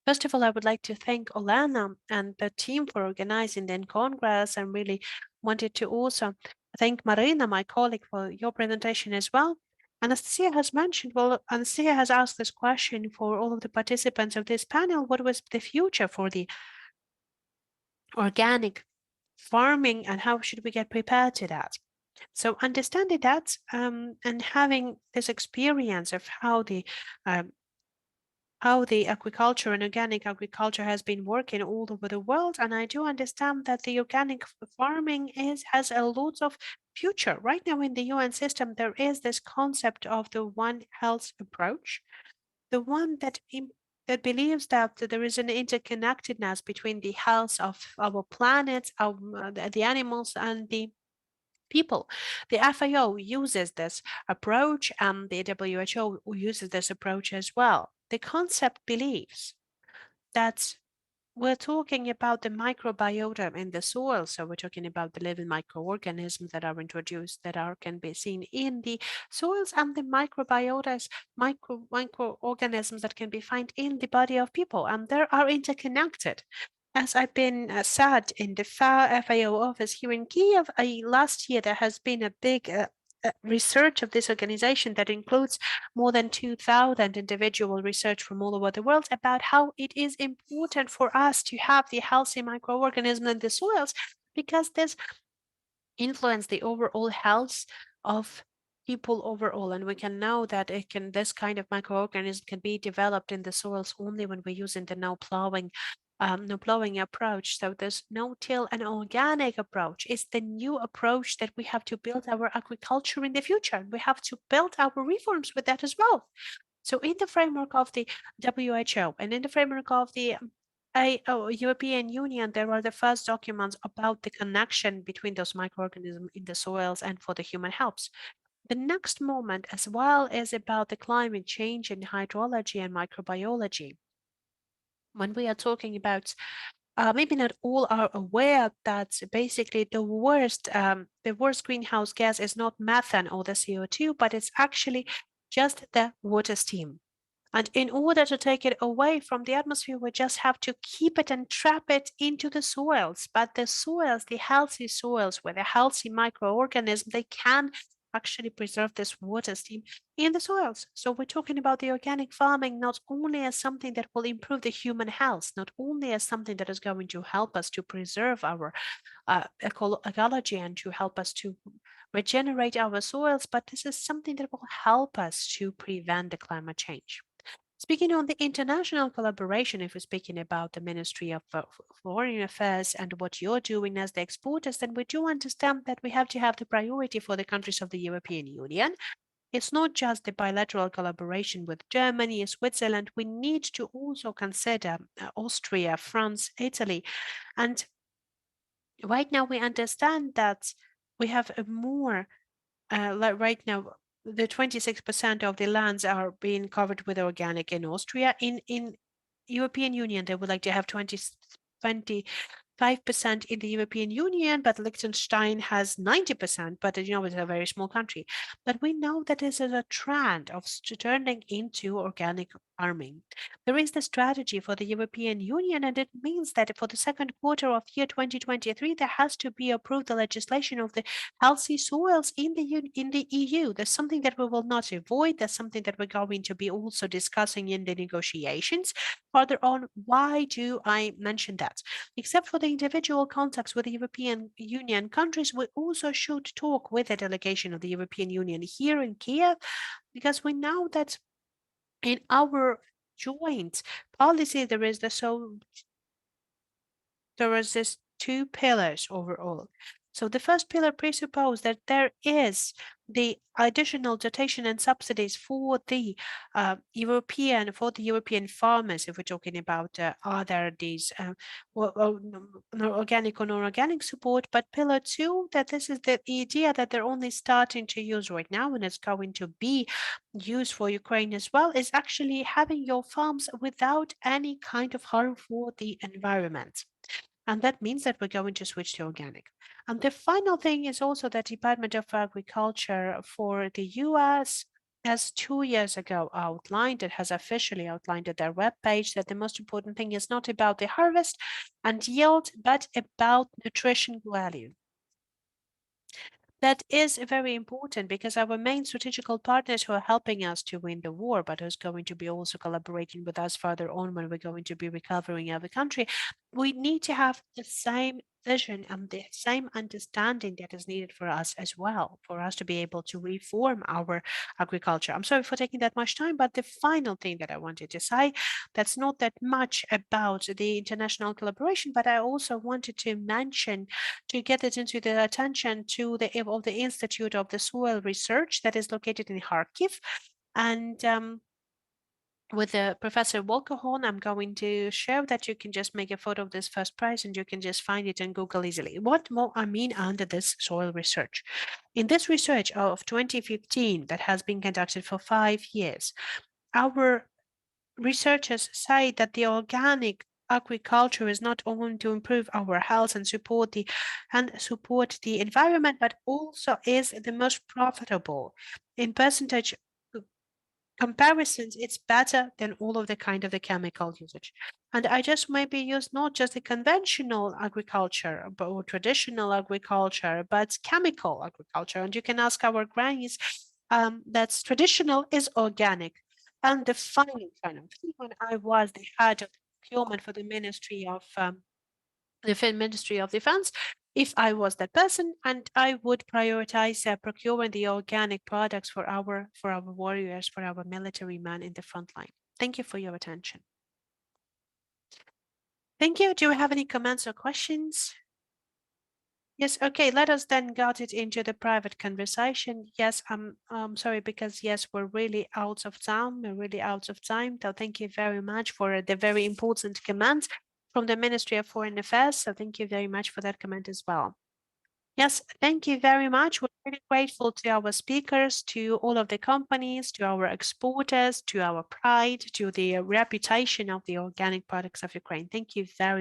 First of all, I would like to thank Olena and the team for organizing the Congress, and really wanted to also thank Marina, my colleague, for your presentation as well. Anastasia has mentioned, well, Anastasia has asked this question for all of the participants of this panel: what was the future for the organic farming and how should we get prepared to that? So understanding that and having this experience of how the agriculture and organic agriculture has been working all over the world, and I do understand that the organic farming has a lot of future. Right now in the UN system, there is this concept of the One Health approach, the one that believes that there is an interconnectedness between the health of our planet, the animals, and the people. The FAO uses this approach, and the WHO uses this approach as well. The concept believes that we're talking about the microbiota in the soil. So we're talking about the living microorganisms that are introduced, that can be seen in the soils, and the microbiotas, microorganisms that can be found in the body of people, and they are interconnected. As I've been said in the FAO office here in Kiev, last year there has been a big research of this organization that includes more than 2,000 individual research from all over the world about how it is important for us to have the healthy microorganisms in the soils, because this influence the overall health of people overall. And we can know that this kind of microorganism can be developed in the soils only when we're using the no plowing approach. So this no-till and organic approach is the new approach that we have to build our agriculture in the future. We have to build our reforms with that as well. So in the framework of the WHO and in the framework of the European Union, there are the first documents about the connection between those microorganisms in the soils and for the human health. The next moment as well is about the climate change in hydrology and microbiology. When we are talking about, maybe not all are aware that basically the worst greenhouse gas is not methane or the CO2, but it's actually just the water steam. And in order to take it away from the atmosphere, we just have to keep it and trap it into the soils. But the soils, the healthy soils with a healthy microorganism, they can actually preserve this water steam in the soils. So we're talking about the organic farming not only as something that will improve the human health, not only as something that is going to help us to preserve our ecology and to help us to regenerate our soils, but this is something that will help us to prevent the climate change. Speaking on the international collaboration, if we're speaking about the Ministry of Foreign Affairs and what you're doing as the exporters, then we do understand that we have to have the priority for the countries of the European Union. It's not just the bilateral collaboration with Germany, Switzerland. We need to also consider Austria, France, Italy. And right now we understand that we have a more, like right now, the 26% of the lands are being covered with organic in Austria. In European Union, they would like to have 25% in the European Union, but Liechtenstein has 90%, but it's a very small country. But we know that this is a trend of turning into organic farming. There is the strategy for the European Union, and it means that for the second quarter of year 2023, there has to be approved the legislation of the healthy soils in the EU. That's something that we will not avoid. That's something that we're going to be also discussing in the negotiations. Further on, why do I mention that? Except for the individual contacts with the European Union countries, we also should talk with the delegation of the European Union here in Kiev, because we know that in our joint policy, there is this two pillars overall. So the first pillar presupposes that there is the additional dotation and subsidies for the European farmers, if we're talking about other these organic or non-organic support. But pillar two, that this is the idea that they're only starting to use right now, and it's going to be used for Ukraine as well, is actually having your farms without any kind of harm for the environment. And that means that we're going to switch to organic. And the final thing is also that Department of Agriculture for the US has 2 years ago outlined, it has officially outlined at their webpage that the most important thing is not about the harvest and yield, but about nutrition value. That is very important because our main strategical partners who are helping us to win the war, but who's going to be also collaborating with us further on when we're going to be recovering our country, we need to have the same vision and the same understanding that is needed for us as well, for us to be able to reform our agriculture. I'm sorry for taking that much time, but the final thing that I wanted to say, that's not that much about the international collaboration, but I also wanted to mention, to get it into the attention to the Institute of the Soil Research that is located in Kharkiv. And with Professor Wolkerhorn, I'm going to share that you can just make a photo of this first prize and you can just find it in Google easily. What more I mean under this soil research? In this research of 2015 that has been conducted for 5 years, our researchers say that the organic agriculture is not only to improve our health and support the environment, but also is the most profitable. In percentage comparisons, it's better than all of the kind of the chemical usage. And I just maybe use not just the conventional agriculture or traditional agriculture, but chemical agriculture. And you can ask our grannies, that's traditional is organic. And the final thing, when I was the head of procurement for the Ministry of Ministry of Defense, if I was that person, and I would prioritize procuring the organic products for our warriors, for our military men in the front line. Thank you for your attention. Thank you. Do you have any comments or questions? Yes, okay, let us then get it into the private conversation. Yes, I'm sorry, because yes, we're really out of time. We're really out of time. So thank you very much for the very important comment from the Ministry of Foreign Affairs. So thank you very much for that comment as well. Yes, thank you very much. We're really grateful to our speakers, to all of the companies, to our exporters, to our pride, to the reputation of the organic products of Ukraine. Thank you very much.